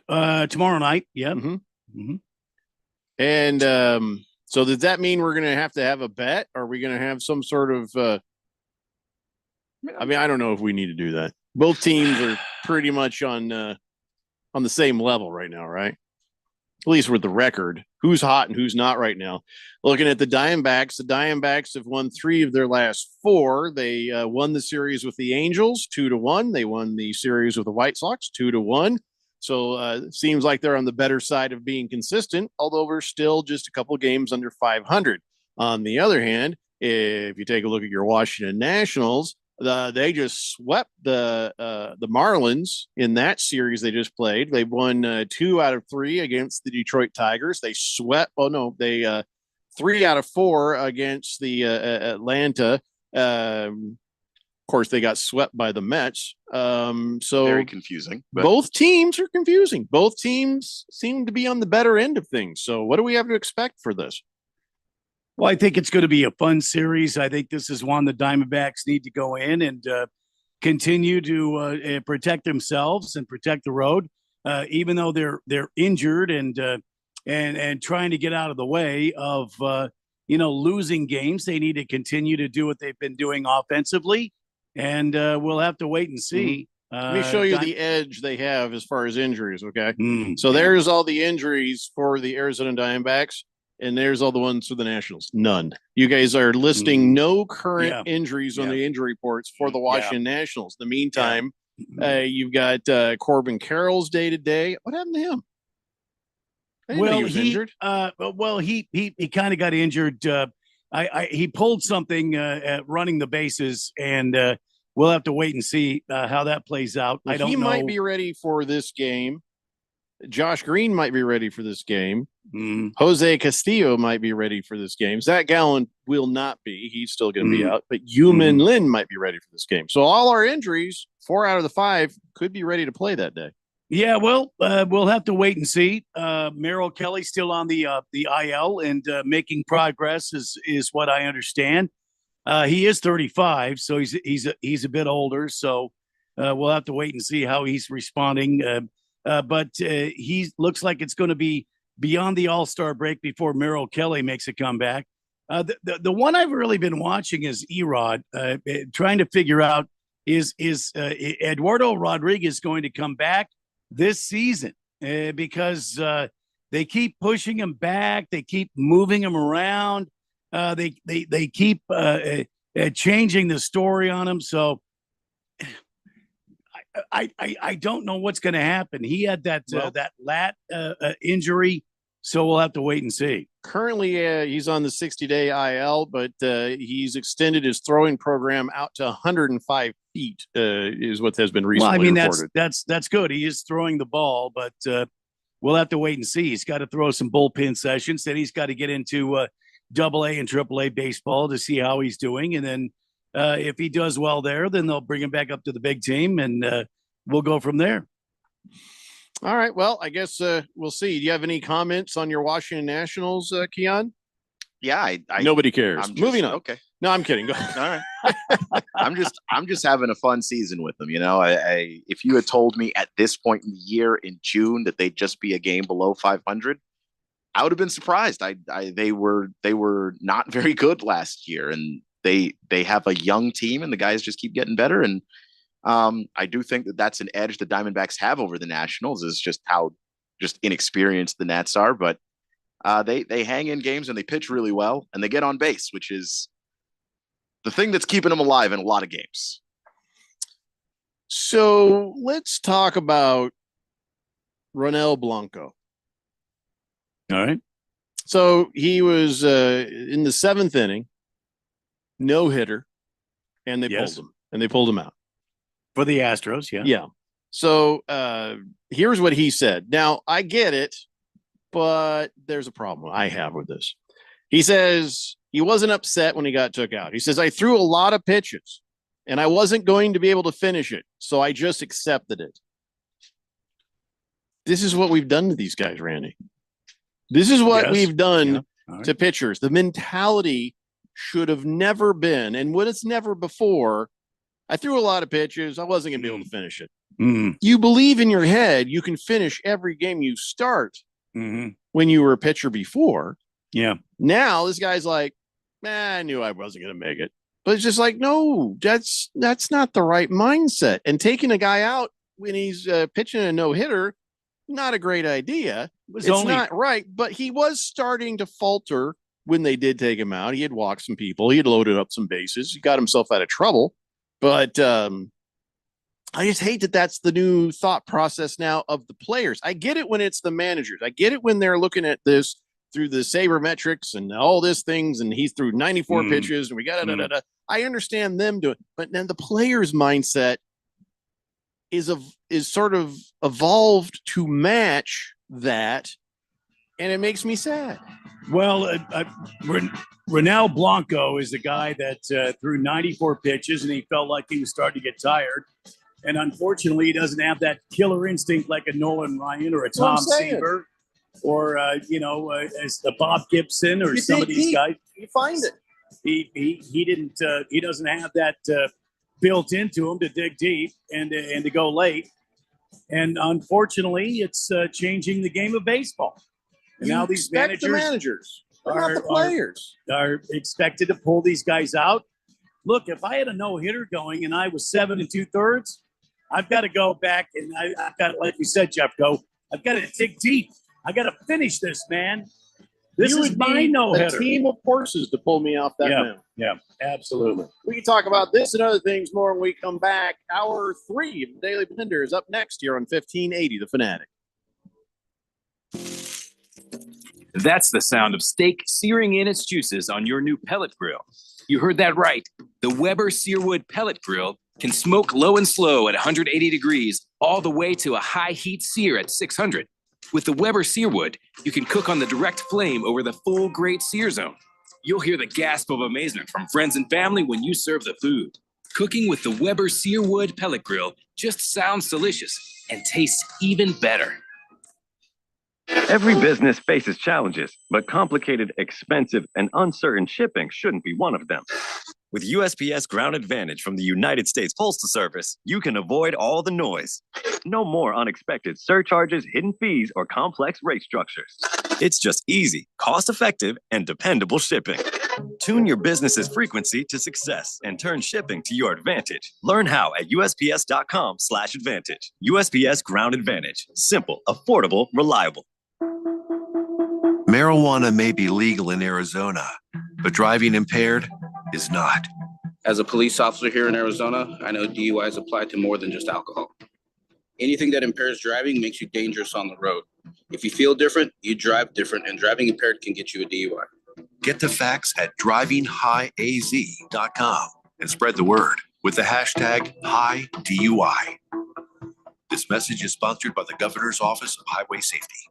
Tomorrow night. Yeah. And so does that mean we're going to have a bet? Are we going to have some sort of? I mean, I don't know if we need to do that. Both teams are pretty much on the same level right now, right? At least with the record. Who's hot and who's not right now? Looking at the Diamondbacks have won 3 of their last 4. They won the series with the Angels 2-1. They won the series with the White Sox 2-1. So it seems like they're on the better side of being consistent, although we're still just a couple games under 500. On the other hand, if you take a look at your Washington Nationals, they just swept the Marlins in that series they just played. They won 2 out of 3 against the Detroit Tigers. They swept. Oh no, they 3 out of 4 against the Atlanta. Of course, they got swept by the Mets. So very confusing. Both teams are confusing. Both teams seem to be on the better end of things. So what do we have to expect for this? Well, I think it's going to be a fun series. I think this is one the Diamondbacks need to go in and continue to protect themselves and protect the road, even though they're injured and trying to get out of the way of losing games. They need to continue to do what they've been doing offensively, and we'll have to wait and see. Let me show you the edge they have as far as injuries. Okay, so there's all the injuries for the Arizona Diamondbacks. And there's all the ones for the Nationals. None. You guys are listing no current injuries on the injury reports for the Washington Nationals. In the meantime, you've got Corbin Carroll's day to day. What happened to him? Well, he kind of got injured. He pulled something at running the bases, and we'll have to wait and see how that plays out. I don't know. He might be ready for this game. Josh Green might be ready for this game. Jose Castillo might be ready for this game. Zach Gallen will not be. He's still going to be out. But Yumin Lin might be ready for this game. So all our injuries, 4 out of the 5, could be ready to play that day. Yeah, well, we'll have to wait and see. Merrill Kelly still on the IL and making progress is what I understand. He is 35, so he's a bit older. So we'll have to wait and see how he's responding. But he looks like it's going to be beyond the All-Star break before Merrill Kelly makes a comeback. The one I've really been watching is Erod, trying to figure out is Eduardo Rodriguez going to come back this season because they keep pushing him back, they keep moving him around, they keep changing the story on him. So I don't know what's going to happen. He had that lat injury, so we'll have to wait and see. Currently, he's on the 60-day IL, but he's extended his throwing program out to 105 feet, is what has been recently reported. That's good. He is throwing the ball, but we'll have to wait and see. He's got to throw some bullpen sessions. Then he's got to get into AA and AAA baseball to see how he's doing, and then if he does well there, then they'll bring him back up to the big team, and we'll go from there. All right. Well, I guess we'll see. Do you have any comments on your Washington Nationals, Keon? Yeah, I nobody cares. Moving on. Okay. No, I'm kidding. Go ahead. All right. I'm just having a fun season with them. You know, if you had told me at this point in the year in June that they'd just be a game below 500, I would have been surprised. They were not very good last year, and they have a young team, and the guys just keep getting better. And I do think that that's an edge the Diamondbacks have over the Nationals, is just how just inexperienced the Nats are. But they hang in games and they pitch really well, and they get on base, which is the thing that's keeping them alive in a lot of games. So let's talk about Ronel Blanco. All right. So he was in the 7th inning, no hitter, and they pulled him out. For the Astros, yeah. Yeah. So here's what he said. Now, I get it, but there's a problem I have with this. He says he wasn't upset when he got took out. He says, I threw a lot of pitches, and I wasn't going to be able to finish it, so I just accepted it. This is what we've done to these guys, Randy. This is what we've done to pitchers. The mentality should have never been, and when it's never before, I threw a lot of pitches. I wasn't going to be able to finish it. You believe in your head you can finish every game you start when you were a pitcher before. Yeah. Now this guy's like, man, I knew I wasn't going to make it. But it's just like, no, that's not the right mindset. And taking a guy out when he's pitching a no-hitter, not a great idea. It's not right, but he was starting to falter when they did take him out. He had walked some people. He had loaded up some bases. He got himself out of trouble. But I just hate that that's the new thought process now of the players. I get it when it's the managers. I get it when they're looking at this through the sabermetrics and all this things, and he's through 94 pitches, and we got I understand them doing, but then the player's mindset is sort of evolved to match that, and it makes me sad. Well, Ronel Blanco is the guy that threw 94 pitches, and he felt like he was starting to get tired. And unfortunately, he doesn't have that killer instinct like a Nolan Ryan or a Tom Seaver or, as the Bob Gibson or some of these guys. You find it. He didn't. He doesn't have that built into him to dig deep and to go late. And unfortunately, it's changing the game of baseball. And now these managers not the players are expected to pull these guys out. Look, if I had a no-hitter going and I was 7 2/3, I've got to go back and I've got, like you said, Jeff, I've got to dig deep. I got to finish this, man. This is my no-hitter. A team of horses to pull me off that mound. Yeah, absolutely. We can talk about this and other things more when we come back. Hour 3 of the Daily Bender is up next here on 1580 The Fanatic. That's the sound of steak searing in its juices on your new pellet grill. You heard that right. The Weber Searwood Pellet Grill can smoke low and slow at 180 degrees all the way to a high heat sear at 600. With the Weber Searwood, you can cook on the direct flame over the full great sear zone. You'll hear the gasp of amazement from friends and family when you serve the food. Cooking with the Weber Searwood Pellet Grill just sounds delicious and tastes even better. Every business faces challenges, but complicated, expensive, and uncertain shipping shouldn't be one of them. With USPS Ground Advantage from the United States Postal Service, you can avoid all the noise. No more unexpected surcharges, hidden fees, or complex rate structures. It's just easy, cost-effective, and dependable shipping. Tune your business's frequency to success and turn shipping to your advantage. Learn how at USPS.com/advantage. USPS Ground Advantage. Simple, affordable, reliable. Marijuana may be legal in Arizona, but driving impaired is not. As a police officer here in Arizona, I know DUIs apply to more than just alcohol. Anything that impairs driving makes you dangerous on the road. If you feel different, you drive different, and driving impaired can get you a DUI. Get the facts at drivinghighaz.com and spread the word with the hashtag HighDUI. This message is sponsored by the Governor's Office of Highway Safety.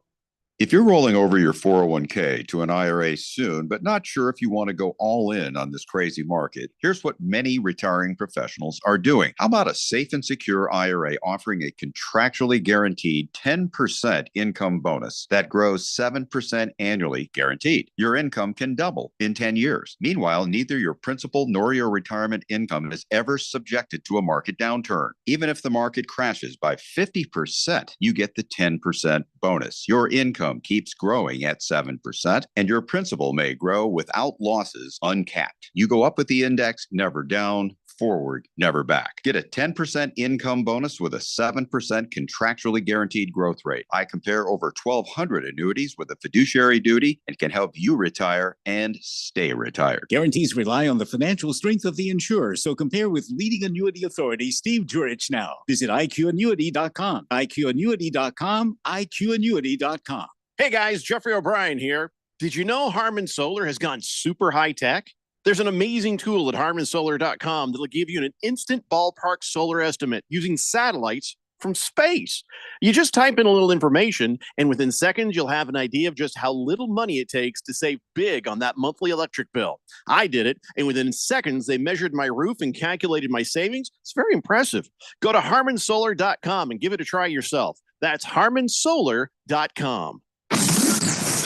If you're rolling over your 401k to an IRA soon, but not sure if you want to go all in on this crazy market, here's what many retiring professionals are doing. How about a safe and secure IRA offering a contractually guaranteed 10% income bonus that grows 7% annually guaranteed? Your income can double in 10 years. Meanwhile, neither your principal nor your retirement income is ever subjected to a market downturn. Even if the market crashes by 50%, you get the 10% bonus. Your income keeps growing at 7%, and your principal may grow without losses uncapped. You go up with the index, never down, forward, never back. Get a 10% income bonus with a 7% contractually guaranteed growth rate. I compare over 1,200 annuities with a fiduciary duty and can help you retire and stay retired. Guarantees rely on the financial strength of the insurer, so compare with leading annuity authority Steve Jurich now. Visit IQannuity.com, IQannuity.com, IQannuity.com. Hey guys, Jeffrey O'Brien here. Did you know Harman Solar has gone super high tech? There's an amazing tool at harmansolar.com that'll give you an instant ballpark solar estimate using satellites from space. You just type in a little information, and within seconds, you'll have an idea of just how little money it takes to save big on that monthly electric bill. I did it, and within seconds, they measured my roof and calculated my savings. It's very impressive. Go to harmansolar.com and give it a try yourself. That's harmansolar.com.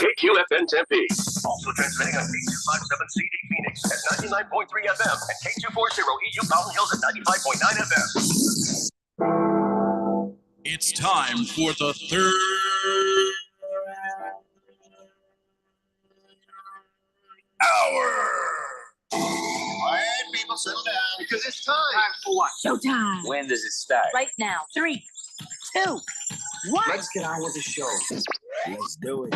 KQFN Tempe. Also transmitting on K257CD Phoenix at 99.3 FM and K240 EU Mountain Hills at 95.9 FM. It's time for the third hour. Quiet, people, settle down because it's time. Time for what? Showtime. When does it start? Right now. 3, 2, 1. Let's get on with the show. Let's do it.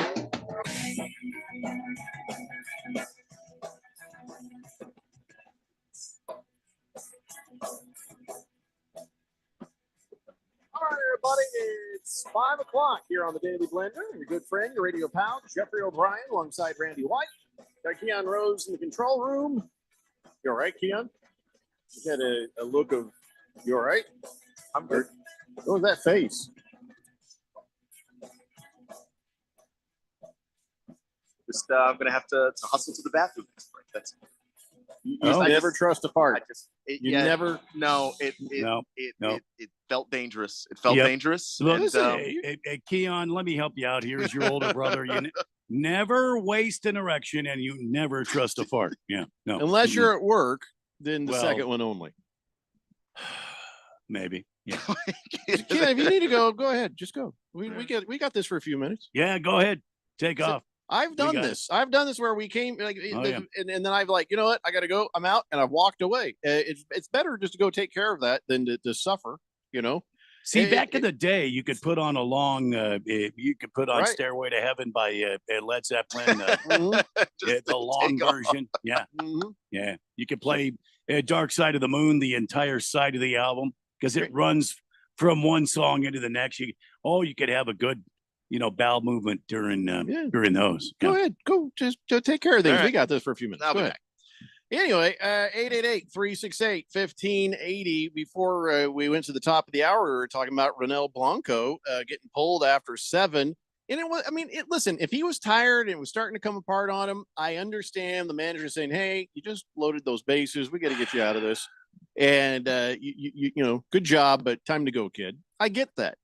All right, everybody, it's 5 o'clock here on the Daily Blender. Your good friend, your radio pal, Jeffrey O'Brien, alongside Randy White. Got Keon Rose in the control room. You all right, Keon? You had a look of, you all right? I'm good. What was that face? Just I'm gonna have to hustle to the bathroom next break. That's You never trust a fart. You never. No, it felt dangerous. It felt Yep. dangerous. Look, and, Keon, let me help you out here as your older brother. You never waste an erection and you never trust a fart. Yeah, no. Unless you're at work, then the Well, second one only. Maybe. Yeah. Keon, if you need to go, go ahead. Just go. We got this for a few minutes. Yeah, go ahead. Take off. I've done got this. I've done this where we came like, yeah. and then I've like, you know what? I got to go. I'm out, and I've walked away. It's better just to go take care of that than to suffer. You know. See, back in the day, you could put on a long, you could put on Right. "Stairway to Heaven" by Led Zeppelin, the long version. Yeah, yeah. You could play "Dark Side of the Moon" the entire side of the album because it runs from one song into the next. You could have a good, bowel movement during those. Go ahead. Go just take care of things. All right. We got this for a few minutes. I'll Go be ahead. Anyway, 888-368-1580. Before we went to the top of the hour, we were talking about Ronel Blanco getting pulled after 7. And it was, listen, if he was tired and it was starting to come apart on him, I understand the manager saying, hey, you just loaded those bases. We got to get you out of this. And, you know, good job, but time to go, kid. I get that.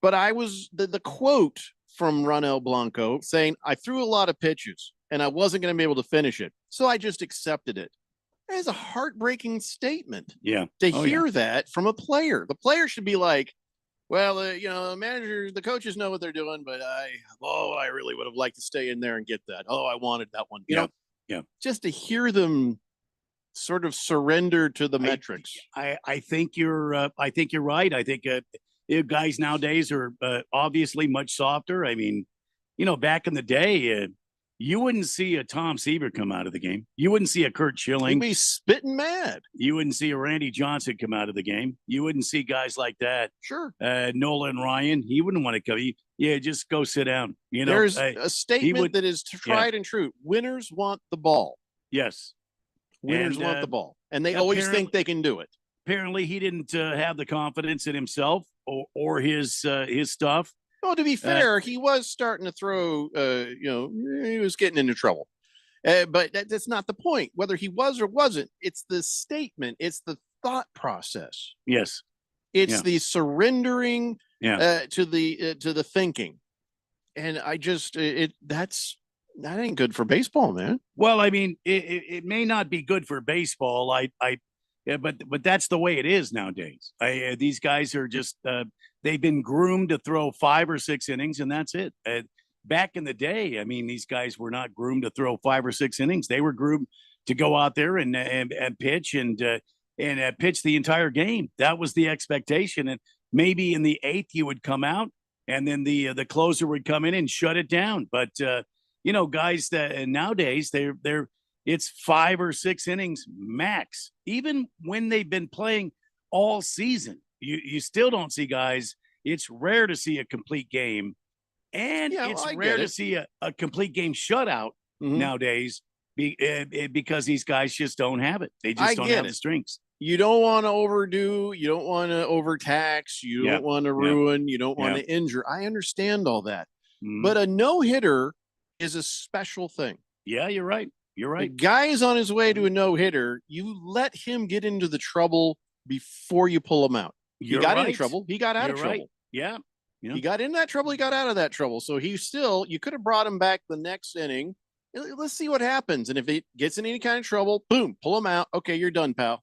But I was the quote from Ronel Blanco saying, I threw a lot of pitches and I wasn't going to be able to finish it. So I just accepted it. That is a heartbreaking statement. Yeah. To hear that from a player. The player should be like, well, the managers, the coaches know what they're doing, but I really would have liked to stay in there and get that. Oh, I wanted that one. You know, just to hear them sort of surrender to the metrics. I think you're right. I think guys nowadays are obviously much softer. I mean, back in the day, you wouldn't see a Tom Seaver come out of the game. You wouldn't see a Kurt Schilling. He'd be spitting mad. You wouldn't see a Randy Johnson come out of the game. You wouldn't see guys like that. Sure. Nolan Ryan, he wouldn't want to come. Just go sit down. There's a statement that is tried and true. Winners want the ball. Yes. Winners want the ball. And they always think they can do it. Apparently he didn't have the confidence in himself or his stuff. Well, to be fair, he was starting to throw, he was getting into trouble. But that's not the point. Whether he was or wasn't, it's the statement. It's the thought process. Yes. It's the surrendering to the thinking. And I just, that ain't good for baseball, man. Well, I mean, it may not be good for baseball. But that's the way it is nowadays. These guys are just they've been groomed to throw 5 or 6 innings, and that's it. Back in the day, I mean, these guys were not groomed to throw 5 or 6 innings. They were groomed to go out there and pitch and pitch the entire game. That was the expectation. And maybe in the 8th you would come out, and then the closer would come in and shut it down. But guys that nowadays it's 5 or 6 innings max. Even when they've been playing all season, you still don't see guys. It's rare to see a complete game, and it's rare to see a complete game shutout nowadays because these guys just don't have it. They just don't have the strengths. You don't want to overdo. You don't want to overtax. You don't want to ruin. You don't want to injure. I understand all that. But a no-hitter is a special thing. Yeah, you're right. You're right. The guy is on his way to a no-hitter. You let him get into the trouble before you pull him out. He got into trouble. He got out of trouble. Yeah. He got in that trouble. He got out of that trouble. So you could have brought him back the next inning. Let's see what happens. And if he gets in any kind of trouble, boom, pull him out. Okay, you're done, pal.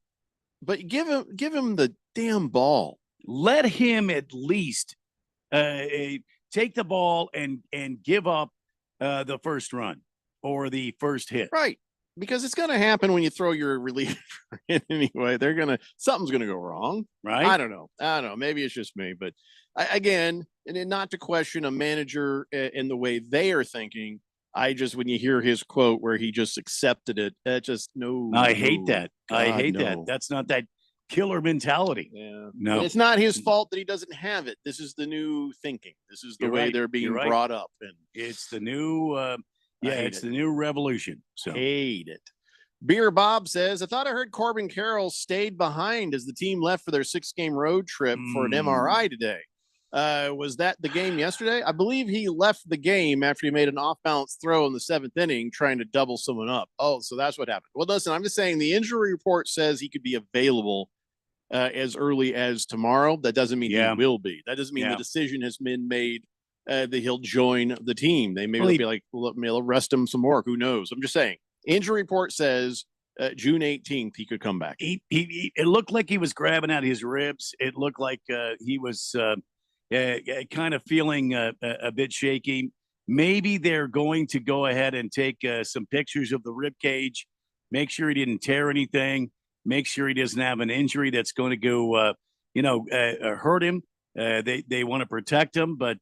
But give him the damn ball. let him at least take the ball and give up the first run or the first hit. Right. Because it's going to happen when you throw your reliever in anyway. Something's going to go wrong. Right. I don't know. Maybe it's just me, but again, and not to question a manager in the way they are thinking. When you hear his quote where he just accepted it, that just no. I hate that. I hate no. that. That's not that killer mentality. Yeah. No. And it's not his fault that he doesn't have it. This is the new thinking. This is the You're way right. they're being You're right. brought up. And It's the new it's the new revolution. So hate it. Beer Bob says, I thought I heard Corbin Carroll stayed behind as the team left for their 6-game road trip for an MRI today. Was that the game yesterday? I believe he left the game after he made an off-balance throw in the 7th inning trying to double someone up. Oh, so that's what happened. Well, listen, I'm just saying the injury report says he could be available as early as tomorrow. That doesn't mean he will be. That doesn't mean the decision has been made that he'll join the team. They maybe be like, well, they'll rest him some more. Who knows? I'm just saying. Injury report says June 18th he could come back. It looked like he was grabbing at his ribs. It looked like he was kind of feeling a bit shaky. Maybe they're going to go ahead and take some pictures of the rib cage, make sure he didn't tear anything, make sure he doesn't have an injury that's going to go, hurt him. They want to protect him, but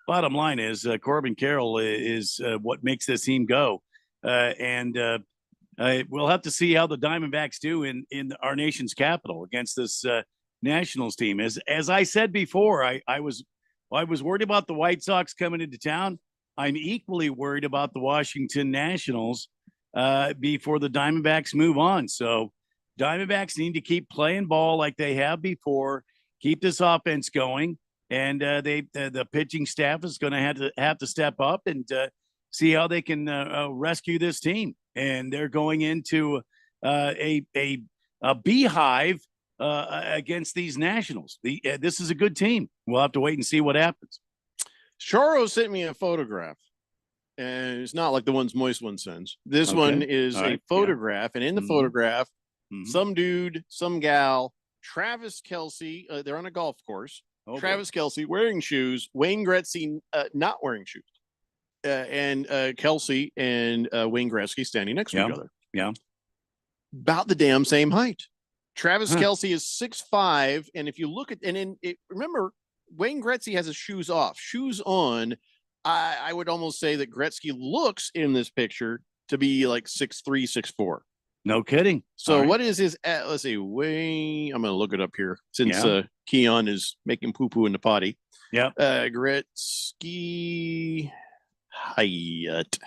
bottom line is Corbin Carroll is what makes this team go. And we'll have to see how the Diamondbacks do in our nation's capital against this Nationals team. As I said before, I was worried about the White Sox coming into town. I'm equally worried about the Washington Nationals before the Diamondbacks move on. So Diamondbacks need to keep playing ball like they have before, keep this offense going, and the pitching staff is going to have to step up and see how they can rescue this team. And they're going into a beehive against these Nationals. This is a good team. We'll have to wait and see what happens. Choro sent me a photograph, and it's not like the ones Moist One sends. This one is a photograph, and in the photograph, some dude, some gal, Travis Kelce, they're on a golf course. Travis Kelce wearing shoes, Wayne Gretzky not wearing shoes. And Kelce and Wayne Gretzky standing next to each other. Yeah. About the damn same height. Travis Kelce is 6'5", and if you look at remember, Wayne Gretzky has his shoes off. Shoes on, I would almost say that Gretzky looks in this picture to be like 6'3", 6'4". No kidding. So what is his let's see, Wayne, I'm gonna look it up here since Keon is making poo-poo in the potty. Yeah. Gretzky height.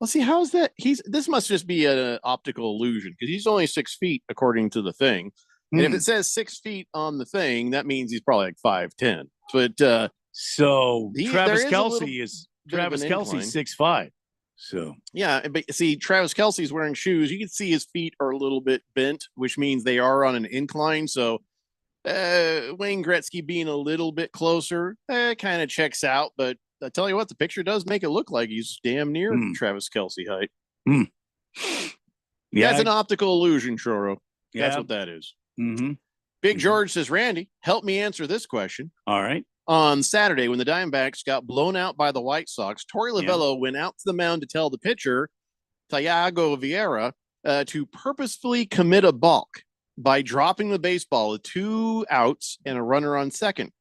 Well, see, how's that? This must just be an optical illusion because he's only 6 feet according to the thing. And if it says 6 feet on the thing, that means he's probably like 5'10". But Travis Kelce is 6'5". So yeah, but see, Travis Kelce's wearing shoes. You can see his feet are a little bit bent, which means they are on an incline. So Wayne Gretzky being a little bit closer kind of checks out, but I tell you what, the picture does make it look like he's damn near Travis Kelce height. Yeah, that's an optical illusion, Choro. That's what that is. Big George says, Randy, help me answer this question. All right. On Saturday, when the Diamondbacks got blown out by the White Sox, Torey Lovullo went out to the mound to tell the pitcher, Thiago Vieira, to purposefully commit a balk by dropping the baseball with 2 outs and a runner on second.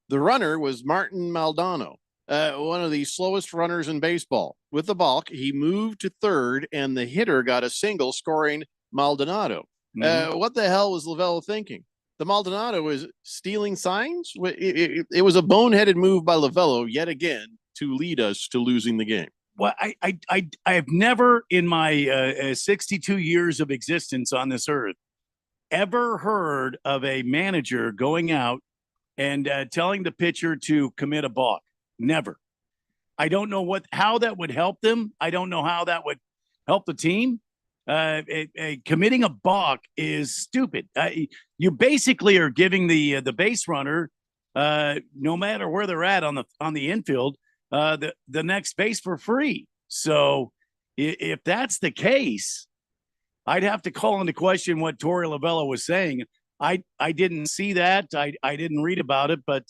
The runner was Martin Maldonado. One of the slowest runners in baseball. With the balk, he moved to third, and the hitter got a single, scoring Maldonado. What the hell was Lovullo thinking? The Maldonado was stealing signs? It was a boneheaded move by Lovullo, yet again, to lead us to losing the game. Well, I have never in my 62 years of existence on this earth ever heard of a manager going out and telling the pitcher to commit a balk. Never. I don't know how that would help them. I don't know how that would help the team. Committing a balk is stupid. You basically are giving the base runner, no matter where they're at on the infield, the next base for free. So if that's the case, I'd have to call into question what Torey Lovullo was saying. I didn't see that. I didn't read about it, but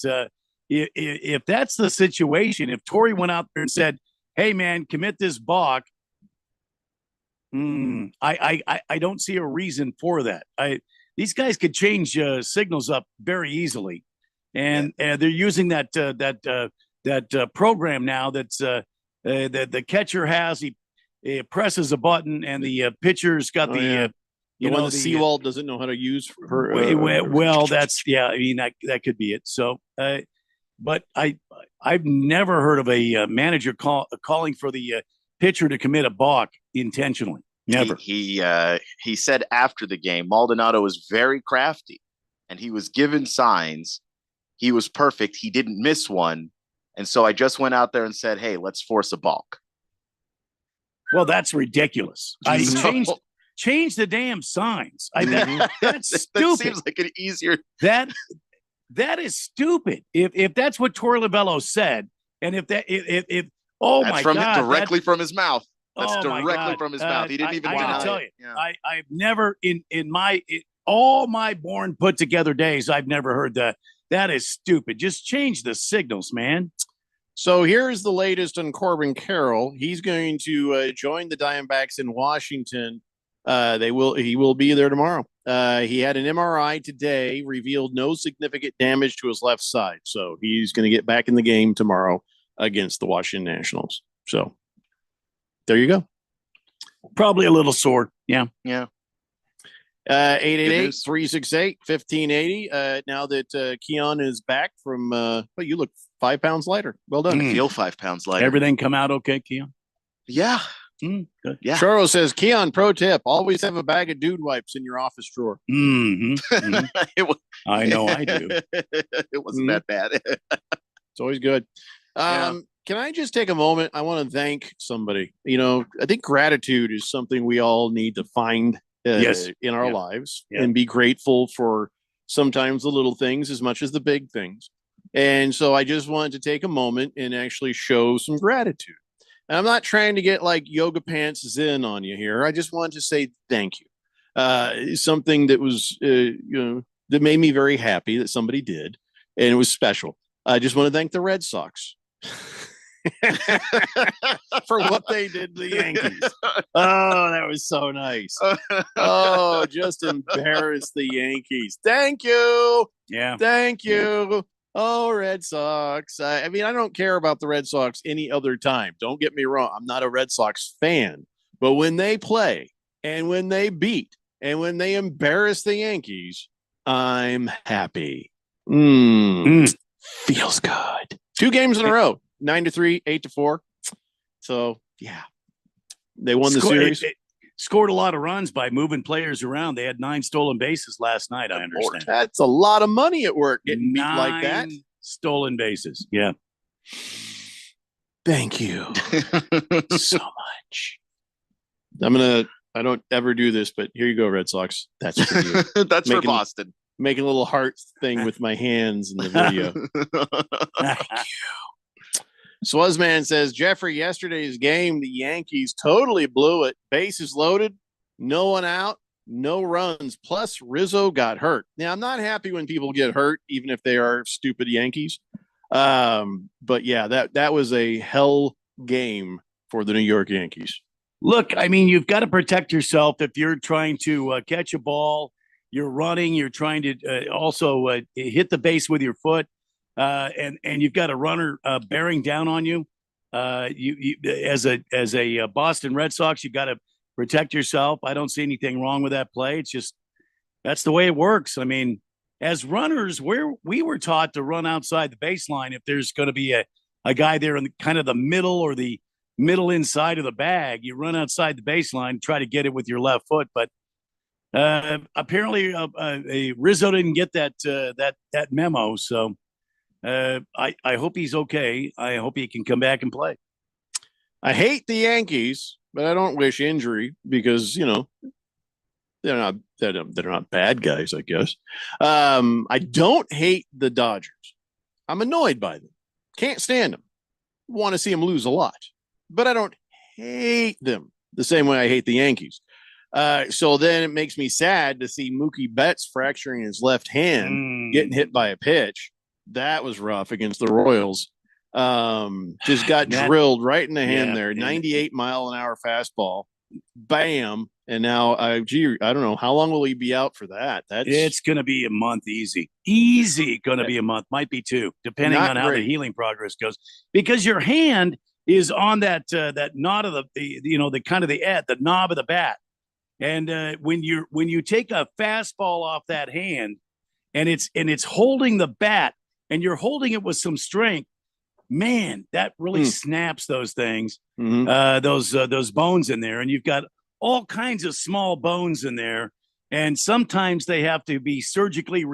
if that's the situation, if Torrey went out there and said, "Hey, man, commit this balk," I don't see a reason for that. These guys could change signals up very easily, and they're using that program now. That's that the catcher has. He presses a button, and the pitcher's got the one the Seawald doesn't know how to use her. Well, that's I mean that could be it. So, but I've never heard of a manager calling for the pitcher to commit a balk intentionally. Never. He said after the game, Maldonado was very crafty, and he was given signs. He was perfect. He didn't miss one, and so I just went out there and said, "Hey, let's force a balk." Well, that's ridiculous. Change the damn signs. That's stupid. That seems like an easier. That is stupid. If that's what Torey Lovullo said, and if that's my God, directly from his mouth. That's my directly God. from his mouth. He didn't even. I gotta tell you, Yeah. I've never in all my born put together days, I've never heard that. That is stupid. Just change the signals, man. So here's the latest on Corbin Carroll. He's going to join the Diamondbacks in Washington. He will be there tomorrow. He had an MRI today, revealed no significant damage to his left side. So he's going to get back in the game tomorrow against the Washington Nationals. So there you go. Probably a little sore. Yeah. Yeah. 888-368-1580. Now that Keon is back from, you look 5 pounds lighter. Well done. I feel 5 pounds lighter. Everything come out okay, Keon? Yeah. Good. Yeah. Churro says, Keon, pro tip, always have a bag of dude wipes in your office drawer. I know I do. It wasn't that bad. It's always good. Can I just take a moment? I want to thank somebody. I think gratitude is something we all need to find in our lives and be grateful for sometimes the little things as much as the big things. And so I just wanted to take a moment and actually show some gratitude. And I'm not trying to get like yoga pants zen on you here. I just wanted to say thank you. Something that was, that made me very happy that somebody did. And it was special. I just want to thank the Red Sox for what they did to the Yankees. Oh, that was so nice. Oh, just embarrass the Yankees. Thank you. Yeah. Thank you. Oh, Red Sox. I mean, I don't care about the Red Sox any other time. Don't get me wrong. I'm not a Red Sox fan. But when they play and when they beat and when they embarrass the Yankees, I'm happy. Feels good. 2 games in a row. 9-3, 8-4. So, yeah. They won the series. It scored a lot of runs by moving players around. They had 9 stolen bases last night, I understand. That's a lot of money at work getting beat like that. 9 stolen bases. Yeah. Thank you so much. I don't ever do this, but here you go, Red Sox. That's for you. That's for Boston. Making a little heart thing with my hands in the video. Thank you. Swazman says, Jeffrey, yesterday's game, the Yankees totally blew it. Bases loaded, no one out, no runs. Plus, Rizzo got hurt. Now, I'm not happy when people get hurt, even if they are stupid Yankees. But yeah, that was a hell game for the New York Yankees. Look, I mean, you've got to protect yourself if you're trying to catch a ball. You're running. You're trying to also hit the base with your foot. And you've got a runner bearing down on you. You as a Boston Red Sox, you got to protect yourself. I don't see anything wrong with that play. It's just that's the way it works. I mean, as runners, we were taught to run outside the baseline if there's going to be a guy there in kind of the middle or the middle inside of the bag. You run outside the baseline, try to get it with your left foot, but apparently Rizzo didn't get that memo. So. I hope he's okay. I hope he can come back and play. I hate the Yankees, but I don't wish injury because, they're not bad guys, I guess. I don't hate the Dodgers. I'm annoyed by them. Can't stand them. Want to see them lose a lot, but I don't hate them the same way I hate the Yankees. So then it makes me sad to see Mookie Betts fracturing his left hand, getting hit by a pitch. That was rough against the Royals. Just got drilled right in the hand there. 98-mile-an-hour fastball. Bam. And now, I don't know. How long will he be out for that? It's going to be a month easy. Easy going to be a month. Might be 2, depending on how the healing progress goes. Because your hand is on that knot of the knob of the bat. And when you take a fastball off that hand and it's holding the bat and you're holding it with some strength, man, that really snaps those things, those bones in there. And you've got all kinds of small bones in there. And sometimes they have to be surgically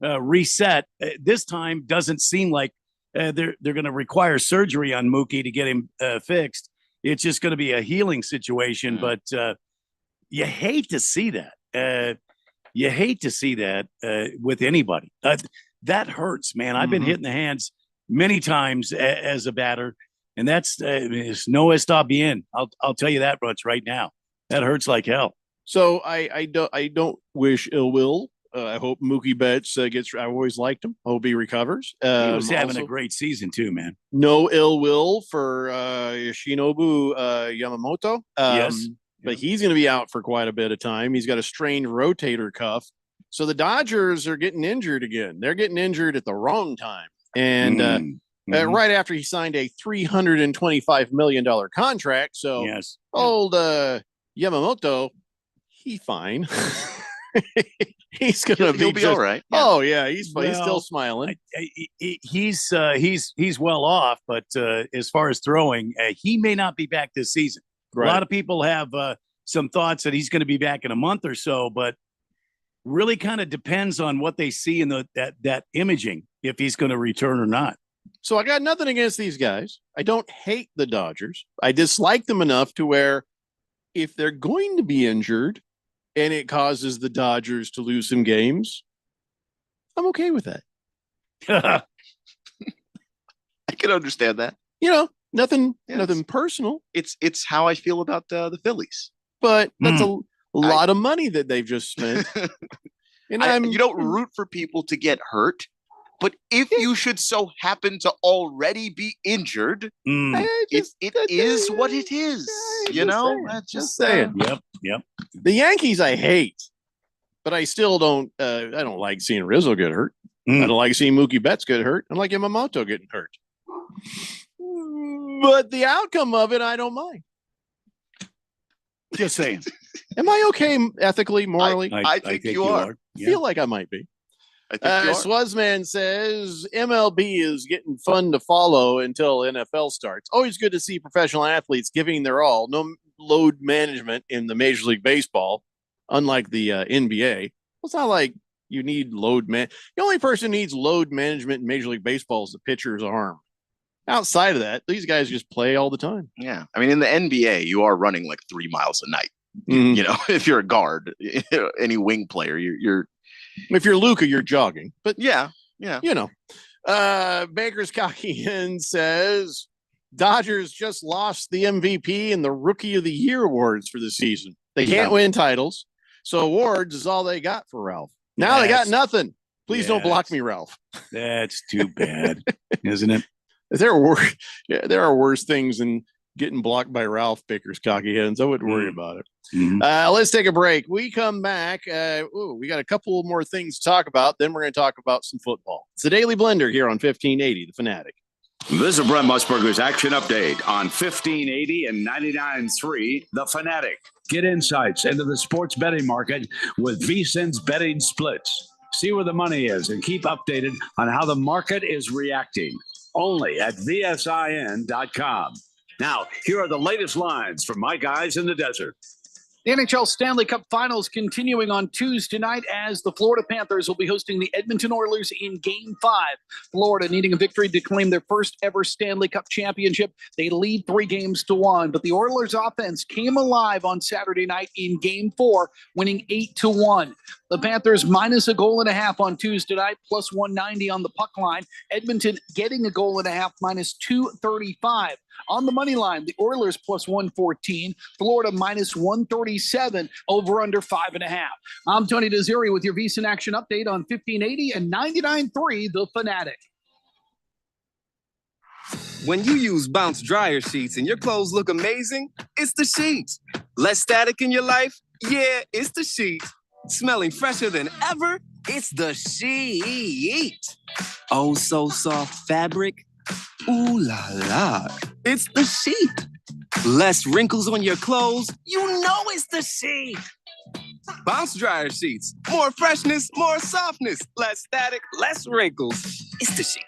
reset. This time doesn't seem like they're going to require surgery on Mookie to get him fixed. It's just going to be a healing situation. But you hate to see that. You hate to see that with anybody. That hurts, man. I've been hit in the hands many times as a batter, and that's no está bien. I'll tell you that much right now. That hurts like hell. So I don't wish ill will. I hope Mookie Betts gets. I always liked him. Hope he recovers. He was having a great season too, man. No ill will for Yoshinobu Yamamoto. Yes. But he's going to be out for quite a bit of time. He's got a strained rotator cuff. So the Dodgers are getting injured again. They're getting injured at the wrong time. And right after he signed a $325 million contract. So old Yamamoto, he fine. He's going to He'll be all right. Yeah. Oh, yeah. He's still smiling. He's well off. But as far as throwing, he may not be back this season. Right. A lot of people have some thoughts that he's going to be back in a month or so, but really kind of depends on what they see in that imaging, if he's going to return or not. So I got nothing against these guys. I don't hate the Dodgers. I dislike them enough to where if they're going to be injured and it causes the Dodgers to lose some games, I'm okay with that. I can understand that. Nothing personal. It's how I feel about the Phillies. But that's a lot of money that they've just spent. And you don't root for people to get hurt, but if you should so happen to already be injured, it is what it is. Just saying. Yep. The Yankees I hate, but I still don't. I don't like seeing Rizzo get hurt. I don't like seeing Mookie Betts get hurt. I like Yamamoto getting hurt. But the outcome of it, I don't mind. Just saying. Am I okay ethically, morally? I think you are. I feel like I might be. I think you are. Swazman says MLB is getting fun to follow until NFL starts. Always good to see professional athletes giving their all. No load management in the Major League Baseball, unlike the NBA. It's not like you need load man. The only person who needs load management in Major League Baseball is the pitcher's arm. Outside of that, these guys just play all the time. Yeah. I mean, in the NBA, you are running like 3 miles a night. If you're a guard, any wing player, you're if you're Luka, you're jogging. But yeah. Baker's Cockian says Dodgers just lost the MVP and the Rookie of the Year awards for the season. They can't win titles, so awards is all they got for Ralph. Now they got nothing. Please don't block me, Ralph. That's too bad, isn't it? There are worse things than getting blocked by Ralph. Baker's cocky hens. I wouldn't worry about it. Let's take a break. We come back. We got a couple more things to talk about. Then we're going to talk about some football. It's the Daily Blender here on 1580, The Fanatic. This is Brent Musburger's action update on 1580 and 99.3 The Fanatic. Get insights into the sports betting market with VSiN's betting splits. See where the money is and keep updated on how the market is reacting. Only at VSIN.com. Now, here are the latest lines from my guys in the desert. The NHL Stanley Cup Finals continuing on Tuesday night as the Florida Panthers will be hosting the Edmonton Oilers in Game 5. Florida needing a victory to claim their first ever Stanley Cup championship. They lead 3-1, but the Oilers offense came alive on Saturday night in Game 4, winning 8-1. The Panthers minus a goal and a half on Tuesday night, plus 190 on the puck line. Edmonton getting a goal and a half, minus 235. On the money line, the Oilers plus 114, Florida minus 137, over under 5.5. I'm Tony Desiri with your VSiN Action Update on 1580 and 99.3 The Fanatic. When you use Bounce dryer sheets and your clothes look amazing, it's the sheets. Less static in your life? Yeah, it's the sheets. Smelling fresher than ever? It's the sheet. Oh, so soft fabric? Ooh la la. It's the sheet. Less wrinkles on your clothes? You know it's the sheet. Bounce dryer sheets. More freshness, more softness. Less static, less wrinkles. It's the sheet.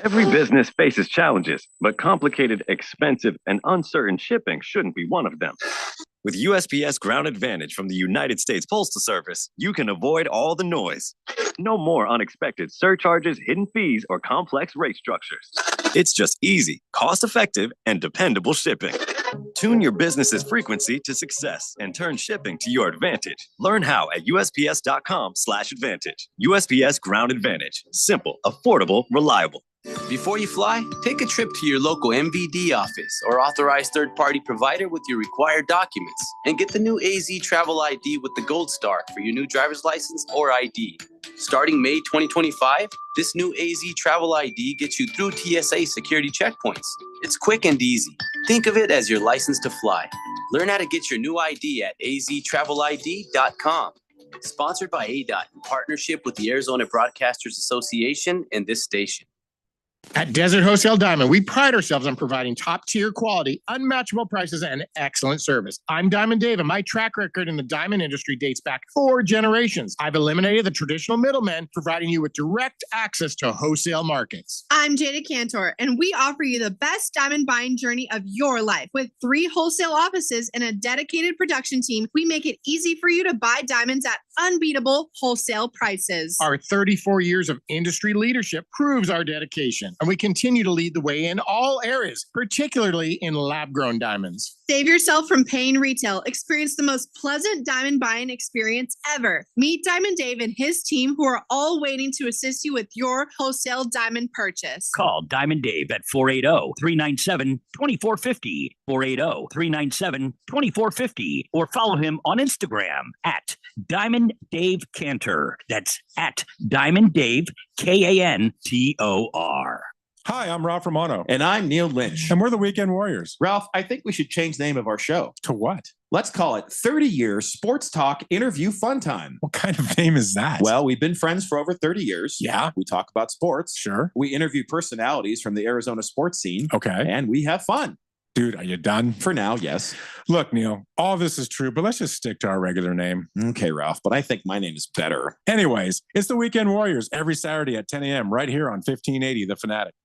Every business faces challenges, but complicated, expensive, and uncertain shipping shouldn't be one of them. With USPS Ground Advantage from the United States Postal Service, you can avoid all the noise. No more unexpected surcharges, hidden fees, or complex rate structures. It's just easy, cost-effective, and dependable shipping. Tune your business's frequency to success and turn shipping to your advantage. Learn how at USPS.com/advantage. USPS Ground Advantage. Simple, affordable, reliable. Before you fly, take a trip to your local MVD office or authorized third-party provider with your required documents and get the new AZ Travel ID with the Gold Star for your new driver's license or ID. Starting May 2025, this new AZ Travel ID gets you through TSA security checkpoints. It's quick and easy. Think of it as your license to fly. Learn how to get your new ID at aztravelid.com. Sponsored by ADOT in partnership with the Arizona Broadcasters Association and this station. At Desert Wholesale Diamond, we pride ourselves on providing top-tier quality, unmatchable prices, and excellent service. I'm Diamond Dave, and my track record in the diamond industry dates back 4 generations. I've eliminated the traditional middlemen, providing you with direct access to wholesale markets. I'm Jada Cantor, and we offer you the best diamond buying journey of your life. With 3 wholesale offices and a dedicated production team, we make it easy for you to buy diamonds at unbeatable wholesale prices. Our 34 years of industry leadership proves our dedication, and we continue to lead the way in all areas, particularly in lab-grown diamonds. Save yourself from paying retail. Experience the most pleasant diamond buying experience ever. Meet Diamond Dave and his team, who are all waiting to assist you with your wholesale diamond purchase. Call Diamond Dave at 480-397-2450, 480-397-2450, or follow him on Instagram at Diamond Dave Cantor. That's at Diamond Dave, Kantor. Hi, I'm Ralph Romano. And I'm Neil Lynch. And we're the Weekend Warriors. Ralph, I think we should change the name of our show. To what? Let's call it 30 Years Sports Talk Interview Fun Time. What kind of name is that? Well, we've been friends for over 30 years. Yeah. We talk about sports. Sure. We interview personalities from the Arizona sports scene. Okay. And we have fun. Dude, are you done? For now, yes. Look, Neil, all this is true, but let's just stick to our regular name. Okay, Ralph, but I think my name is better. Anyways, it's the Weekend Warriors every Saturday at 10 a.m. right here on 1580 The Fanatic.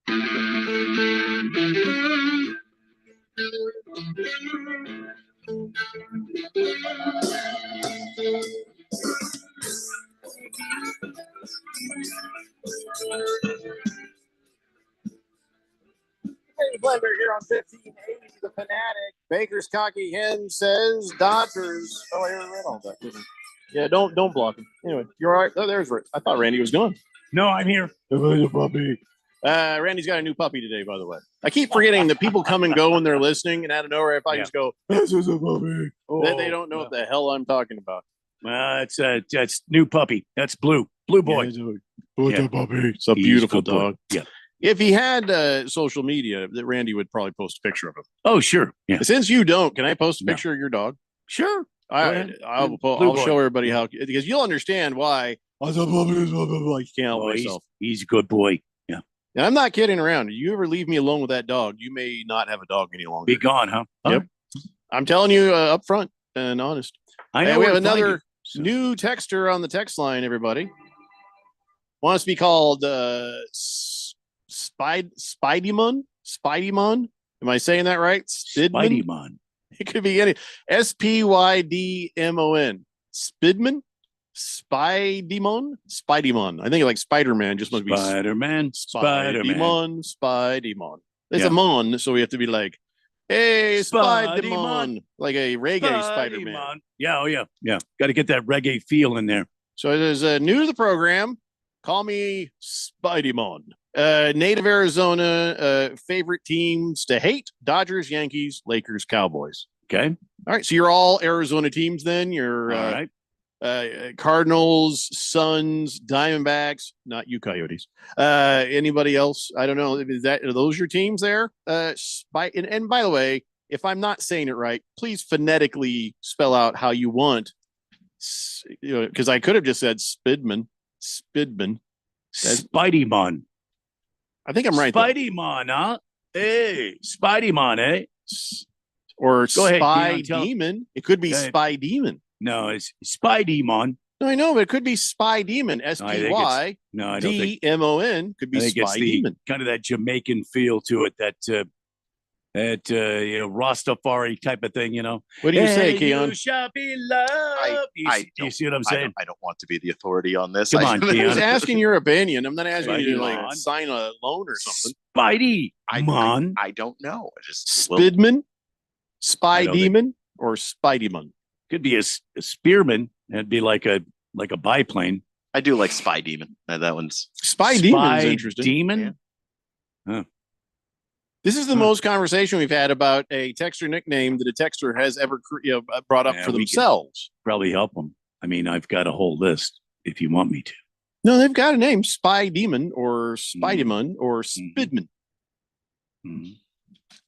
Blender here on 1580 The Fanatic. Baker's cocky hen says Dodgers. Oh, Aaron Reynolds. Yeah, don't block him. Anyway, you're all right. Oh, there's Rick. I thought Randy was gone. No, I'm here. Puppy. Randy's got a new puppy today, by the way. I keep forgetting that people come and go when they're listening, and out of nowhere, if I just go, "This is a puppy," then they don't know what the hell I'm talking about. It's new puppy. That's Blue. Blue boy. What's a puppy? It's a beautiful dog. Yeah. If he had social media, that Randy would probably post a picture of him. Oh, sure. Yeah. Since you don't, can I post a picture of your dog? Sure. I'll show everybody how, because you'll understand why. I can't help myself. He's a good boy. Yeah. And I'm not kidding around. If you ever leave me alone with that dog, you may not have a dog any longer. Be gone, huh? Yep. I'm telling you up front and honest. I know. And we have another new texter on the text line, everybody. Wants to be called Spidymon? Spidymon? Am I saying that right? Spidymon. It could be any Spydmon. Spidman? Spidymon? Spidymon. I think like Spider-Man just must be Spider-Man. Spidymon. Spidymon. It's a mon, so we have to be like Hey, Spidey-Man. Spider-Man. Like a reggae Spider-Man. Yeah, oh, yeah. Got to get that reggae feel in there. So there's new to the program. Call me Spidey-Man. Native Arizona favorite teams to hate: Dodgers, Yankees, Lakers, Cowboys. Okay. All right. So you're all Arizona teams then. You're All right. Cardinals, Suns, Diamondbacks, not you Coyotes. Anybody else? I don't know. Are those your teams there? And by the way, if I'm not saying it right, please phonetically spell out how you want. Because I could have just said Spidman. Spidey-Man. I think I'm right. Spidey-Man, huh? Hey, Spidey-Man, eh? Or Go ahead, Spy Dion, Demon. It could be Go ahead. Spy Demon. No, it's Spidey-Man. No, I know, but it could be Spy Demon. I don't think SPYDMON could be I think it's Spy the Demon. kind of that Jamaican feel to it, that Rastafari type of thing, What do you say, Keon? You shall be loved. You see what I'm saying? I don't want to be the authority on this. Come on, I Keon. was asking your opinion. I'm not asking you to Spidey-Man. sign a loan or something. Spidey-Man. I don't know. Spidman, Spy I don't think- Demon, or Spideyman. Could be a spearman. That'd be like a biplane. I do like Spy Demon. That one's Spy Demon's interesting. Demon. Yeah. This is the most conversation we've had about a texter nickname that a texter has ever brought up Yeah, for we could themselves. Probably help them. I mean, I've got a whole list if you want me to. No, they've got a name: Spy Demon or Spideyman or Spidman. Mhm.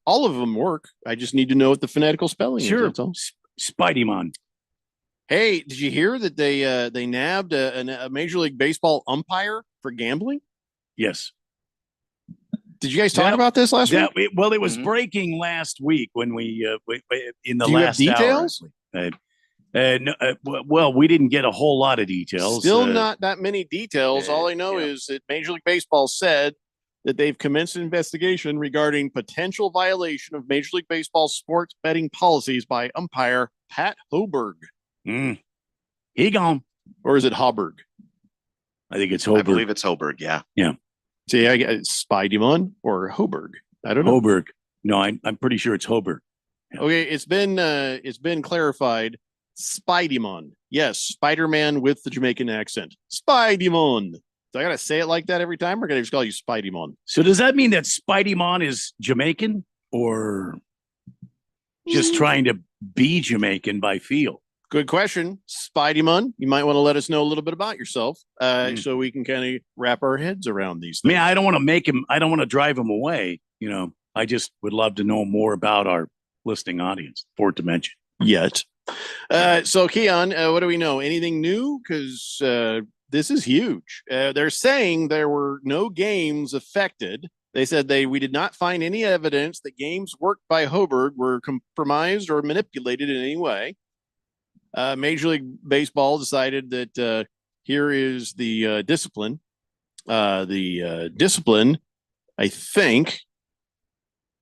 All of them work. I just need to know what the phonetical spelling is. Sure. That's all. Spidey-Man. Hey, did you hear that they nabbed a Major League Baseball umpire for gambling? Yes. Did you guys talk about this last week? Well, it was breaking last week when we in the Do you have last details? hour. Well, we didn't get a whole lot of details. Still not that many details. All I know is that Major League Baseball said that they've commenced an investigation regarding potential violation of Major League Baseball sports betting policies by umpire Pat Hoberg. He gone. Or is it Hoberg? I think it's Hoberg. I believe it's Hoberg. Yeah. Yeah. See, I got Spideyman or Hoberg. I don't know. Hoberg. No, I'm pretty sure it's Hoberg. Okay, it's been clarified. Spideyman. Yes, Spider-Man with the Jamaican accent. Spideyman. So I gotta say it like that every time, or can I just call you Spideyman? So does that mean that Spideyman is Jamaican or just trying to be Jamaican by feel? Good question, Spideyman. You might want to let us know a little bit about yourself, so we can kind of wrap our heads around these things. Man, I don't want to make him. I don't want to drive him away. I just would love to know more about our listening audience. Fourth dimension. Yet. So Keon, what do we know? Anything new? Because this is huge. They're saying there were no games affected. They said we did not find any evidence that games worked by Hoberg were compromised or manipulated in any way. Major League Baseball decided that here is the discipline. The discipline, I think,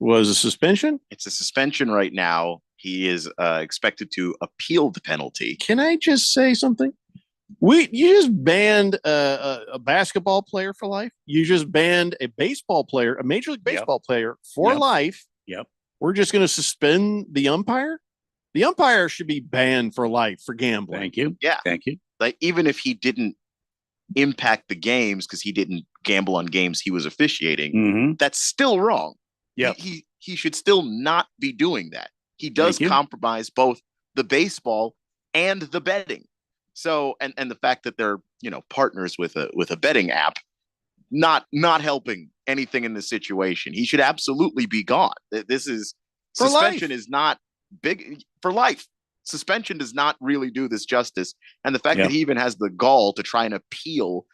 was a suspension. It's a suspension right now. He is expected to appeal the penalty. Can I just say something? You just banned a basketball player for life. You just banned a baseball player, a Major League Baseball player for life. Yep. We're just going to suspend the umpire. The umpire should be banned for life for gambling. Thank you. Yeah. Thank you. Like, even if he didn't impact the games because he didn't gamble on games he was officiating, that's still wrong. Yeah. He should still not be doing that. He does compromise both the baseball and the betting. So, and the fact that they're, partners with a betting app, not helping anything in this situation. He should absolutely be gone. This is For suspension life. is not big for life. Suspension does not really do this justice. And the fact that he even has the gall to try and appeal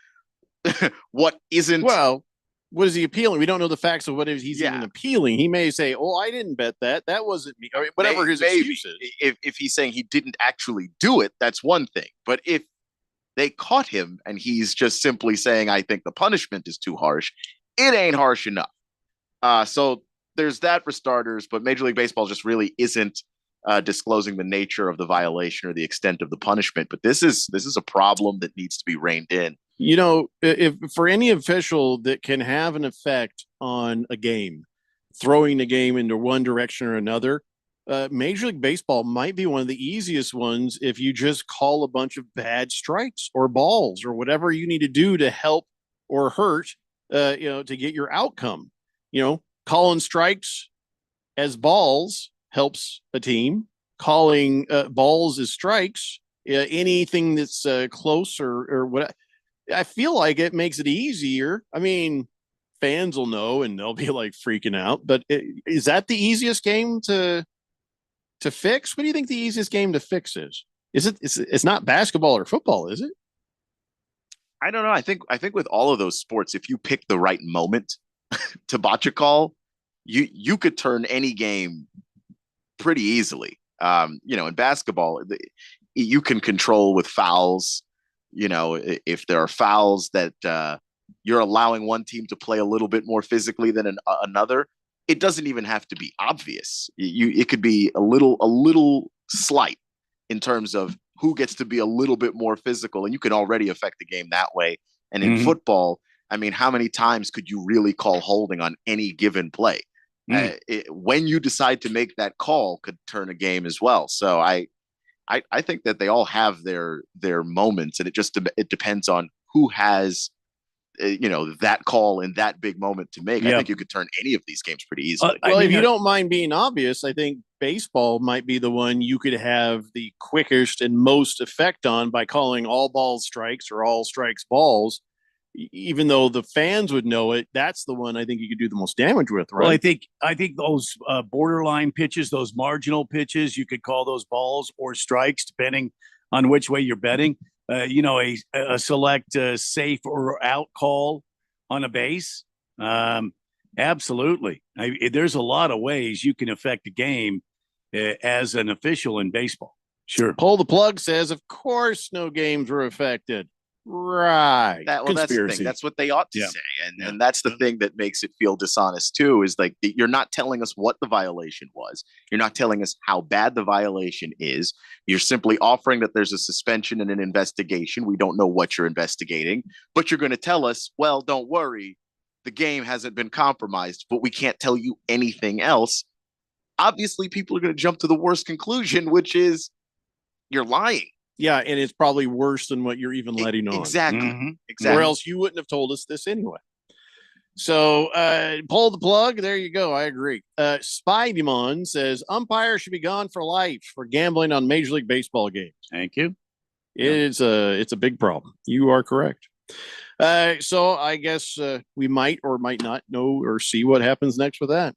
what isn't. Well, what is he appealing? We don't know the facts of what he's even appealing. He may say, "Oh, I didn't bet that. That wasn't me." Or whatever his excuse is. If he's saying he didn't actually do it, that's one thing. But if they caught him and he's just simply saying, "I think the punishment is too harsh," it ain't harsh enough. So there's that for starters. But Major League Baseball just really isn't disclosing the nature of the violation or the extent of the punishment. But this is a problem that needs to be reined in. If for any official that can have an effect on a game, throwing the game into one direction or another. Major League Baseball might be one of the easiest ones if you just call a bunch of bad strikes or balls or whatever you need to do to help or hurt, to get your outcome. Calling strikes as balls helps a team. Calling balls as strikes, anything that's close or what. I feel like it makes it easier. I mean, fans will know and they'll be like freaking out. But is that the easiest game to fix? What do you think the easiest game to fix is? It's not basketball or football, is it? I don't know. I think with all of those sports, if you pick the right moment to botch a call, you could turn any game pretty easily. In basketball, you can control with fouls. If there are fouls that you're allowing one team to play a little bit more physically than another, it doesn't even have to be obvious. It could be a little slight in terms of who gets to be a little bit more physical, and you can already affect the game that way. And in football, I mean, how many times could you really call holding on any given play? When you decide to make that call could turn a game as well. So I think that they all have their moments, and it depends on who has that call in that big moment to make. I think you could turn any of these games pretty easily. If you don't mind being obvious, I think baseball might be the one you could have the quickest and most effect on by calling all balls strikes or all strikes balls. Even though the fans would know it, that's the one I think you could do the most damage with, right? Well, I think those borderline pitches, those marginal pitches, you could call those balls or strikes depending on which way you're betting. A select safe or out call on a base. Absolutely. There's a lot of ways you can affect a game as an official in baseball. Sure. Pull the plug says, of course, no games were affected. Right. That's the thing. That's what they ought to say. And that's the thing that makes it feel dishonest too, is like you're not telling us what the violation was. You're not telling us how bad the violation is. You're simply offering that there's a suspension and an investigation. We don't know what you're investigating, but you're going to tell us, well, don't worry, the game hasn't been compromised, but we can't tell you anything else. Obviously, people are going to jump to the worst conclusion, which is you're lying. Yeah, and it's probably worse than what you're even letting on. Exactly. Exactly. Or else you wouldn't have told us this anyway. So pull the plug. There you go. I agree. Spidemon says umpires should be gone for life for gambling on Major League Baseball games. Thank you. It's a big problem. You are correct. So I guess we might or might not know or see what happens next with that.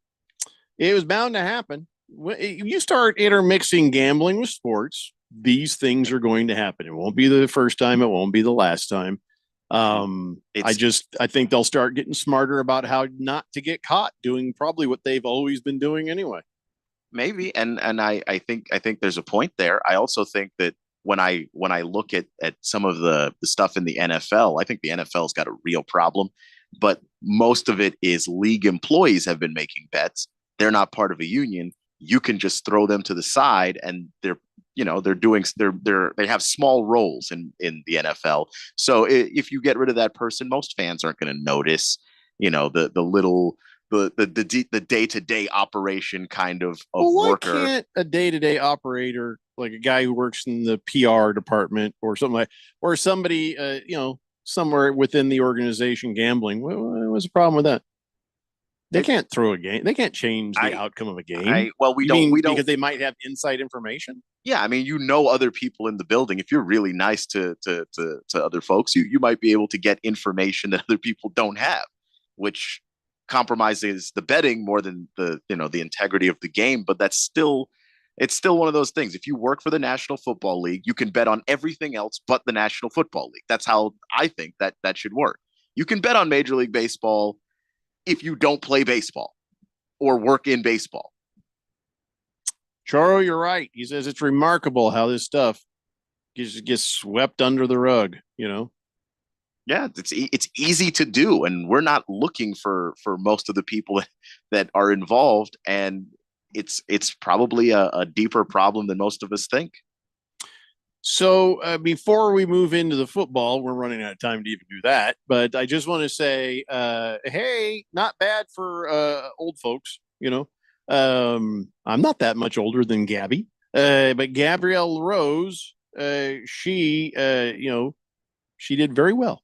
It was bound to happen. When you start intermixing gambling with sports, these things are going to happen. It won't be the first time. It won't be the last time. I think they'll start getting smarter about how not to get caught doing probably what they've always been doing anyway. Maybe. And I think there's a point there. I also think that when I look at some of the stuff in the NFL, I think the NFL's got a real problem, but most of it is league employees have been making bets. They're not part of a union. You can just throw them to the side and they have small roles in the NFL. So if you get rid of that person, most fans aren't going to notice, the day-to-day operation kind of worker. Why can't a day-to-day operator, like a guy who works in the PR department or something or somebody, somewhere within the organization gambling, what's the problem with that? They can't throw a game. They can't change the outcome of a game. We don't because they might have inside information. Yeah, I mean, other people in the building. If you're really nice to other folks, you might be able to get information that other people don't have, which compromises the betting more than the integrity of the game. But it's still one of those things. If you work for the National Football League, you can bet on everything else but the National Football League. That's how I think that should work. You can bet on Major League Baseball if you don't play baseball or work in baseball. Choro, you're right. He says it's remarkable how this stuff gets swept under the rug, Yeah, it's easy to do, and we're not looking for most of the people that are involved, and it's probably a deeper problem than most of us think. So before we move into the football, we're running out of time to even do that. But I just want to say, hey, not bad for old folks. I'm not that much older than Gabby, but Gabrielle Rose, she did very well.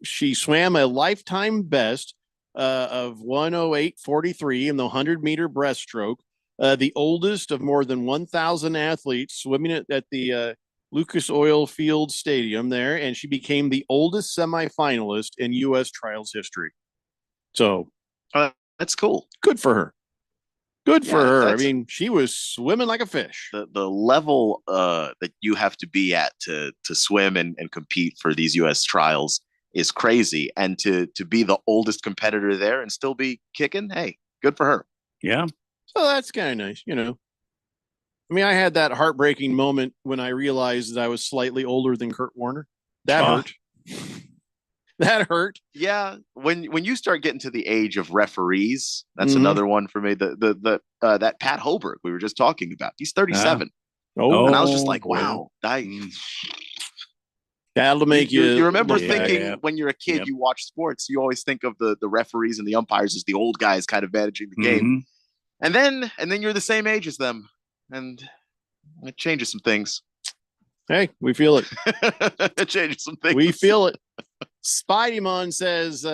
She swam a lifetime best of 108.43 in the 100-meter breaststroke, the oldest of more than 1,000 athletes swimming at the Lucas Oil Field Stadium there, and she became the oldest semifinalist in U.S. trials history. So that's cool. Good for her. Good for her. I that's- mean, she was swimming like a fish. The level that you have to be at to swim and compete for these U.S. trials is crazy. And to be the oldest competitor there and still be kicking, hey, good for her. Yeah. So that's kind of nice, I mean, I had that heartbreaking moment when I realized that I was slightly older than Kurt Warner. That hurt. That hurt. Yeah, when you start getting to the age of referees, that's Mhm. another one for me. That Pat Holbrook we were just talking about. He's 37. Oh, and I was just like, boy. wow. That'll make you. You remember look back. thinking when you're a kid, you watch sports, you always think of the referees and the umpires as the old guys kind of managing the game. And then you're the same age as them. And it changes some things. Hey, we feel it. It changes some things. We feel it. Spideymon says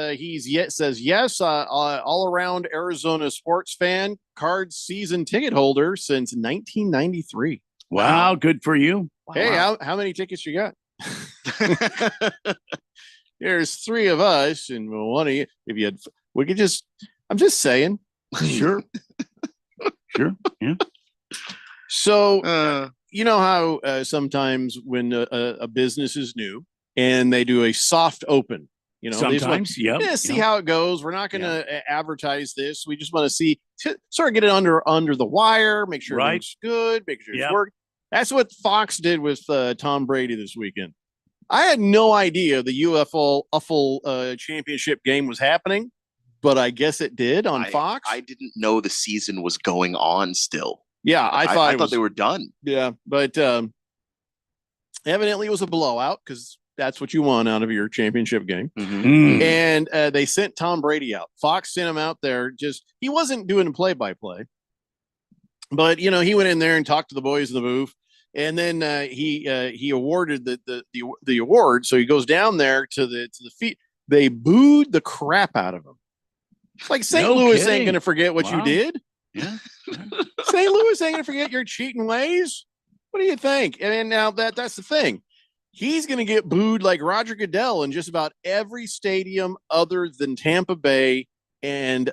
yes. All around Arizona sports fan, Cards season ticket holder since 1993. Wow, good for you. Hey, how many tickets you got? There's three of us, and one of you. If you had, we could just. I'm just saying. Sure. Sure. Yeah. So you know how sometimes when a business is new and they do a soft open, they just want- Sometimes, yep, see yep. how it goes. We're not going to advertise this. We just want to see, sort of get it under the wire, make sure Right. it's good, make sure Yep. it's working. That's what Fox did with Tom Brady this weekend. I had no idea the UFL championship game was happening, but I guess it did on Fox. I didn't know the season was going on still. Yeah, I thought they were done. Yeah, but evidently it was a blowout because that's what you want out of your championship game. Mm. And they sent Tom Brady out. Fox sent him out there. He wasn't doing play-by-play, but he went in there and talked to the boys in the booth, and then he awarded the award. So he goes down there to the feet. They booed the crap out of him. Like St. No Louis ain't kidding. going to forget what Wow. you did. Yeah. St. Louis ain't gonna forget your cheating ways. What do you think? And now that's the thing. He's gonna get booed like Roger Goodell in just about every stadium other than Tampa Bay and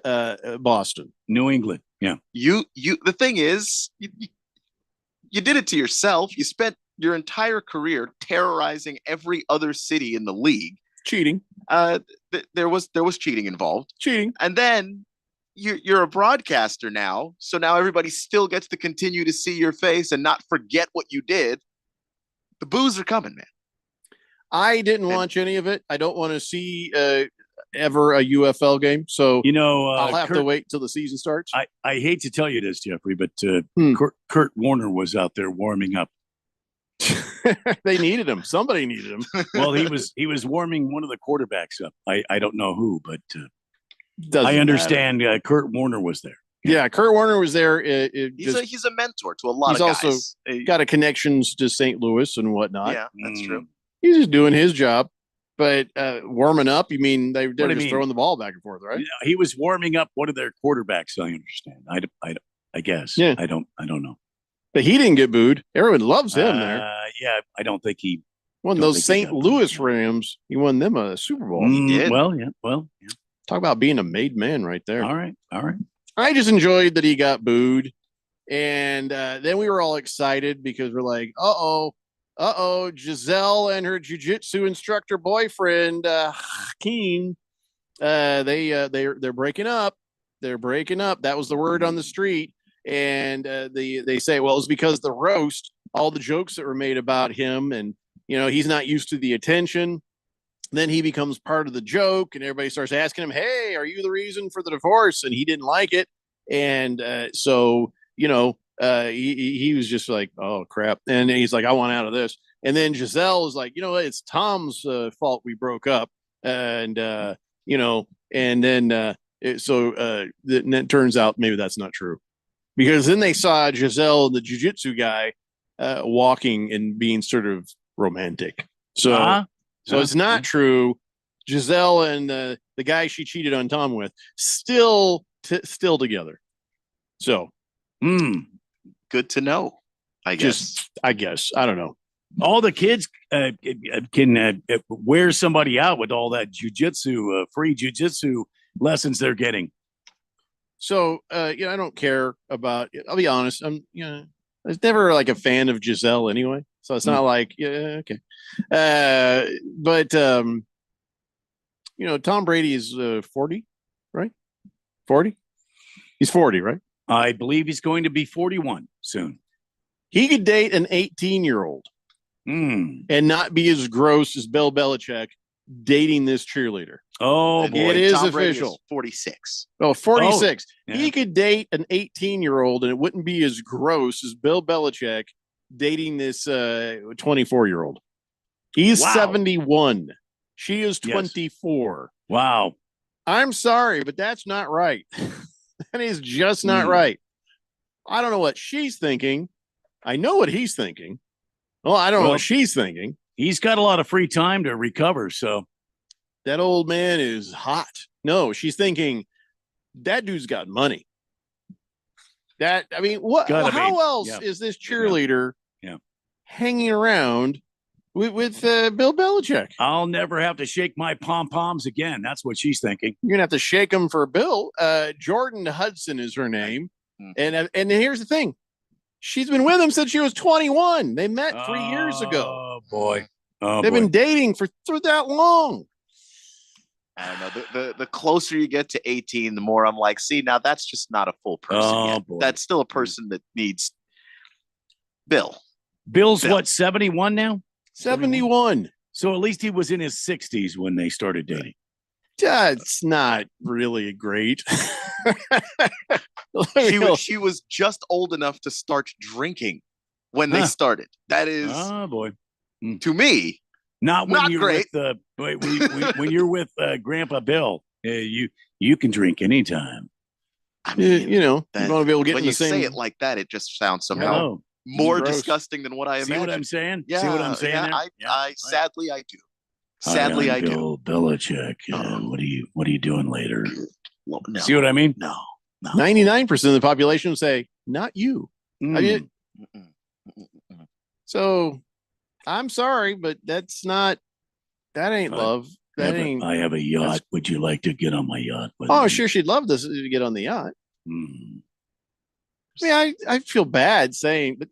Boston. New England. Yeah. The thing is, you did it to yourself. You spent your entire career terrorizing every other city in the league. Cheating. There was cheating involved. Cheating. And then you're a broadcaster now, so now everybody still gets to continue to see your face and not forget what you did. The boos are coming, man. I didn't watch any of it. I don't want to see ever a UFL game, so I'll have to wait till the season starts. I hate to tell you this, Jeffrey, but Hmm. Kurt Warner was out there warming up. They needed him. Somebody needed him. Well, he was warming one of the quarterbacks up. I don't know who, but Doesn't I understand matter. Kurt Warner was there. Yeah, Kurt Warner was there. He's a mentor to a lot He's of also guys. got a connections to St. Louis and whatnot. Yeah, that's true. He's just doing his job. But warming up, you mean they're What do you just mean? throwing the ball back and forth, right? He was warming up one of their quarterbacks. I understand. I guess. Yeah. I don't know. But he didn't get booed. Everyone loves him there. Yeah, I don't think he One of don't those think he St. got Louis Rams. He won them a Super Bowl. Well, yeah. Talk about being a made man right there. All right. I just enjoyed that he got booed. And then we were all excited because we're like, uh-oh, Giselle and her jiu-jitsu instructor boyfriend, Hakeem, they're breaking up. They're breaking up. That was the word on the street. And they say, well, it's because the roast, all the jokes that were made about him, and he's not used to the attention. Then he becomes part of the joke, and everybody starts asking him, hey, are you the reason for the divorce? And he didn't like it. And so he was just like, oh crap. And he's like, I want out of this. And then Giselle is like, it's Tom's fault we broke up. And then It turns out maybe that's not true, because then they saw Giselle and the jiu-jitsu guy walking and being sort of romantic. So it's not true. Giselle and the guy she cheated on Tom with still together. So good to know. I guess. I don't know. All the kids can wear somebody out with all that jujitsu, free jujitsu lessons they're getting. So, I don't care about it. I'll be honest. I was never like a fan of Giselle anyway. So it's not like, okay. But Tom Brady is 40, right? 40? He's 40, right? I believe he's going to be 41 soon. He could date an 18-year-old and not be as gross as Bill Belichick dating this cheerleader. Oh, boy. It is Tom Brady official. is 46. Oh, 46. Oh, yeah. He could date an 18-year-old and it wouldn't be as gross as Bill Belichick dating this 24-year-old. He's 71. She is 24. Wow. I'm sorry, but that's not right. That is just not right. I don't know what she's thinking. I know what he's thinking. Well, I don't know what she's thinking. He's got a lot of free time to recover, so. That old man is hot. No, she's thinking that dude's got money. What? How else is this cheerleader hanging around with Bill Belichick? I'll never have to shake my pom-poms again. That's what she's thinking. You're gonna have to shake them for Bill. Jordan Hudson is her name, and here's the thing: she's been with him since she was 21. They met 3 years ago. Oh boy, they've been dating for that long. I don't know. The closer you get to 18, the more I'm like, see, now that's just not a full person yet. Boy. That's still a person that needs Bill. Bill's what, 71 now? 71. So at least he was in his 60s when they started dating. That's not really great. She was just old enough to start drinking when they started. That is, boy, to me, not when not you're great. with when you're with Grandpa Bill. You can drink anytime. I mean, you want to be able to get when in you the same. say it like that, it just sounds somehow more Gross. disgusting than what I See imagined. what I'm saying? Yeah, See what I'm saying? yeah, there? Sadly, I do. Sadly, I do. Bill Belichick. What are you doing later? Well, no, See what I mean? No. 99% of the population say, "Not you." I mean, so I'm sorry, but that ain't love. That ain't. I have a yacht. Would you like to get on my yacht? Oh, sure, she'd love to get on the yacht. I mean, I feel bad saying, but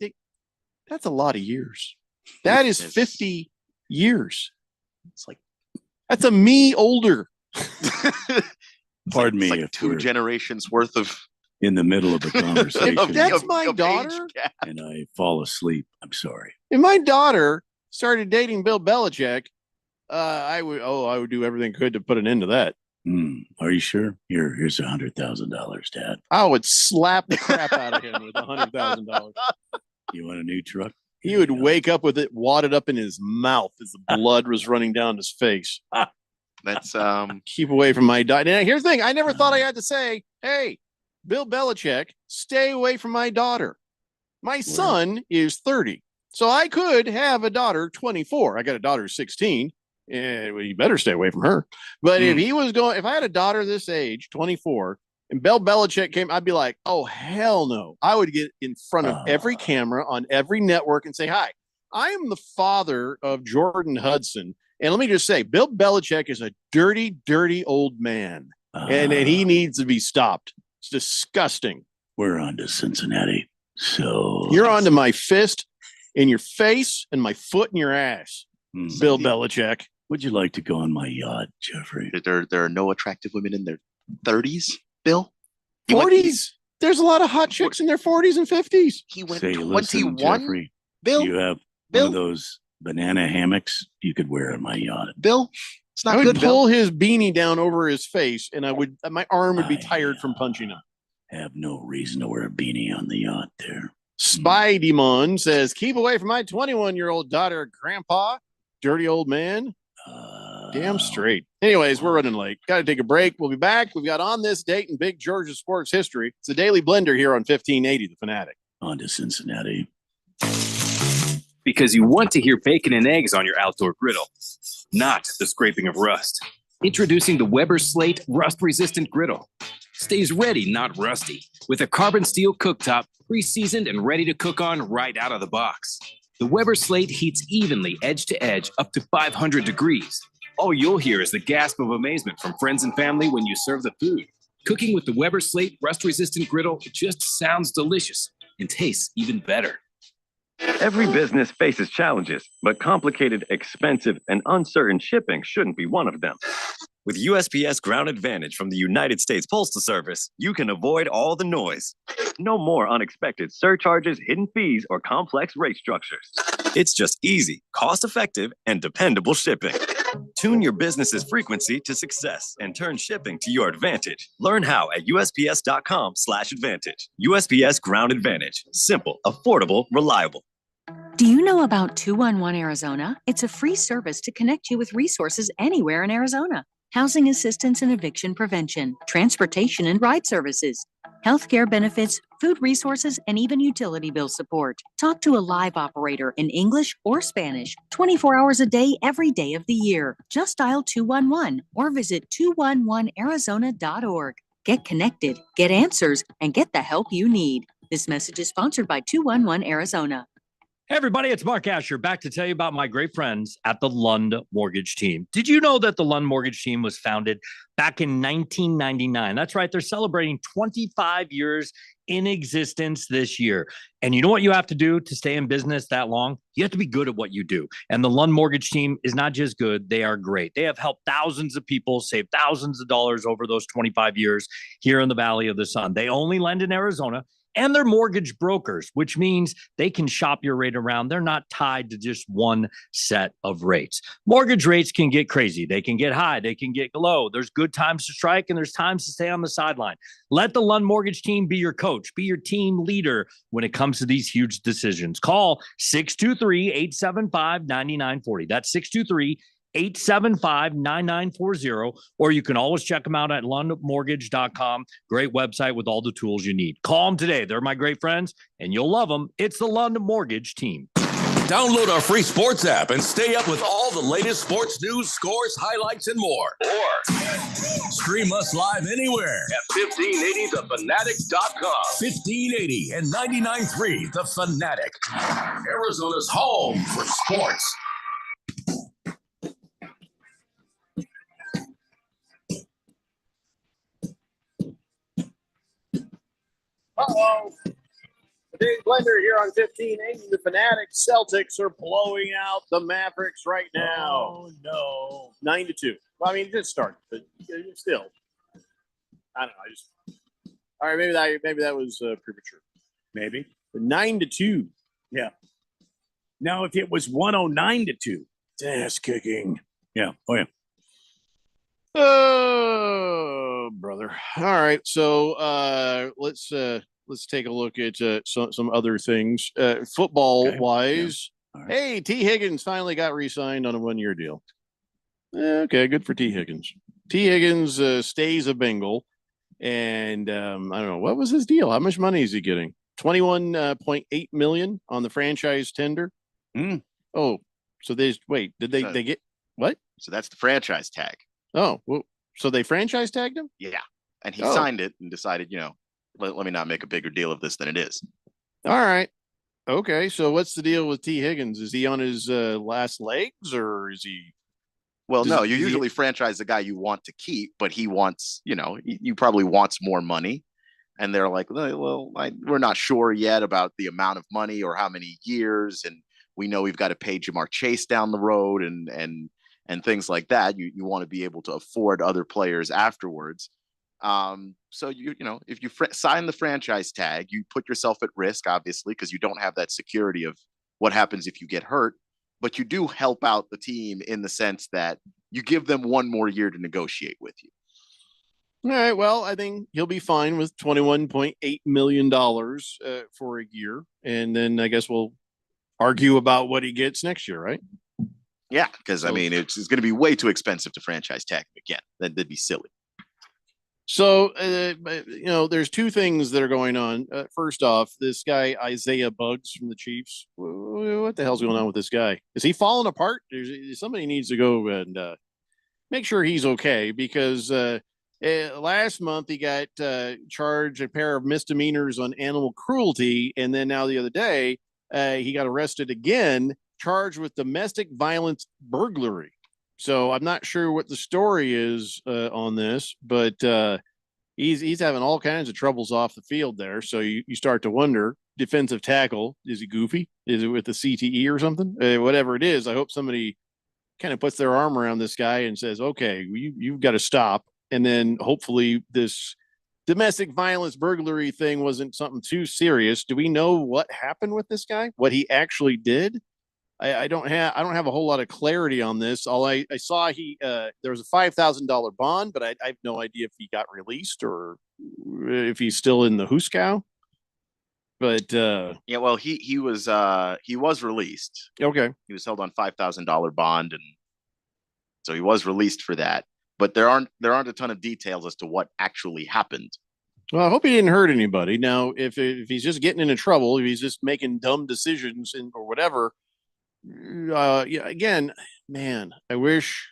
that's a lot of years. That is 50 years. It's like that's a me older. Pardon me like if 2 we're generations worth of in the middle of a conversation. That's my daughter, and I fall asleep. I'm sorry. If my daughter started dating Bill Belichick, I would do everything I could to put an end to that. Are you sure? Here's $100,000, Dad. I would slap the crap out of him with $100,000. You want a new truck? He would wake up with it wadded up in his mouth as the blood was running down his face. That's keep away from my daughter. Now, here's the thing: I never thought I had to say, "Hey, Bill Belichick, stay away from my daughter." My son is 30, so I could have a daughter 24. I got a daughter 16. And you better stay away from her. But if I had a daughter this age, 24, and Bill Belichick came, I'd be like, oh, hell no. I would get in front of every camera on every network and say, hi, I am the father of Jordan Hudson. And let me just say, Bill Belichick is a dirty, dirty old man. And he needs to be stopped. It's disgusting. We're on to Cincinnati. So you're on to my fist in your face and my foot in your ass, Bill Belichick. Would you like to go on my yacht, Jeffrey? There are no attractive women in their 30s, Bill? 40s? There's a lot of hot chicks in their 40s and 50s. He went Say, 21, listen, Jeffrey, Bill? You have one of those banana hammocks you could wear on my yacht. Bill? It's not I would good, pull Bill. his beanie down over his face, and my arm would be tired from punching him. Have no reason to wear a beanie on the yacht there. Spidey says, keep away from my 21-year-old daughter, Grandpa. Dirty old man. Damn straight. Anyways, we're running late. Got to take a break. We'll be back. We've got On This Date in Big Georgia sports history. It's a daily blender here on 1580 The Fanatic. On to Cincinnati. Because you want to hear bacon and eggs on your outdoor griddle, not the scraping of rust. Introducing the Weber Slate rust-resistant griddle. Stays ready, not rusty, with a carbon steel cooktop, pre-seasoned and ready to cook on right out of the box. The Weber Slate heats evenly edge to edge up to 500 degrees. All you'll hear is the gasp of amazement from friends and family when you serve the food. Cooking with the Weber Slate rust-resistant griddle just sounds delicious and tastes even better. Every business faces challenges, but complicated, expensive, and uncertain shipping shouldn't be one of them. With USPS Ground Advantage from the United States Postal Service, you can avoid all the noise. No more unexpected surcharges, hidden fees, or complex rate structures. It's just easy, cost-effective, and dependable shipping. Tune your business's frequency to success and turn shipping to your advantage. Learn how at USPS.com/advantage. USPS Ground Advantage. Simple, affordable, reliable. Do you know about 211 Arizona? It's a free service to connect you with resources anywhere in Arizona. Housing assistance and eviction prevention, transportation and ride services, healthcare benefits, food resources, and even utility bill support. Talk to a live operator in English or Spanish, 24 hours a day, every day of the year. Just dial 211 or visit 211arizona.org. Get connected, get answers, and get the help you need. This message is sponsored by 211 Arizona. Hey everybody, it's Mark Asher back to tell you about my great friends at the Lund Mortgage Team. Did you know that the Lund Mortgage Team was founded back in 1999? That's right, they're celebrating 25 years in existence this year. And you know what you have to do to stay in business that long? You have to be good at what you do. And the Lund Mortgage Team is not just good, they are great. They have helped thousands of people save thousands of dollars over those 25 years here in the Valley of the Sun. They only lend in Arizona. And they're mortgage brokers, which means they can shop your rate around. They're not tied to just one set of rates. Mortgage rates can get crazy. They can get high. They can get low. There's good times to strike and there's times to stay on the sideline. Let the Lund Mortgage Team be your coach, be your team leader when it comes to these huge decisions. Call 623-875-9940. That's 623-875-9940, or you can always check them out at lundmortgage.com. Great website with all the tools you need. Call them today. They're my great friends, and you'll love them. It's the Lund Mortgage Team. Download our free sports app and stay up with all the latest sports news, scores, highlights, and more. Or stream us live anywhere at 1580thefanatic.com. 1580 and 99.3 The Fanatic, Arizona's home for sports. Uh-oh. The big blender here on 1580. The Fanatic Celtics are blowing out the Mavericks right now. Oh, no. 9-2. Well, I mean, it just started, but still. I don't know. All right, maybe that was premature. Maybe. But 9-2. Yeah. Now, if it was 109-2, ass kicking. Yeah. Oh, yeah. Oh, brother. All right. So let's take a look at some other things. Football wise. Yeah. Right. Hey, T. Higgins finally got re-signed on a 1-year deal. Okay, good for T. Higgins. T. Higgins stays a Bengal. And I don't know, what was his deal? How much money is he getting? $21.8 million on the franchise tender. Oh, so did they get what? So that's the franchise tag. Oh, well, so they franchise tagged him? Yeah. And he signed it and decided, let me not make a bigger deal of this than it is. All right. Okay. So what's the deal with T. Higgins? Is he on his last legs or is he? Well, no, you usually franchise the guy you want to keep, but he wants, you probably wants more money. And they're like, well, we're not sure yet about the amount of money or how many years. And we know we've got to pay Jamar Chase down the road and things like that. You want to be able to afford other players afterwards. So if you sign the franchise tag, you put yourself at risk, obviously, because you don't have that security of what happens if you get hurt. But you do help out the team in the sense that you give them one more year to negotiate with you. All right. Well, I think he'll be fine with $21.8 million for a year. And then I guess we'll argue about what he gets next year, right? Yeah, because I mean, it's going to be way too expensive to franchise tag him again. That'd be silly. So, there's two things that are going on. First off, this guy, Isaiah Buggs from the Chiefs. What the hell's going on with this guy? Is he falling apart? Somebody needs to go and make sure he's okay, because last month he got charged a pair of misdemeanors on animal cruelty. And then now the other day, he got arrested again, charged with domestic violence burglary. So I'm not sure what the story is on this, but he's having all kinds of troubles off the field there. So you start to wonder, defensive tackle, is he goofy? Is it with the CTE or something? Whatever it is, I hope somebody kind of puts their arm around this guy and says, okay, you've got to stop. And then hopefully this domestic violence burglary thing wasn't something too serious. Do we know what happened with this guy? What he actually did? I don't have a whole lot of clarity on this. All I saw, there was a $5,000 bond, but I have no idea if he got released or if he's still in the Huskow. But yeah, well, he was released. Okay, he was held on $5,000 bond, and so he was released for that. But there aren't a ton of details as to what actually happened. Well, I hope he didn't hurt anybody. Now, if he's just getting into trouble, if he's just making dumb decisions or whatever. Yeah, again, man, I wish.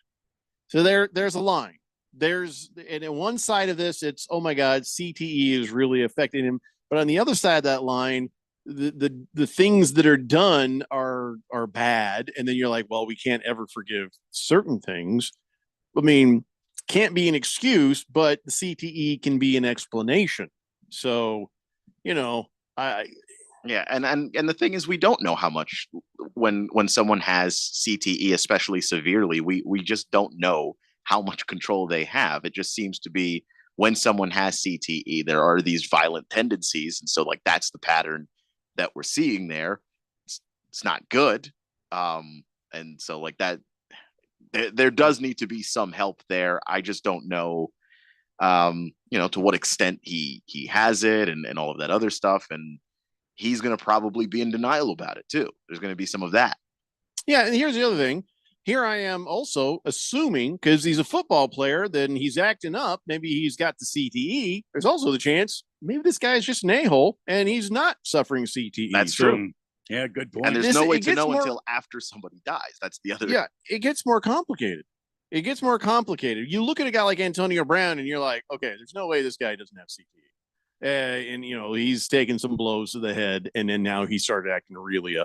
So there's a line. And in one side of this, it's, oh my God, CTE is really affecting him. But on the other side of that line, the things that are done are bad. And then you're like, well, we can't ever forgive certain things. I mean, can't be an excuse, but the CTE can be an explanation. So, Yeah, and the thing is, we don't know how much when someone has CTE, especially severely, we just don't know how much control they have. It just seems to be when someone has CTE, there are these violent tendencies, and so like that's the pattern that we're seeing there. It's not good, and so like that, there does need to be some help there. I just don't know, to what extent he has it and all of that other stuff, and he's going to probably be in denial about it too. There's going to be some of that. Yeah. And here's the other thing. Here I am also assuming, because he's a football player, then he's acting up. Maybe he's got the CTE. There's also the chance maybe this guy's just an a-hole and he's not suffering CTE. That's true. Yeah, good point. And there's no way to know until after somebody dies. That's the other. Yeah, it gets more complicated. You look at a guy like Antonio Brown and you're like, okay, there's no way this guy doesn't have CTE. And he's taken some blows to the head, and then now he started acting really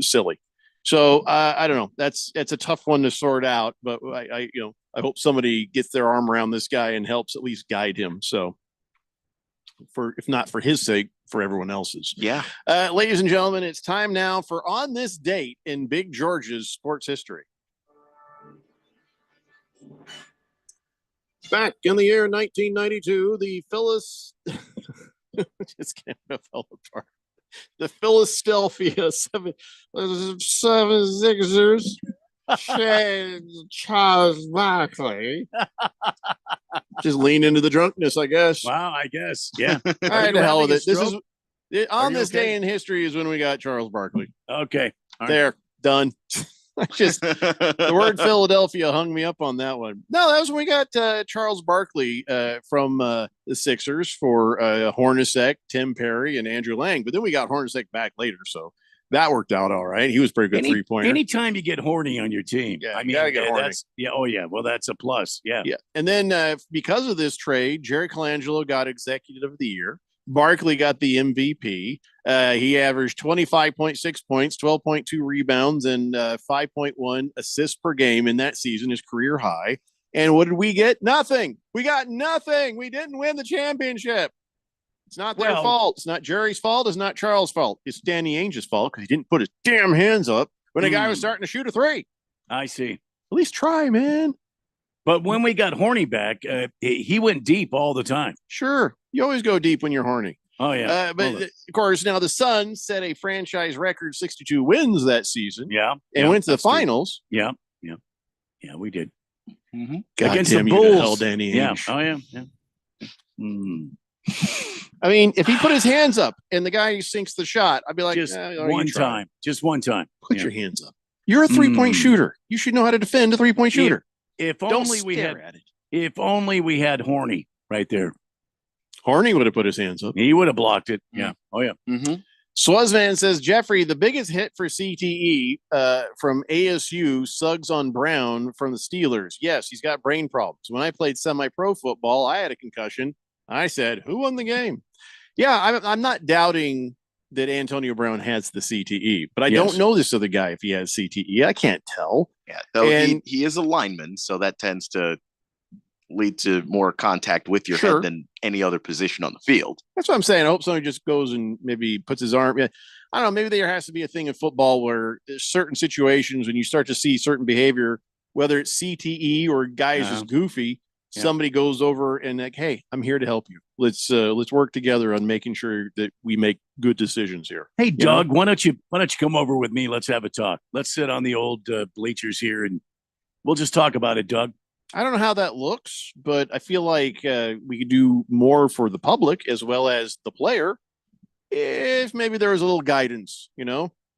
silly. So I don't know. That's a tough one to sort out, but I hope somebody gets their arm around this guy and helps at least guide him. So if not for his sake, for everyone else's. Yeah. Ladies and gentlemen, it's time now for On This Date in Big George's sports history. Back in the year 1992, the Phyllis just kind of fell apart. The Philadelphia 76ers Charles Barkley just lean into the drunkenness, I guess. Wow, I guess. Yeah. All right, the hell with it. This is on this day in history is when we got Charles Barkley. Okay. There, done. Just the word Philadelphia hung me up on that one. No, that was when we got Charles Barkley from the Sixers for Hornacek, Tim Perry, and Andrew Lang. But then we got Hornacek back later, so that worked out all right. He was pretty good three-pointer. Anytime you get horny on your team, I mean, gotta get horny. Well, that's a plus. Yeah. And then because of this trade, Jerry Colangelo got Executive of the Year. Barkley got the MVP. He averaged 25.6 points, 12.2 rebounds, and 5.1 assists per game in that season, his career high. And what did we get? Nothing. We got nothing. We didn't win the championship. It's not their fault. It's not Jerry's fault. It's not Charles' fault. It's Danny Ainge's fault because he didn't put his damn hands up when a guy was starting to shoot a three. I see. At least try, man. But when we got horny back, he went deep all the time. Sure. You always go deep when you're horny. Oh, yeah. But of course, now the Suns set a franchise record 62 wins that season. Yeah. And went to the finals. Yeah. Yeah. Yeah, we did. Mm-hmm. Against the Bulls. Danny Ainge. Oh, yeah. I mean, if he put his hands up and the guy sinks the shot, I'd be like, just one time. Put your hands up. You're a 3-point shooter. You should know how to defend a 3-point shooter. If Don't only we stare had, at it. if only we had Horny right there. Horny would have put his hands up. He would have blocked it. Yeah. Oh yeah. Mm-hmm. Swazman says, Jeffrey, the biggest hit for CTE from ASU, Suggs on Brown from the Steelers. Yes, he's got brain problems. When I played semi-pro football, I had a concussion. I said, who won the game? Yeah, I'm not doubting that Antonio Brown has the CTE, but I don't know this other guy if he has CTE. I can't tell. Yeah, though he is a lineman, so that tends to lead to more contact with your head than any other position on the field. That's what I'm saying. I hope somebody just goes and maybe puts his arm. Yeah, I don't know. Maybe there has to be a thing in football where there's certain situations when you start to see certain behavior, whether it's CTE or guys just goofy. Yeah. Somebody goes over and like, hey, I'm here to help you. Let's work together on making sure that we make good decisions here. Hey, Doug, why don't you come over with me? Let's have a talk. Let's sit on the old bleachers here and we'll just talk about it, Doug. I don't know how that looks, but I feel like we could do more for the public as well as the player if maybe there was a little guidance,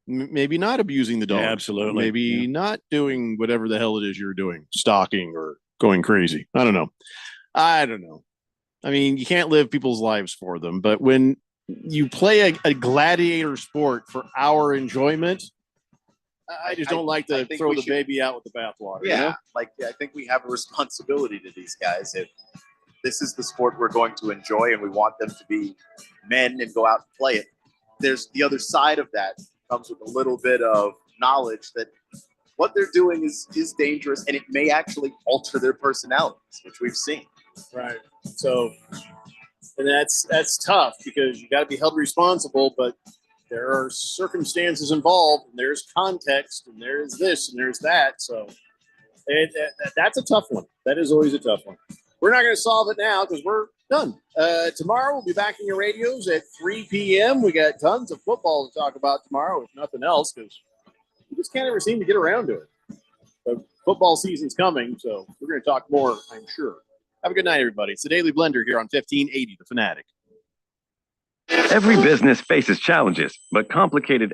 maybe not abusing the dog. Yeah, absolutely. Maybe not doing whatever the hell it is you're doing, stalking or going crazy. I don't know. I mean, you can't live people's lives for them, but when you play a gladiator sport for our enjoyment, I just don't like to throw the baby out with the bathwater. Yeah, I think we have a responsibility to these guys. If this is the sport we're going to enjoy and we want them to be men and go out and play it, there's the other side of that comes with a little bit of knowledge that what they're doing is dangerous and it may actually alter their personalities, which we've seen. Right. So, and that's tough because you got to be held responsible, but there are circumstances involved, and there's context, and there's this, and there's that. So that's a tough one. That is always a tough one. We're not going to solve it now because we're done. Tomorrow, we'll be back in your radios at 3 p.m. We got tons of football to talk about tomorrow, if nothing else, because we just can't ever seem to get around to it. But football season's coming, so we're going to talk more, I'm sure. Have a good night, everybody. It's the Daily Blender here on 1580 The Fanatic. Every business faces challenges, but complicated